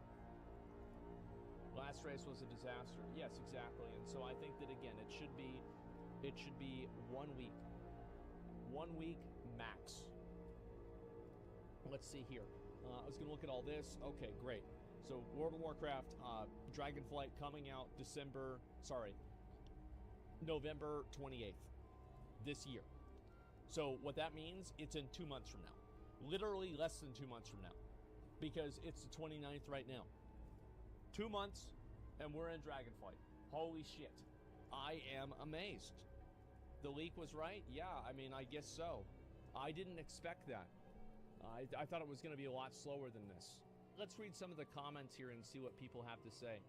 Last race was a disaster. Yes, exactly. And so I think that, again, it should be 1 week. 1 week max. Let's see here. I was going to look at all this. Okay, great. So World of Warcraft, Dragonflight coming out November 28th this year. So what that means, it's in 2 months from now. Literally less than 2 months from now. Because it's the 29th right now. 2 months, and we're in Dragonflight. Holy shit. I am amazed. The leak was right? Yeah, I mean, I guess so. I didn't expect that. I thought it was going to be a lot slower than this. Let's read some of the comments here and see what people have to say.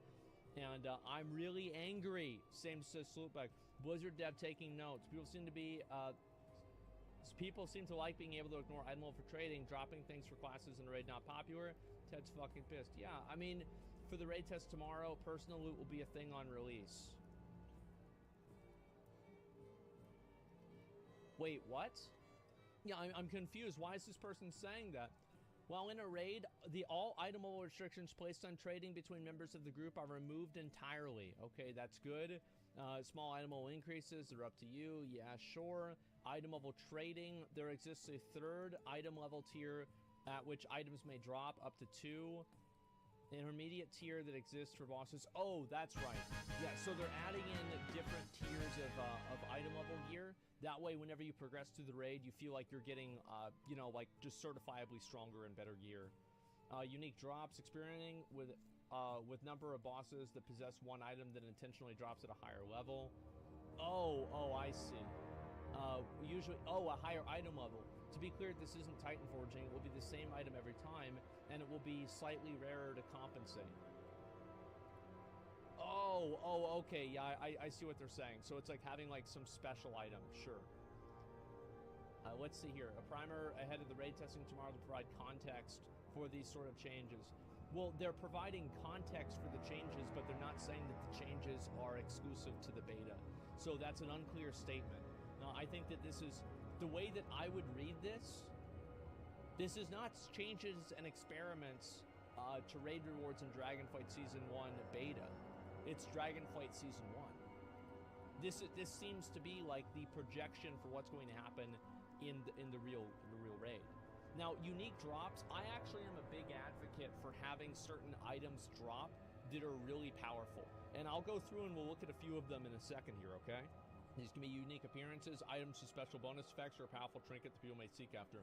And I'm really angry. Same says Sloopback. Blizzard dev taking notes. People seem to like being able to ignore item level for trading, dropping things for classes in the raid not popular. Ted's fucking pissed. Yeah, I mean, for the raid test tomorrow, personal loot will be a thing on release. Wait, what? Yeah, I'm confused. Why is this person saying that? While in a raid, all item level restrictions placed on trading between members of the group are removed entirely. Okay, that's good. Small item level increases are up to you. Yeah, sure. Item level trading, there exists a third item level tier at which items may drop up to 2. Intermediate tier that exists for bosses. Oh, that's right. Yeah, so they're adding in different tiers of item level gear. That way, whenever you progress through the raid, you feel like you're getting, you know, like just certifiably stronger and better gear. Unique drops, experimenting with number of bosses that possess one item that intentionally drops at a higher level. Oh, I see. Usually, a higher item level. To be clear, this isn't Titan Forging. It will be the same item every time, and it will be slightly rarer to compensate. Oh, okay. Yeah, I see what they're saying. So it's like having like some special item. Sure. Let's see here. A primer ahead of the raid testing tomorrow to provide context for these sort of changes. Well, they're providing context for the changes, but they're not saying that the changes are exclusive to the beta. So that's an unclear statement. Now, I think that this is... The way that I would read this is not changes and experiments to raid rewards in Dragonflight Season 1 beta. It's Dragonflight Season 1. This seems to be like the projection for what's going to happen in the real raid. Now, unique drops, I actually am a big advocate for having certain items drop that are really powerful. And I'll go through and we'll look at a few of them in a second here, okay? These can be unique appearances, items with special bonus effects, or a powerful trinket that people may seek after.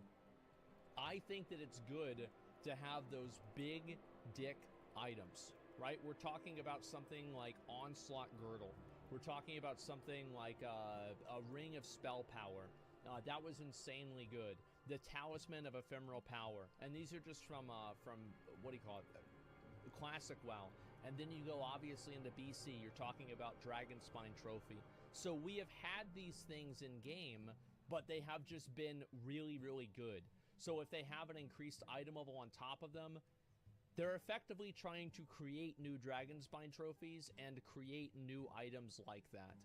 I think that it's good to have those big dick items, right? We're talking about something like Onslaught Girdle. We're talking about something like a Ring of Spell Power. That was insanely good. The Talisman of Ephemeral Power. And these are just from what do you call it? Classic WoW. And then you go obviously into BC, you're talking about Dragonspine Trophy. So we have had these things in game, but they have just been really, really good. So if they have an increased item level on top of them, they're effectively trying to create new Dragonspine trophies and create new items like that.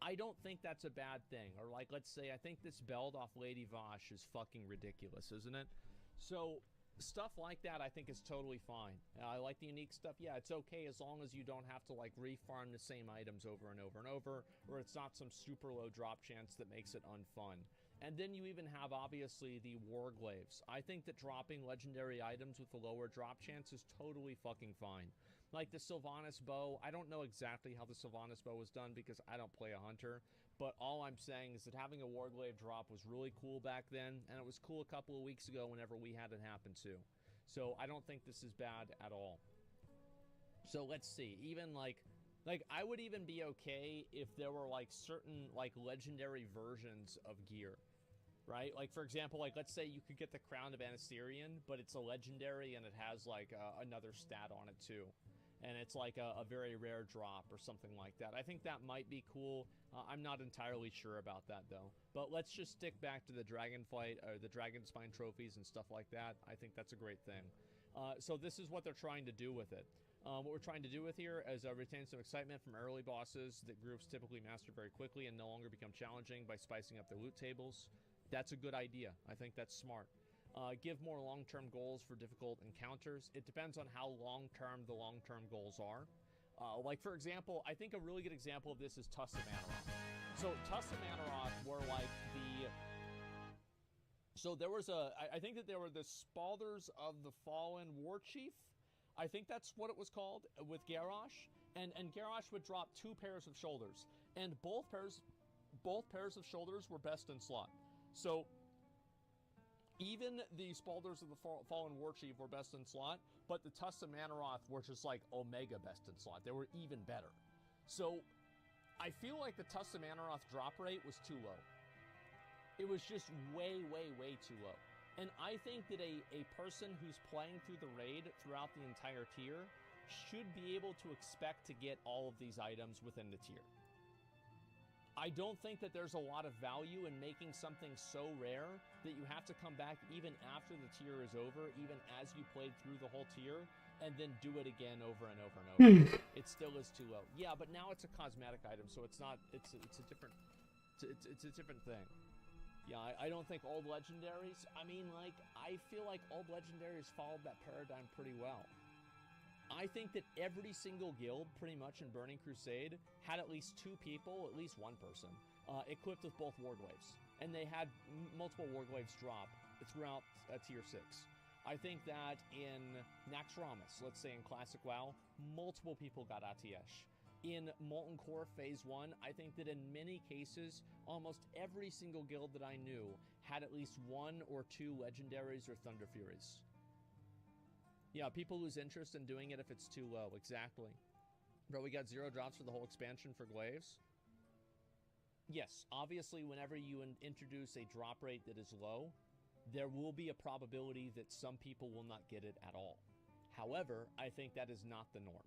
I don't think that's a bad thing. Or like, let's say, I think this belt off Lady Vosh is fucking ridiculous, isn't it? So stuff like that I think is totally fine. I like the unique stuff. Yeah, it's okay as long as you don't have to like refarm the same items over and over and over, or it's not some super low drop chance that makes it unfun. And then you even have, obviously, the Warglaives. I think that dropping legendary items with a lower drop chance is totally fucking fine. Like the Sylvanas bow, I don't know exactly how the Sylvanas bow was done because I don't play a hunter, but all I'm saying is that having a Warglaive drop was really cool back then, and it was cool a couple of weeks ago whenever we had it happen too. So I don't think this is bad at all. So let's see, even like I would even be okay if there were like certain like legendary versions of gear. Right? Like, for example, like, let's say you could get the Crown of Anasirian, but it's a legendary and it has, like, another stat on it, too. And it's, like, a very rare drop or something like that. I think that might be cool. I'm not entirely sure about that, though. But let's just stick back to the Dragonflight, or the Dragonspine trophies and stuff like that. I think that's a great thing. So this is what they're trying to do with it. What we're trying to do with here is retain some excitement from early bosses that groups typically master very quickly and no longer become challenging by spicing up their loot tables. That's a good idea. I think that's smart. Give more long-term goals for difficult encounters. It depends on how long-term the long-term goals are. Like, for example, I think a really good example of this is Tusk of Amaroth. So, Tusk of Amaroth were like the... So, there was I think that there were the Spalders of the Fallen War Chief. I think that's what it was called, with Garrosh. And Garrosh would drop 2 pairs of shoulders. And both pairs of shoulders were best in slot. So, even the Spalders of the Fallen War Chief were best in slot, but the Tusks of Amaroth were just like Omega best in slot. They were even better. So, I feel like the Tusks of Amaroth drop rate was too low. It was just way, way, way too low. And I think that a person who's playing through the raid throughout the entire tier should be able to expect to get all of these items within the tier. I don't think that there's a lot of value in making something so rare that you have to come back even after the tier is over, even as you played through the whole tier, and then do it again over and over and over. It still is too low. Yeah, but now it's a cosmetic item, so it's not. It's a different thing. Yeah, I don't think old legendaries. I mean, like, I feel like old legendaries followed that paradigm pretty well. I think that every single guild, pretty much in Burning Crusade, had at least 2 people, at least 1 person, equipped with both Warglaives. And they had multiple Warglaives drop throughout Tier 6. I think that in Naxxramas, let's say in Classic WoW, multiple people got Atiesh. In Molten Core Phase 1, I think that in many cases, almost every single guild that I knew had at least 1 or 2 Legendaries or Thunder Furies. Yeah, people lose interest in doing it if it's too low. Exactly. Bro, we got 0 drops for the whole expansion for Glaives. Yes, obviously, whenever you introduce a drop rate that is low, there will be a probability that some people will not get it at all. However, I think that is not the norm.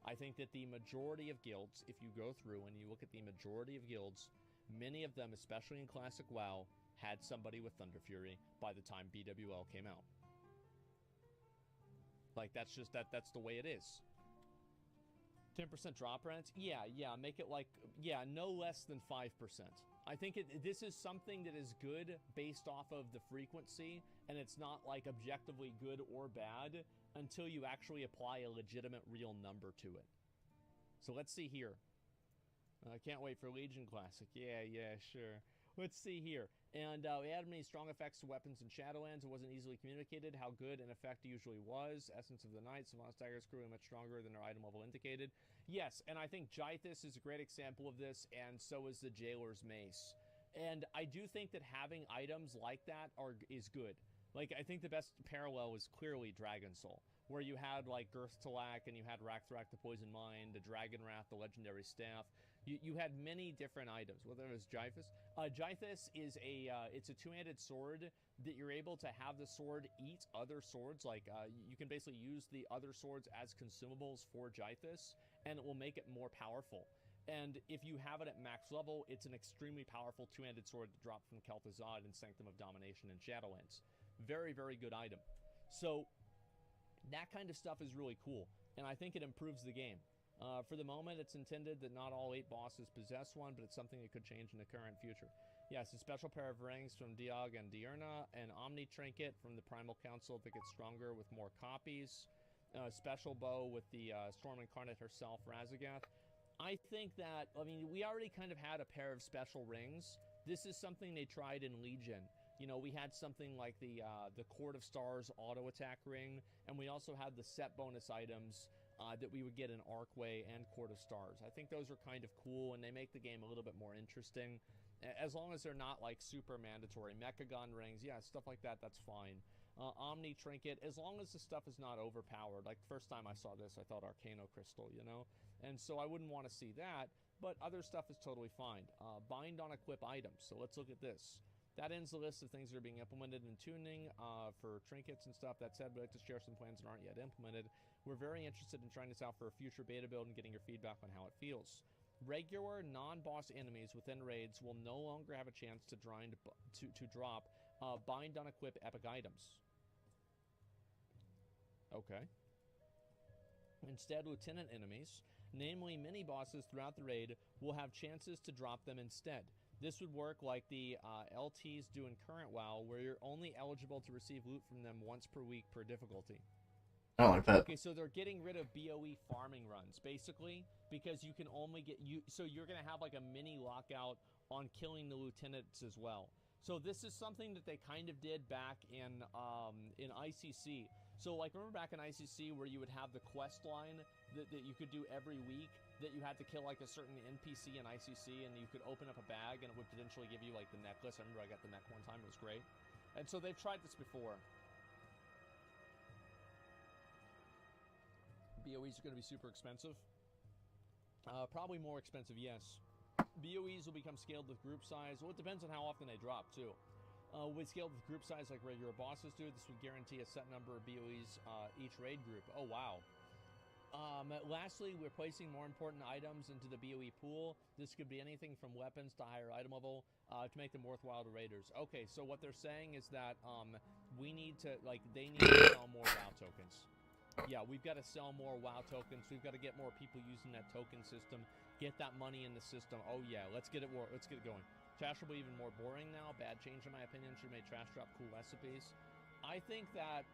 I think that the majority of guilds, if you go through and you look at the majority of guilds, many of them, especially in Classic WoW, had somebody with Thunder Fury by the time BWL came out. Like, that's just, that's the way it is. 10% drop rate? Yeah, make it like, yeah, no less than 5%. I think this is something that is good based off of the frequency, and it's not, like, objectively good or bad until you actually apply a legitimate real number to it. So let's see here. I can't wait for Legion Classic. Yeah, sure. Let's see here. And we added many strong effects to weapons in Shadowlands. It wasn't easily communicated how good an effect usually was. Essence of the Night, Savant Daggers grew much stronger than their item level indicated. Yes, and I think Jythus is a great example of this, and so is the Jailer's Mace. And I do think that having items like that is good. Like, I think the best parallel is clearly Dragon Soul, where you had, like, Girth Talak, and you had Raktharak the Poison Mind, the Dragon Wrath, the Legendary Staff. You had many different items, whether it was Jythus. Jythus is it's a two-handed sword that you're able to have the sword eat other swords. Like, you can basically use the other swords as consumables for Jythus, and it will make it more powerful. And if you have it at max level, it's an extremely powerful two-handed sword that dropped from Kel'Thuzad and Sanctum of Domination and Shadowlands. Very, very good item. So, that kind of stuff is really cool, and I think it improves the game. For the moment, it's intended that not all 8 bosses possess one, but it's something that could change in the current future. Yes, a special pair of rings from Diog and Diurna, an Omni Trinket from the Primal Council that gets stronger with more copies, a special bow with the Storm Incarnate herself, Razagath. I think that, I mean, we already kind of had a pair of special rings. This is something they tried in Legion. You know, we had something like the Court of Stars auto attack ring, and we also had the set bonus items that we would get in Arcway and Court of Stars. I think those are kind of cool, and they make the game a little bit more interesting, as long as they're not like super mandatory. Mechagon rings, yeah, stuff like that, that's fine. Omni Trinket, as long as the stuff is not overpowered. Like, the first time I saw this, I thought Arcano Crystal, you know? And so I wouldn't want to see that, but other stuff is totally fine. Bind on equip items, so let's look at this. That ends the list of things that are being implemented in tuning for trinkets and stuff. That said, we'd like to share some plans that aren't yet implemented. We're very interested in trying this out for a future beta build and getting your feedback on how it feels. Regular non-boss enemies within raids will no longer have a chance to drop bind on equip epic items. Okay. Instead, lieutenant enemies, namely mini-bosses throughout the raid, will have chances to drop them instead. This would work like the LTs do in current WoW, where you're only eligible to receive loot from them once per week per difficulty. I don't like that. Okay, so they're getting rid of BOE farming runs, basically, because you can only get... So you're going to have like a mini lockout on killing the lieutenants as well. So this is something that they kind of did back in ICC. So, like, remember back in ICC where you would have the quest line that you could do every week, that you had to kill, like, a certain NPC in ICC, and you could open up a bag, and it would potentially give you, like, the necklace. I remember I got the neck one time. It was great. And so they've tried this before. BOEs are going to be super expensive. Probably more expensive, yes. BOEs will become scaled with group size. Well, it depends on how often they drop, too. With scaled with group size like regular bosses do, this would guarantee a set number of BOEs each raid group. Oh, wow. Lastly, we're placing more important items into the BOE pool. This could be anything from weapons to higher item level to make them worthwhile to raiders. Okay, so what they're saying is that we need to, like, they need to sell more WoW tokens. Yeah, we've got to sell more WoW tokens. We've got to get more people using that token system. Get that money in the system. Oh yeah, let's get it going. Trash will be even more boring now. Bad change in my opinion. Should make trash drop cool recipes. I think that,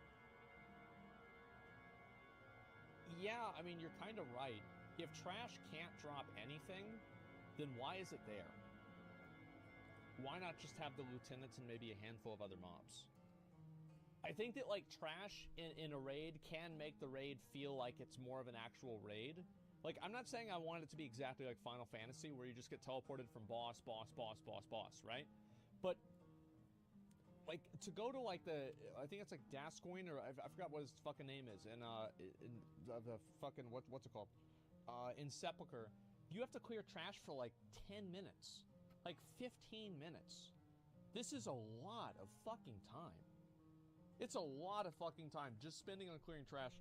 yeah, I mean, you're kind of right. If trash can't drop anything, then why is it there? Why not just have the lieutenants and maybe a handful of other mobs? I think that, like, trash in a raid can make the raid feel like it's more of an actual raid. Like, I'm not saying I want it to be exactly like Final Fantasy, where you just get teleported from boss, right? But, like, to go to, like, I think it's, like, Gascoigne, or I forgot what his fucking name is, in the fucking, what's it called? In Sepulchre, you have to clear trash for, like, 10 minutes. Like, 15 minutes. This is a lot of fucking time. It's a lot of fucking time just spending on clearing trash.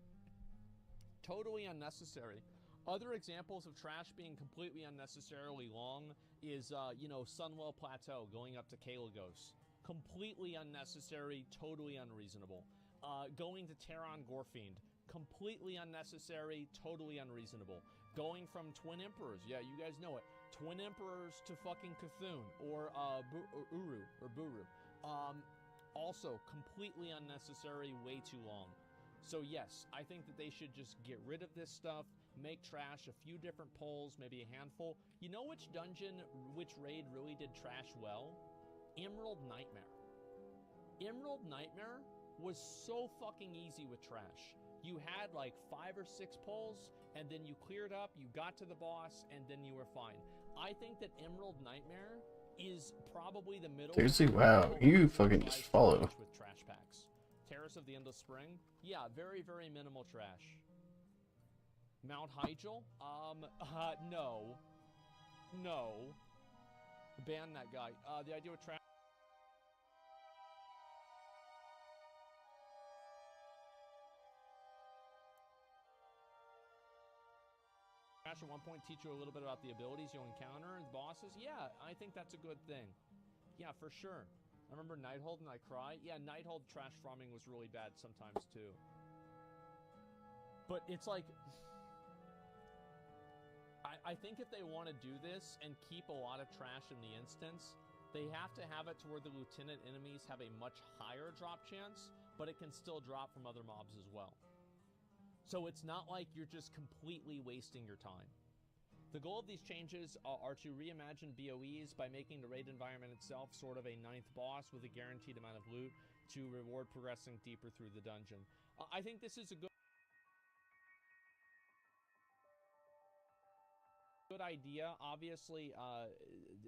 Totally unnecessary. Other examples of trash being completely unnecessarily long is, you know, Sunwell Plateau going up to Kalagos. Completely unnecessary, totally unreasonable. Going to Terran Gorfiend. Completely unnecessary, totally unreasonable. Going from Twin Emperors, yeah, you guys know it. Twin Emperors to fucking Cthulhu, or Buru. Also, completely unnecessary, way too long. So yes, I think that they should just get rid of this stuff, make trash a few different polls, maybe a handful. You know which dungeon, which raid really did trash well? Emerald Nightmare. Emerald Nightmare was so fucking easy with trash. You had like 5 or 6 pulls, and then you cleared up, you got to the boss, and then you were fine. I think that Emerald Nightmare is probably the middle. Seriously, wow, you fucking just follow. With trash packs. Terrace of the Endless Spring, yeah, very, very minimal trash. Mount Hyjal, no. Ban that guy. The idea with trash. At one point teach you a little bit about the abilities you'll encounter and the bosses. Yeah, I think that's a good thing. Yeah, for sure. I remember Nighthold and I Cry. Yeah, Nighthold trash farming was really bad sometimes too. But it's like, I think if they want to do this and keep a lot of trash in the instance, they have to have it to where the lieutenant enemies have a much higher drop chance, but it can still drop from other mobs as well. So it's not like you're just completely wasting your time. The goal of these changes are to reimagine BOEs by making the raid environment itself sort of a 9th boss with a guaranteed amount of loot to reward progressing deeper through the dungeon. I think this is a good idea. Obviously,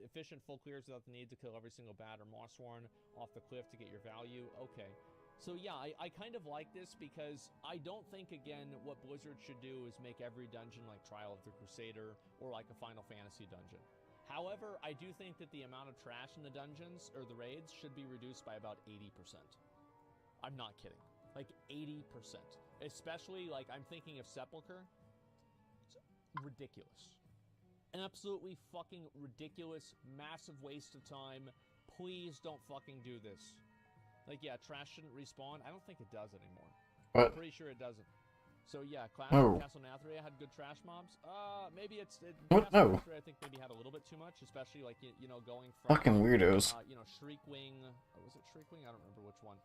efficient full clears without the need to kill every single bat or mossworn off the cliff to get your value. Okay. So yeah, I kind of like this because I don't think, again, what Blizzard should do is make every dungeon like Trial of the Crusader or like a Final Fantasy dungeon. However, I do think that the amount of trash in the dungeons or the raids should be reduced by about 80%. I'm not kidding. Like 80%. Especially, like, I'm thinking of Sepulcher. It's ridiculous. An absolutely fucking ridiculous, massive waste of time. Please don't fucking do this. Like, yeah, trash shouldn't respawn. I don't think it does anymore. What? I'm pretty sure it doesn't. So, yeah, Oh. Castle Nathria had good trash mobs. Maybe it's... What? Castle No. Nathria, I think, maybe had a little bit too much, especially, like, you know, going from... Fucking weirdos. You know, Shriekwing... Was it Shriekwing? I don't remember which one.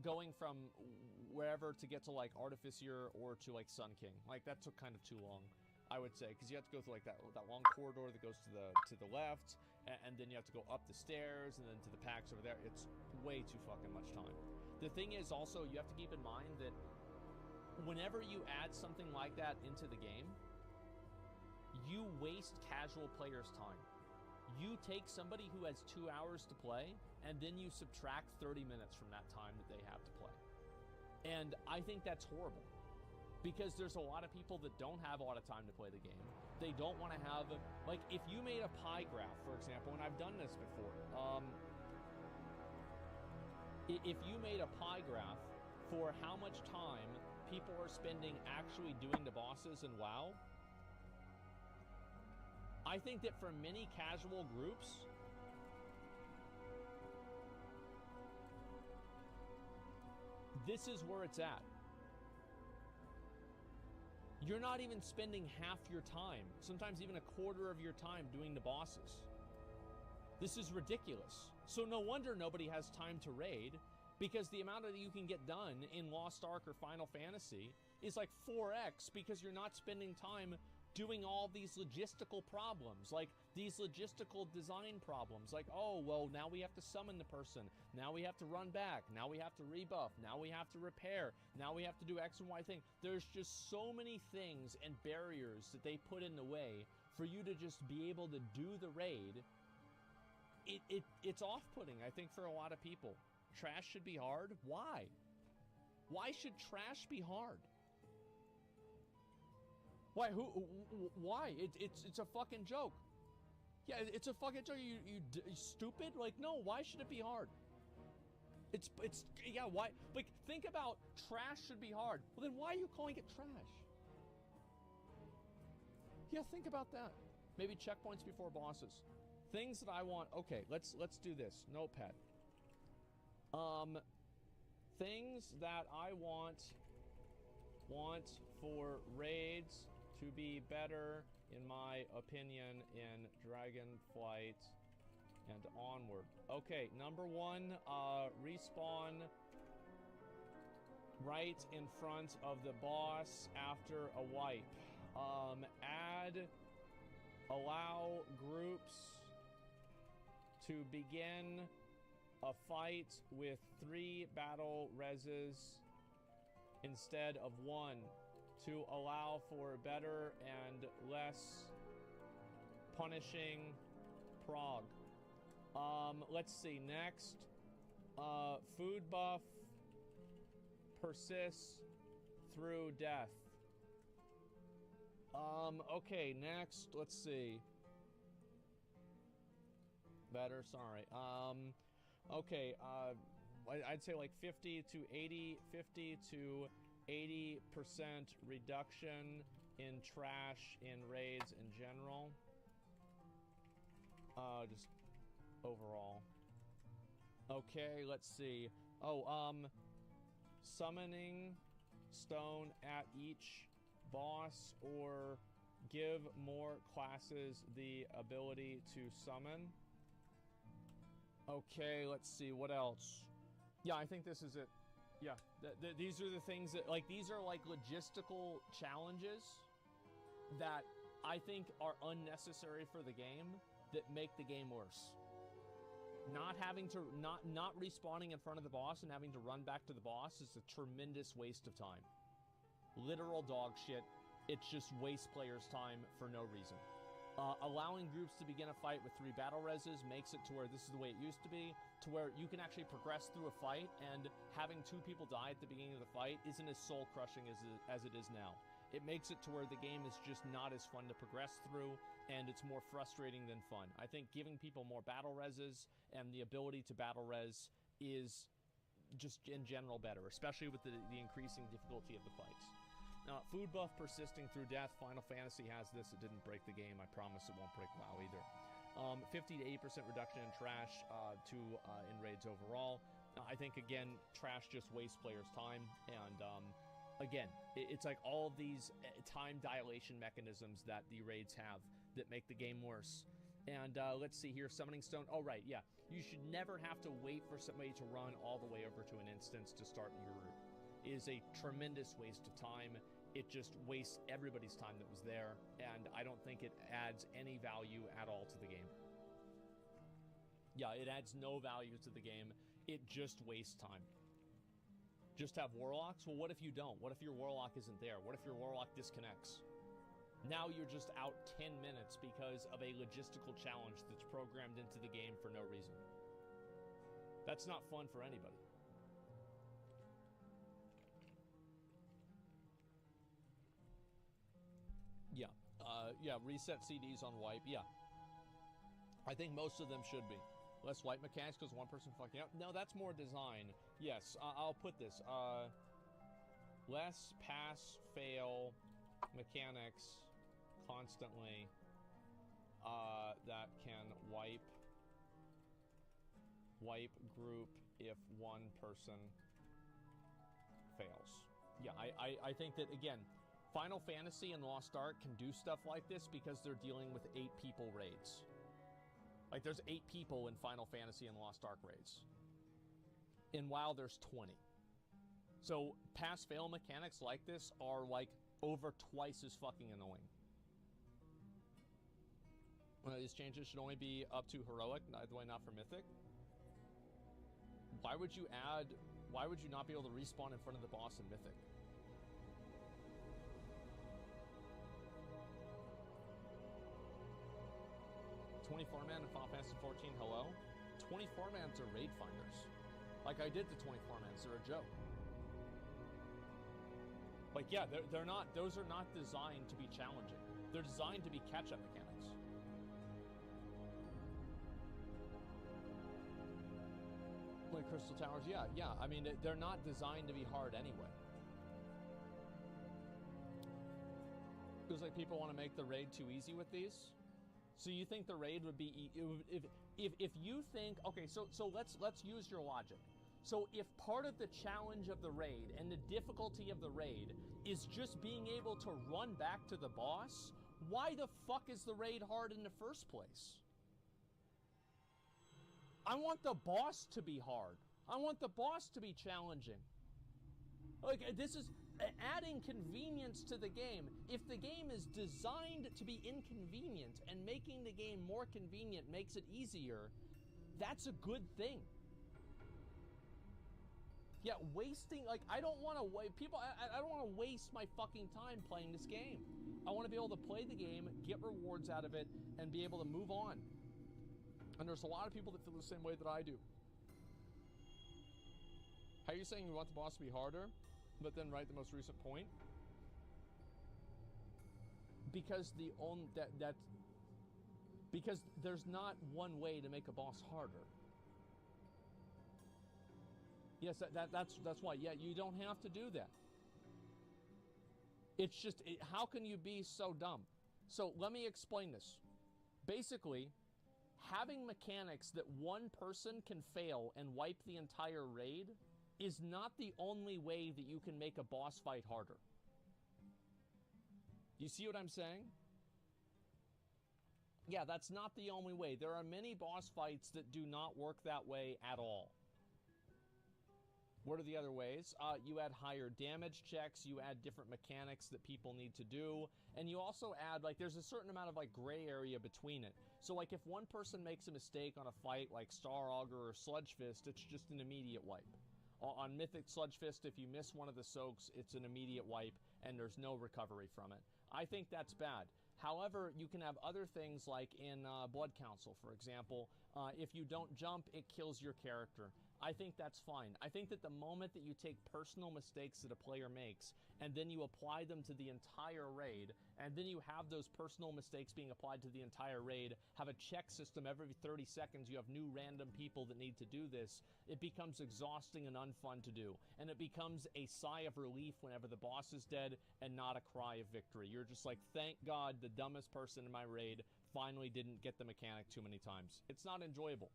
Going from wherever to get to, like, Artificier or to, like, Sun King. Like, that took kind of too long, I would say, because you have to go through, like, that long corridor that goes to the left, and then you have to go up the stairs, and then to the packs over there. It's way too fucking much time. The thing is also, you have to keep in mind that whenever you add something like that into the game, you waste casual players' time. You take somebody who has 2 hours to play, and then you subtract 30 minutes from that time that they have to play. And I think that's horrible. Because there's a lot of people that don't have a lot of time to play the game. They don't want to have, like, if you made a pie graph, for example, and I've done this before. If you made a pie graph for how much time people are spending actually doing the bosses in WoW, I think that for many casual groups, this is where it's at. You're not even spending half your time, sometimes even a quarter of your time doing the bosses. This is ridiculous. So no wonder nobody has time to raid, because the amount that you can get done in Lost Ark or Final Fantasy is like 4x, because you're not spending time doing all these logistical problems, like these logistical design problems, like, oh, well, now we have to summon the person, now we have to run back, now we have to rebuff, now we have to repair, now we have to do X and Y thing. There's just so many things and barriers that they put in the way for you to just be able to do the raid. It's off-putting, I think, for a lot of people. Trash should be hard? Why? Why should trash be hard? Why? Why? It's a fucking joke. Yeah, it's a fucking joke. You stupid? Like, no. Why should it be hard? Yeah. Why? Like, think about trash should be hard. Well, then why are you calling it trash? Yeah, think about that. Maybe checkpoints before bosses. Things that I want. Okay, let's do this. Notepad. Things that I want for raids to be better, in my opinion, in Dragonflight and onward. Okay, number one, respawn right in front of the boss after a wipe. Allow groups to begin a fight with 3 battle reses instead of 1 to allow for better and less punishing prog. Let's see, next. Food buff persists through death. Okay, next, let's see. Better, sorry. Okay, I'd say like 50 to 80% reduction in trash in raids in general. Just overall. Okay, let's see. Oh, summoning stone at each boss, or give more classes the ability to summon. Okay, let's see, what else? Yeah, I think this is it. Yeah, these are the things that, like, these are like logistical challenges that I think are unnecessary for the game, that make the game worse. Not having to, not respawning in front of the boss and having to run back to the boss is a tremendous waste of time. Literal dog shit. It's just waste players' time for no reason. Allowing groups to begin a fight with 3 battle reses makes it to where this is the way it used to be, to where you can actually progress through a fight, and having 2 people die at the beginning of the fight isn't as soul-crushing as it is now. It makes it to where the game is just not as fun to progress through, and it's more frustrating than fun. I think giving people more battle reses and the ability to battle res is just in general better, especially with the increasing difficulty of the fights. Food buff persisting through death. Final Fantasy has this. It didn't break the game. I promise it won't break WoW either. 50 to 80% reduction in trash in raids overall. I think, again, trash just wastes players' time. And, again, it's like all of these time dilation mechanisms that the raids have that make the game worse. And let's see here. Summoning Stone. Oh, right, yeah. You should never have to wait for somebody to run all the way over to an instance to start your route. It is a tremendous waste of time. It just wastes everybody's time that was there, and I don't think it adds any value at all to the game. Yeah, it adds no value to the game. It just wastes time. Just have warlocks? Well, what if you don't? What if your warlock isn't there? What if your warlock disconnects? Now you're just out 10 minutes because of a logistical challenge that's programmed into the game for no reason. That's not fun for anybody. Yeah, yeah, reset CDs on wipe, yeah. I think most of them should be. Less wipe mechanics because one person fucking up. No, that's more design. Yes, I'll put this. Less pass-fail mechanics constantly that can wipe group if one person fails. Yeah, I think that, again, Final Fantasy and Lost Ark can do stuff like this because they're dealing with 8 people raids. Like, there's 8 people in Final Fantasy and Lost Ark raids. In WoW, there's 20. So, pass-fail mechanics like this are, like, over twice as fucking annoying. These changes should only be up to Heroic, by the way, not for Mythic. Why would you not be able to respawn in front of the boss in Mythic? 24-man in Final Fantasy 14, hello? 24-mans are raid finders. Like, I did the 24-mans, they're a joke. Like, yeah, they're not, those are not designed to be challenging. They're designed to be catch-up mechanics. Like Crystal Towers, yeah, I mean, they're not designed to be hard anyway. Feels like people want to make the raid too easy with these. So you think the raid would be if you think, okay, so let's use your logic. So if part of the challenge of the raid and the difficulty of the raid is just being able to run back to the boss, why the fuck is the raid hard in the first place? I want the boss to be hard. I want the boss to be challenging. Like, this is adding convenience to the game. If the game is designed to be inconvenient and making the game more convenient makes it easier, That's a good thing. Yeah, wasting, like, I don't want to waste, I don't want to waste my fucking time playing this game. I want to be able to play the game, get rewards out of it, and be able to move on. And there's a lot of people that feel the same way that I do. How are you saying you want the boss to be harder, but then write the most recent point? Because because there's not one way to make a boss harder. Yes, that's why. Yeah, you don't have to do that. It's just, how can you be so dumb? So let me explain this. Basically, having mechanics that one person can fail and wipe the entire raid is not the only way that you can make a boss fight harder. You see what I'm saying? Yeah, that's not the only way. There are many boss fights that do not work that way at all. What are the other ways? You add higher damage checks, you add different mechanics that people need to do, and you also add, like, there's a certain amount of, like, gray area between it. So, like, if one person makes a mistake on a fight like Star Augur or Sludge Fist, it's just an immediate wipe. On Mythic Sludge Fist, if you miss one of the soaks, it's an immediate wipe, and there's no recovery from it. I think that's bad. However, you can have other things like in Blood Council, for example. If you don't jump, it kills your character. I think that's fine. I think that the moment that you take personal mistakes that a player makes, and then you apply them to the entire raid, and then you have those personal mistakes being applied to the entire raid, have a check system every 30 seconds, you have new random people that need to do this, it becomes exhausting and unfun to do. And it becomes a sigh of relief whenever the boss is dead, and not a cry of victory. You're just like, thank God the dumbest person in my raid finally didn't get the mechanic too many times. It's not enjoyable.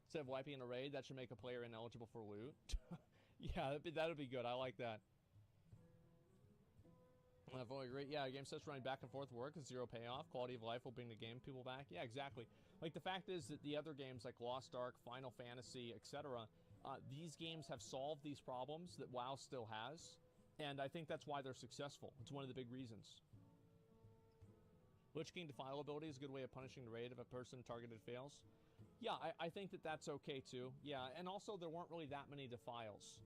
Instead of wiping a raid, that should make a player ineligible for loot. Yeah, that'd be good. I like that. I fully agree. Yeah, game sets running back and forth work with zero payoff. Quality of life will bring the game people back. Yeah, exactly. Like, the fact is that the other games like Lost Ark, Final Fantasy, etc., these games have solved these problems that WoW still has, and I think that's why they're successful. It's one of the big reasons. Lich King Defile ability is a good way of punishing the raid if a person targeted fails. Yeah, I think that that's okay too. Yeah, and also there weren't really that many Defiles.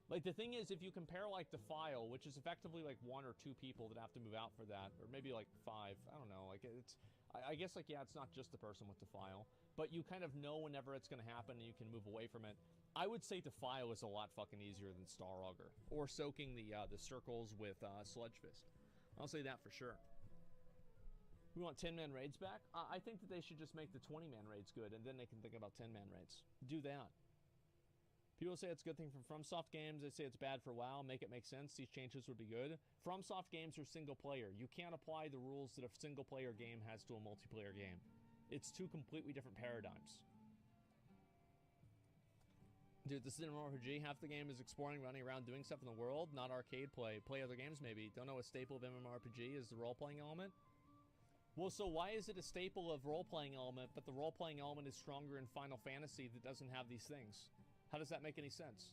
Like, the thing is, if you compare, like, Defile, which is effectively, like, 1 or 2 people that have to move out for that, or maybe, like, 5, I don't know, like, it's, I guess, like, yeah, it's not just the person with Defile, but you kind of know whenever it's going to happen and you can move away from it. I would say Defile is a lot fucking easier than Star Augur, or soaking the circles with Sludge Fist. I'll say that for sure. We want 10-man raids back? I think that they should just make the 20-man raids good, and then they can think about 10-man raids. Do that. People say it's a good thing for FromSoft games. They say it's bad for WoW. Make it make sense. These changes would be good. FromSoft games are single player. You can't apply the rules that a single player game has to a multiplayer game. It's two completely different paradigms. Dude, this is an MMORPG. Half the game is exploring, running around, doing stuff in the world, not arcade play. Play other games, maybe. Don't know a staple of MMORPG is the role-playing element? Well, so why is it a staple of role-playing element, but the role-playing element is stronger in Final Fantasy that doesn't have these things? How does that make any sense?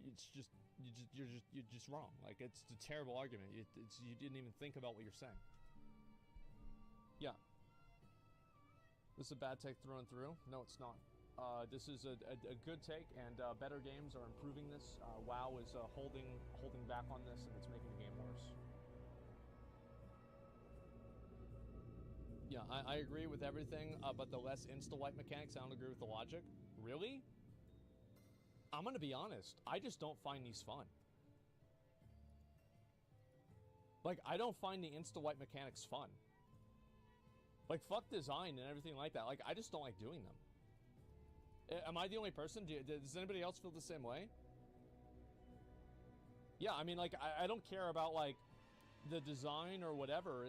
It's just, you're just wrong. Like, it's a terrible argument. You didn't even think about what you're saying. Yeah. This is a bad take through and through? No, it's not. This is a good take, and better games are improving this. WoW is holding back on this, and it's making the game worse. Yeah, I agree with everything, but the less insta-wipe mechanics, I don't agree with the logic. Really? I'm gonna be honest, I just don't find these fun. Like, I don't find the insta-wipe mechanics fun. Like, fuck design and everything like that. Like, I just don't like doing them. Am I the only person? Does anybody else feel the same way? Yeah, I mean, like, I don't care about, like, the design or whatever.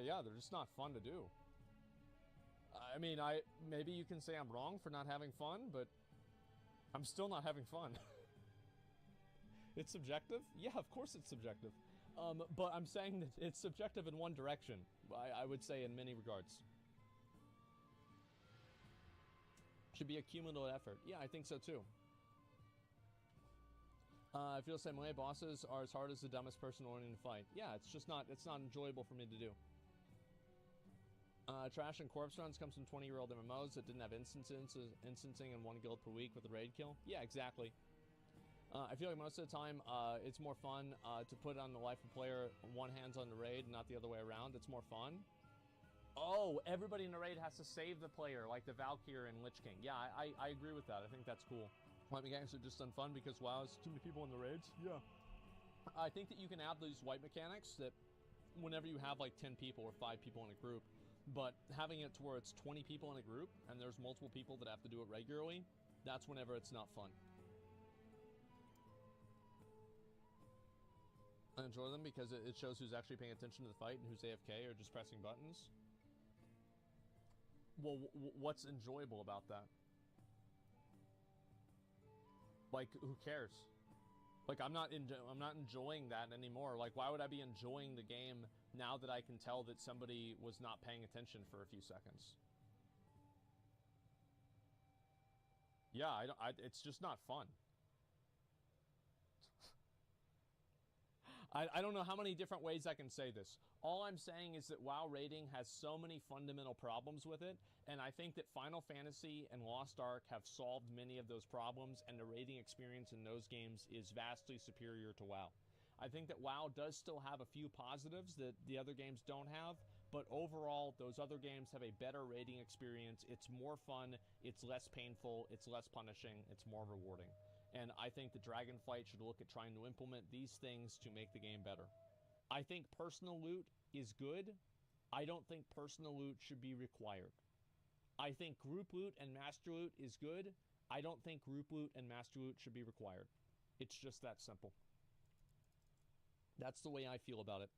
Yeah, they're just not fun to do. I mean, maybe you can say I'm wrong for not having fun, but I'm still not having fun. It's subjective? Yeah, of course it's subjective. But I'm saying that it's subjective in one direction. I would say in many regards. Should be a cumulative effort. Yeah, I think so too. I feel the same way. Bosses are as hard as the dumbest person wanting to fight. Yeah, it's not enjoyable for me to do. Trash and corpse runs comes from 20-year-old MMOs that didn't have instancing in one guild per week with a raid kill. Yeah, exactly. I feel like most of the time, it's more fun to put on the life of player one hands on the raid, not the other way around. It's more fun. Oh, everybody in the raid has to save the player, like the Valkyrie and Lich King. Yeah, I agree with that. I think that's cool. Wipe mechanics are just unfun because WoW has too many people in the raids. Yeah. I think that you can have these wipe mechanics that whenever you have like 10 people or 5 people in a group, but having it to where it's 20 people in a group and there's multiple people that have to do it regularly, that's whenever it's not fun. I enjoy them because it shows who's actually paying attention to the fight and who's AFK or just pressing buttons. Well, what's enjoyable about that? Like, who cares? Like, I'm not enjoying that anymore. Like, why would I be enjoying the game now that I can tell that somebody was not paying attention for a few seconds? Yeah, it's just not fun. I don't know how many different ways I can say this. All I'm saying is that WoW raiding has so many fundamental problems with it, and I think that Final Fantasy and Lost Ark have solved many of those problems, and the raiding experience in those games is vastly superior to WoW. I think that WoW does still have a few positives that the other games don't have, but overall, those other games have a better raiding experience. It's more fun, it's less painful, it's less punishing, it's more rewarding. And I think the Dragonflight should look at trying to implement these things to make the game better. I think personal loot is good. I don't think personal loot should be required. I think group loot and master loot is good. I don't think group loot and master loot should be required. It's just that simple. That's the way I feel about it.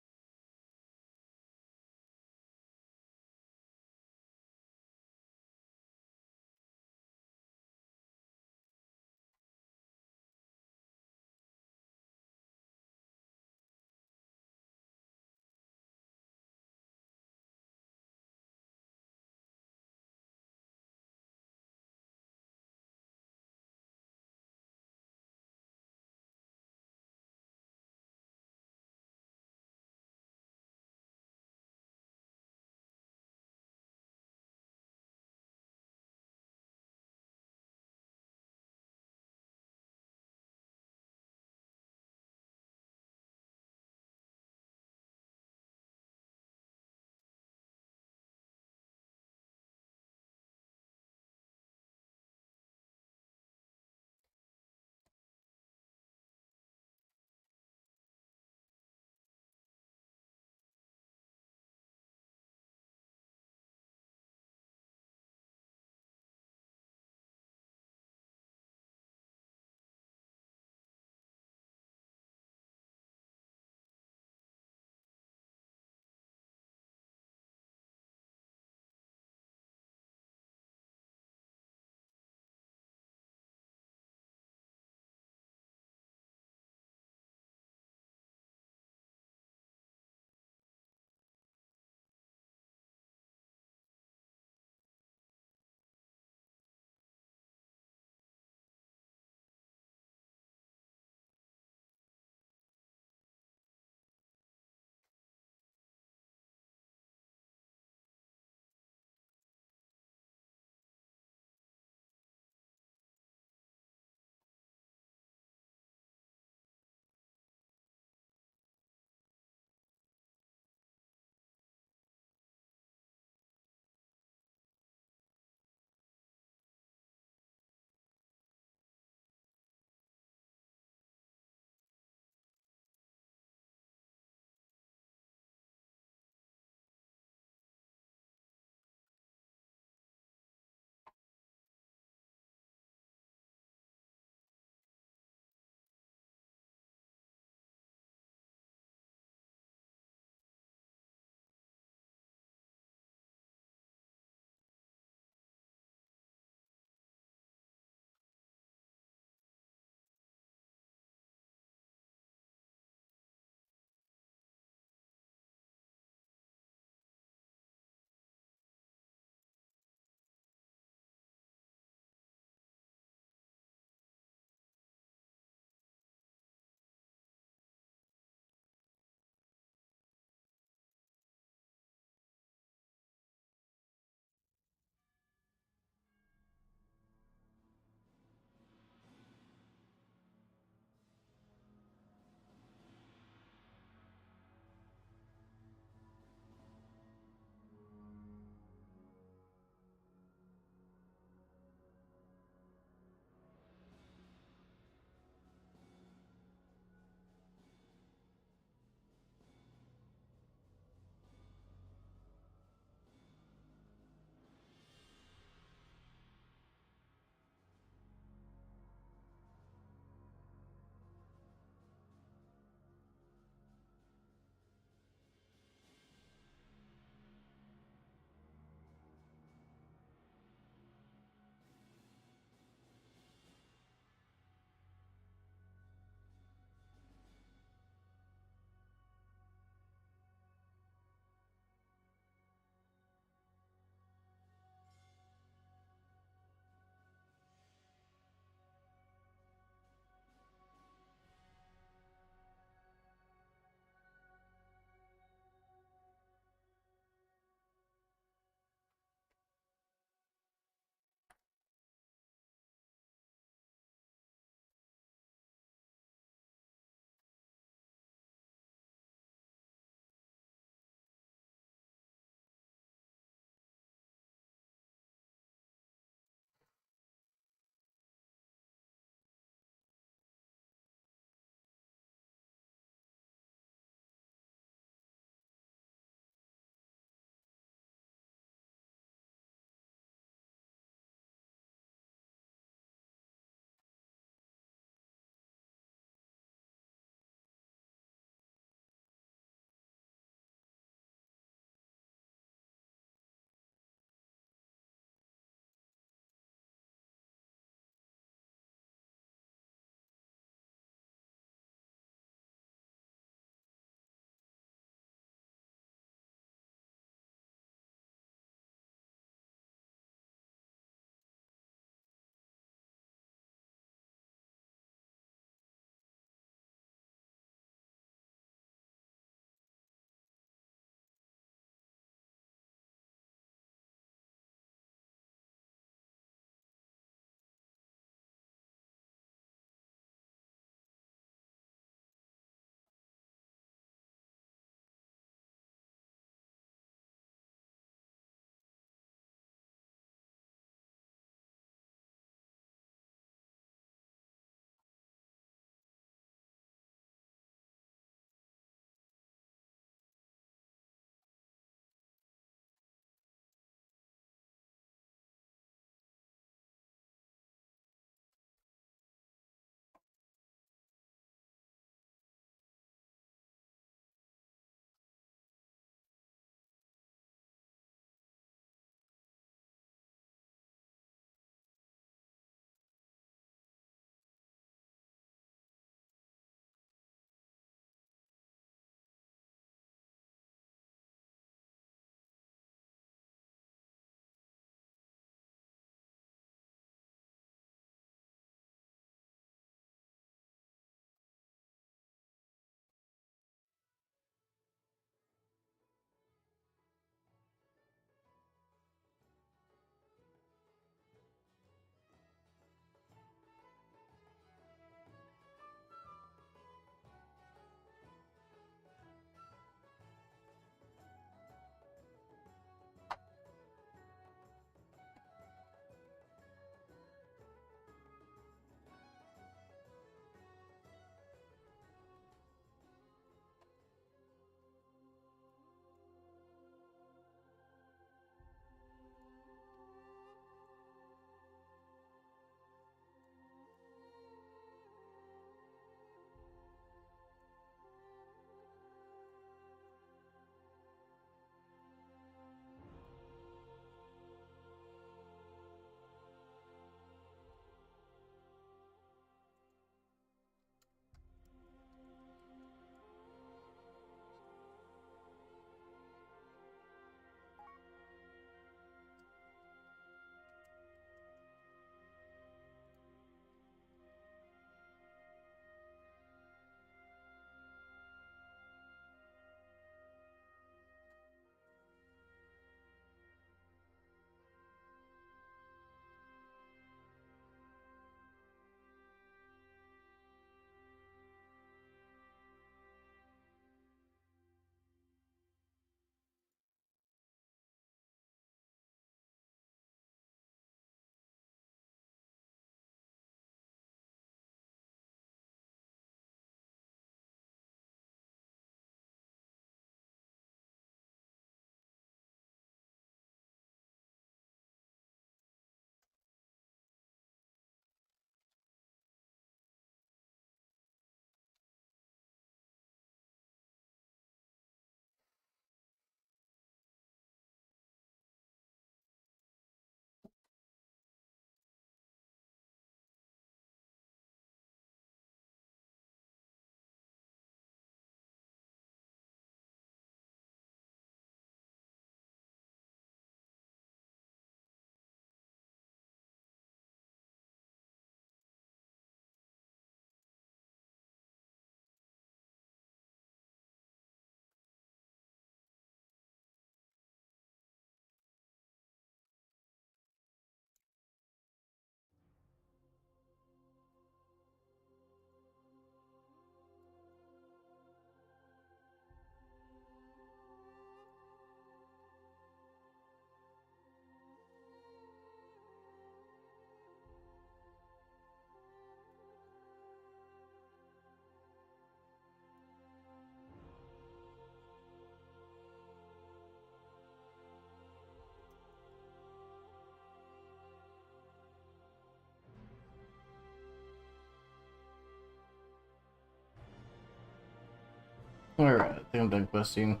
Alright, I think I'm done questing.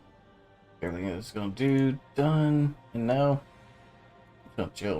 Everything it's gonna do, done. And now, I'm gonna chill.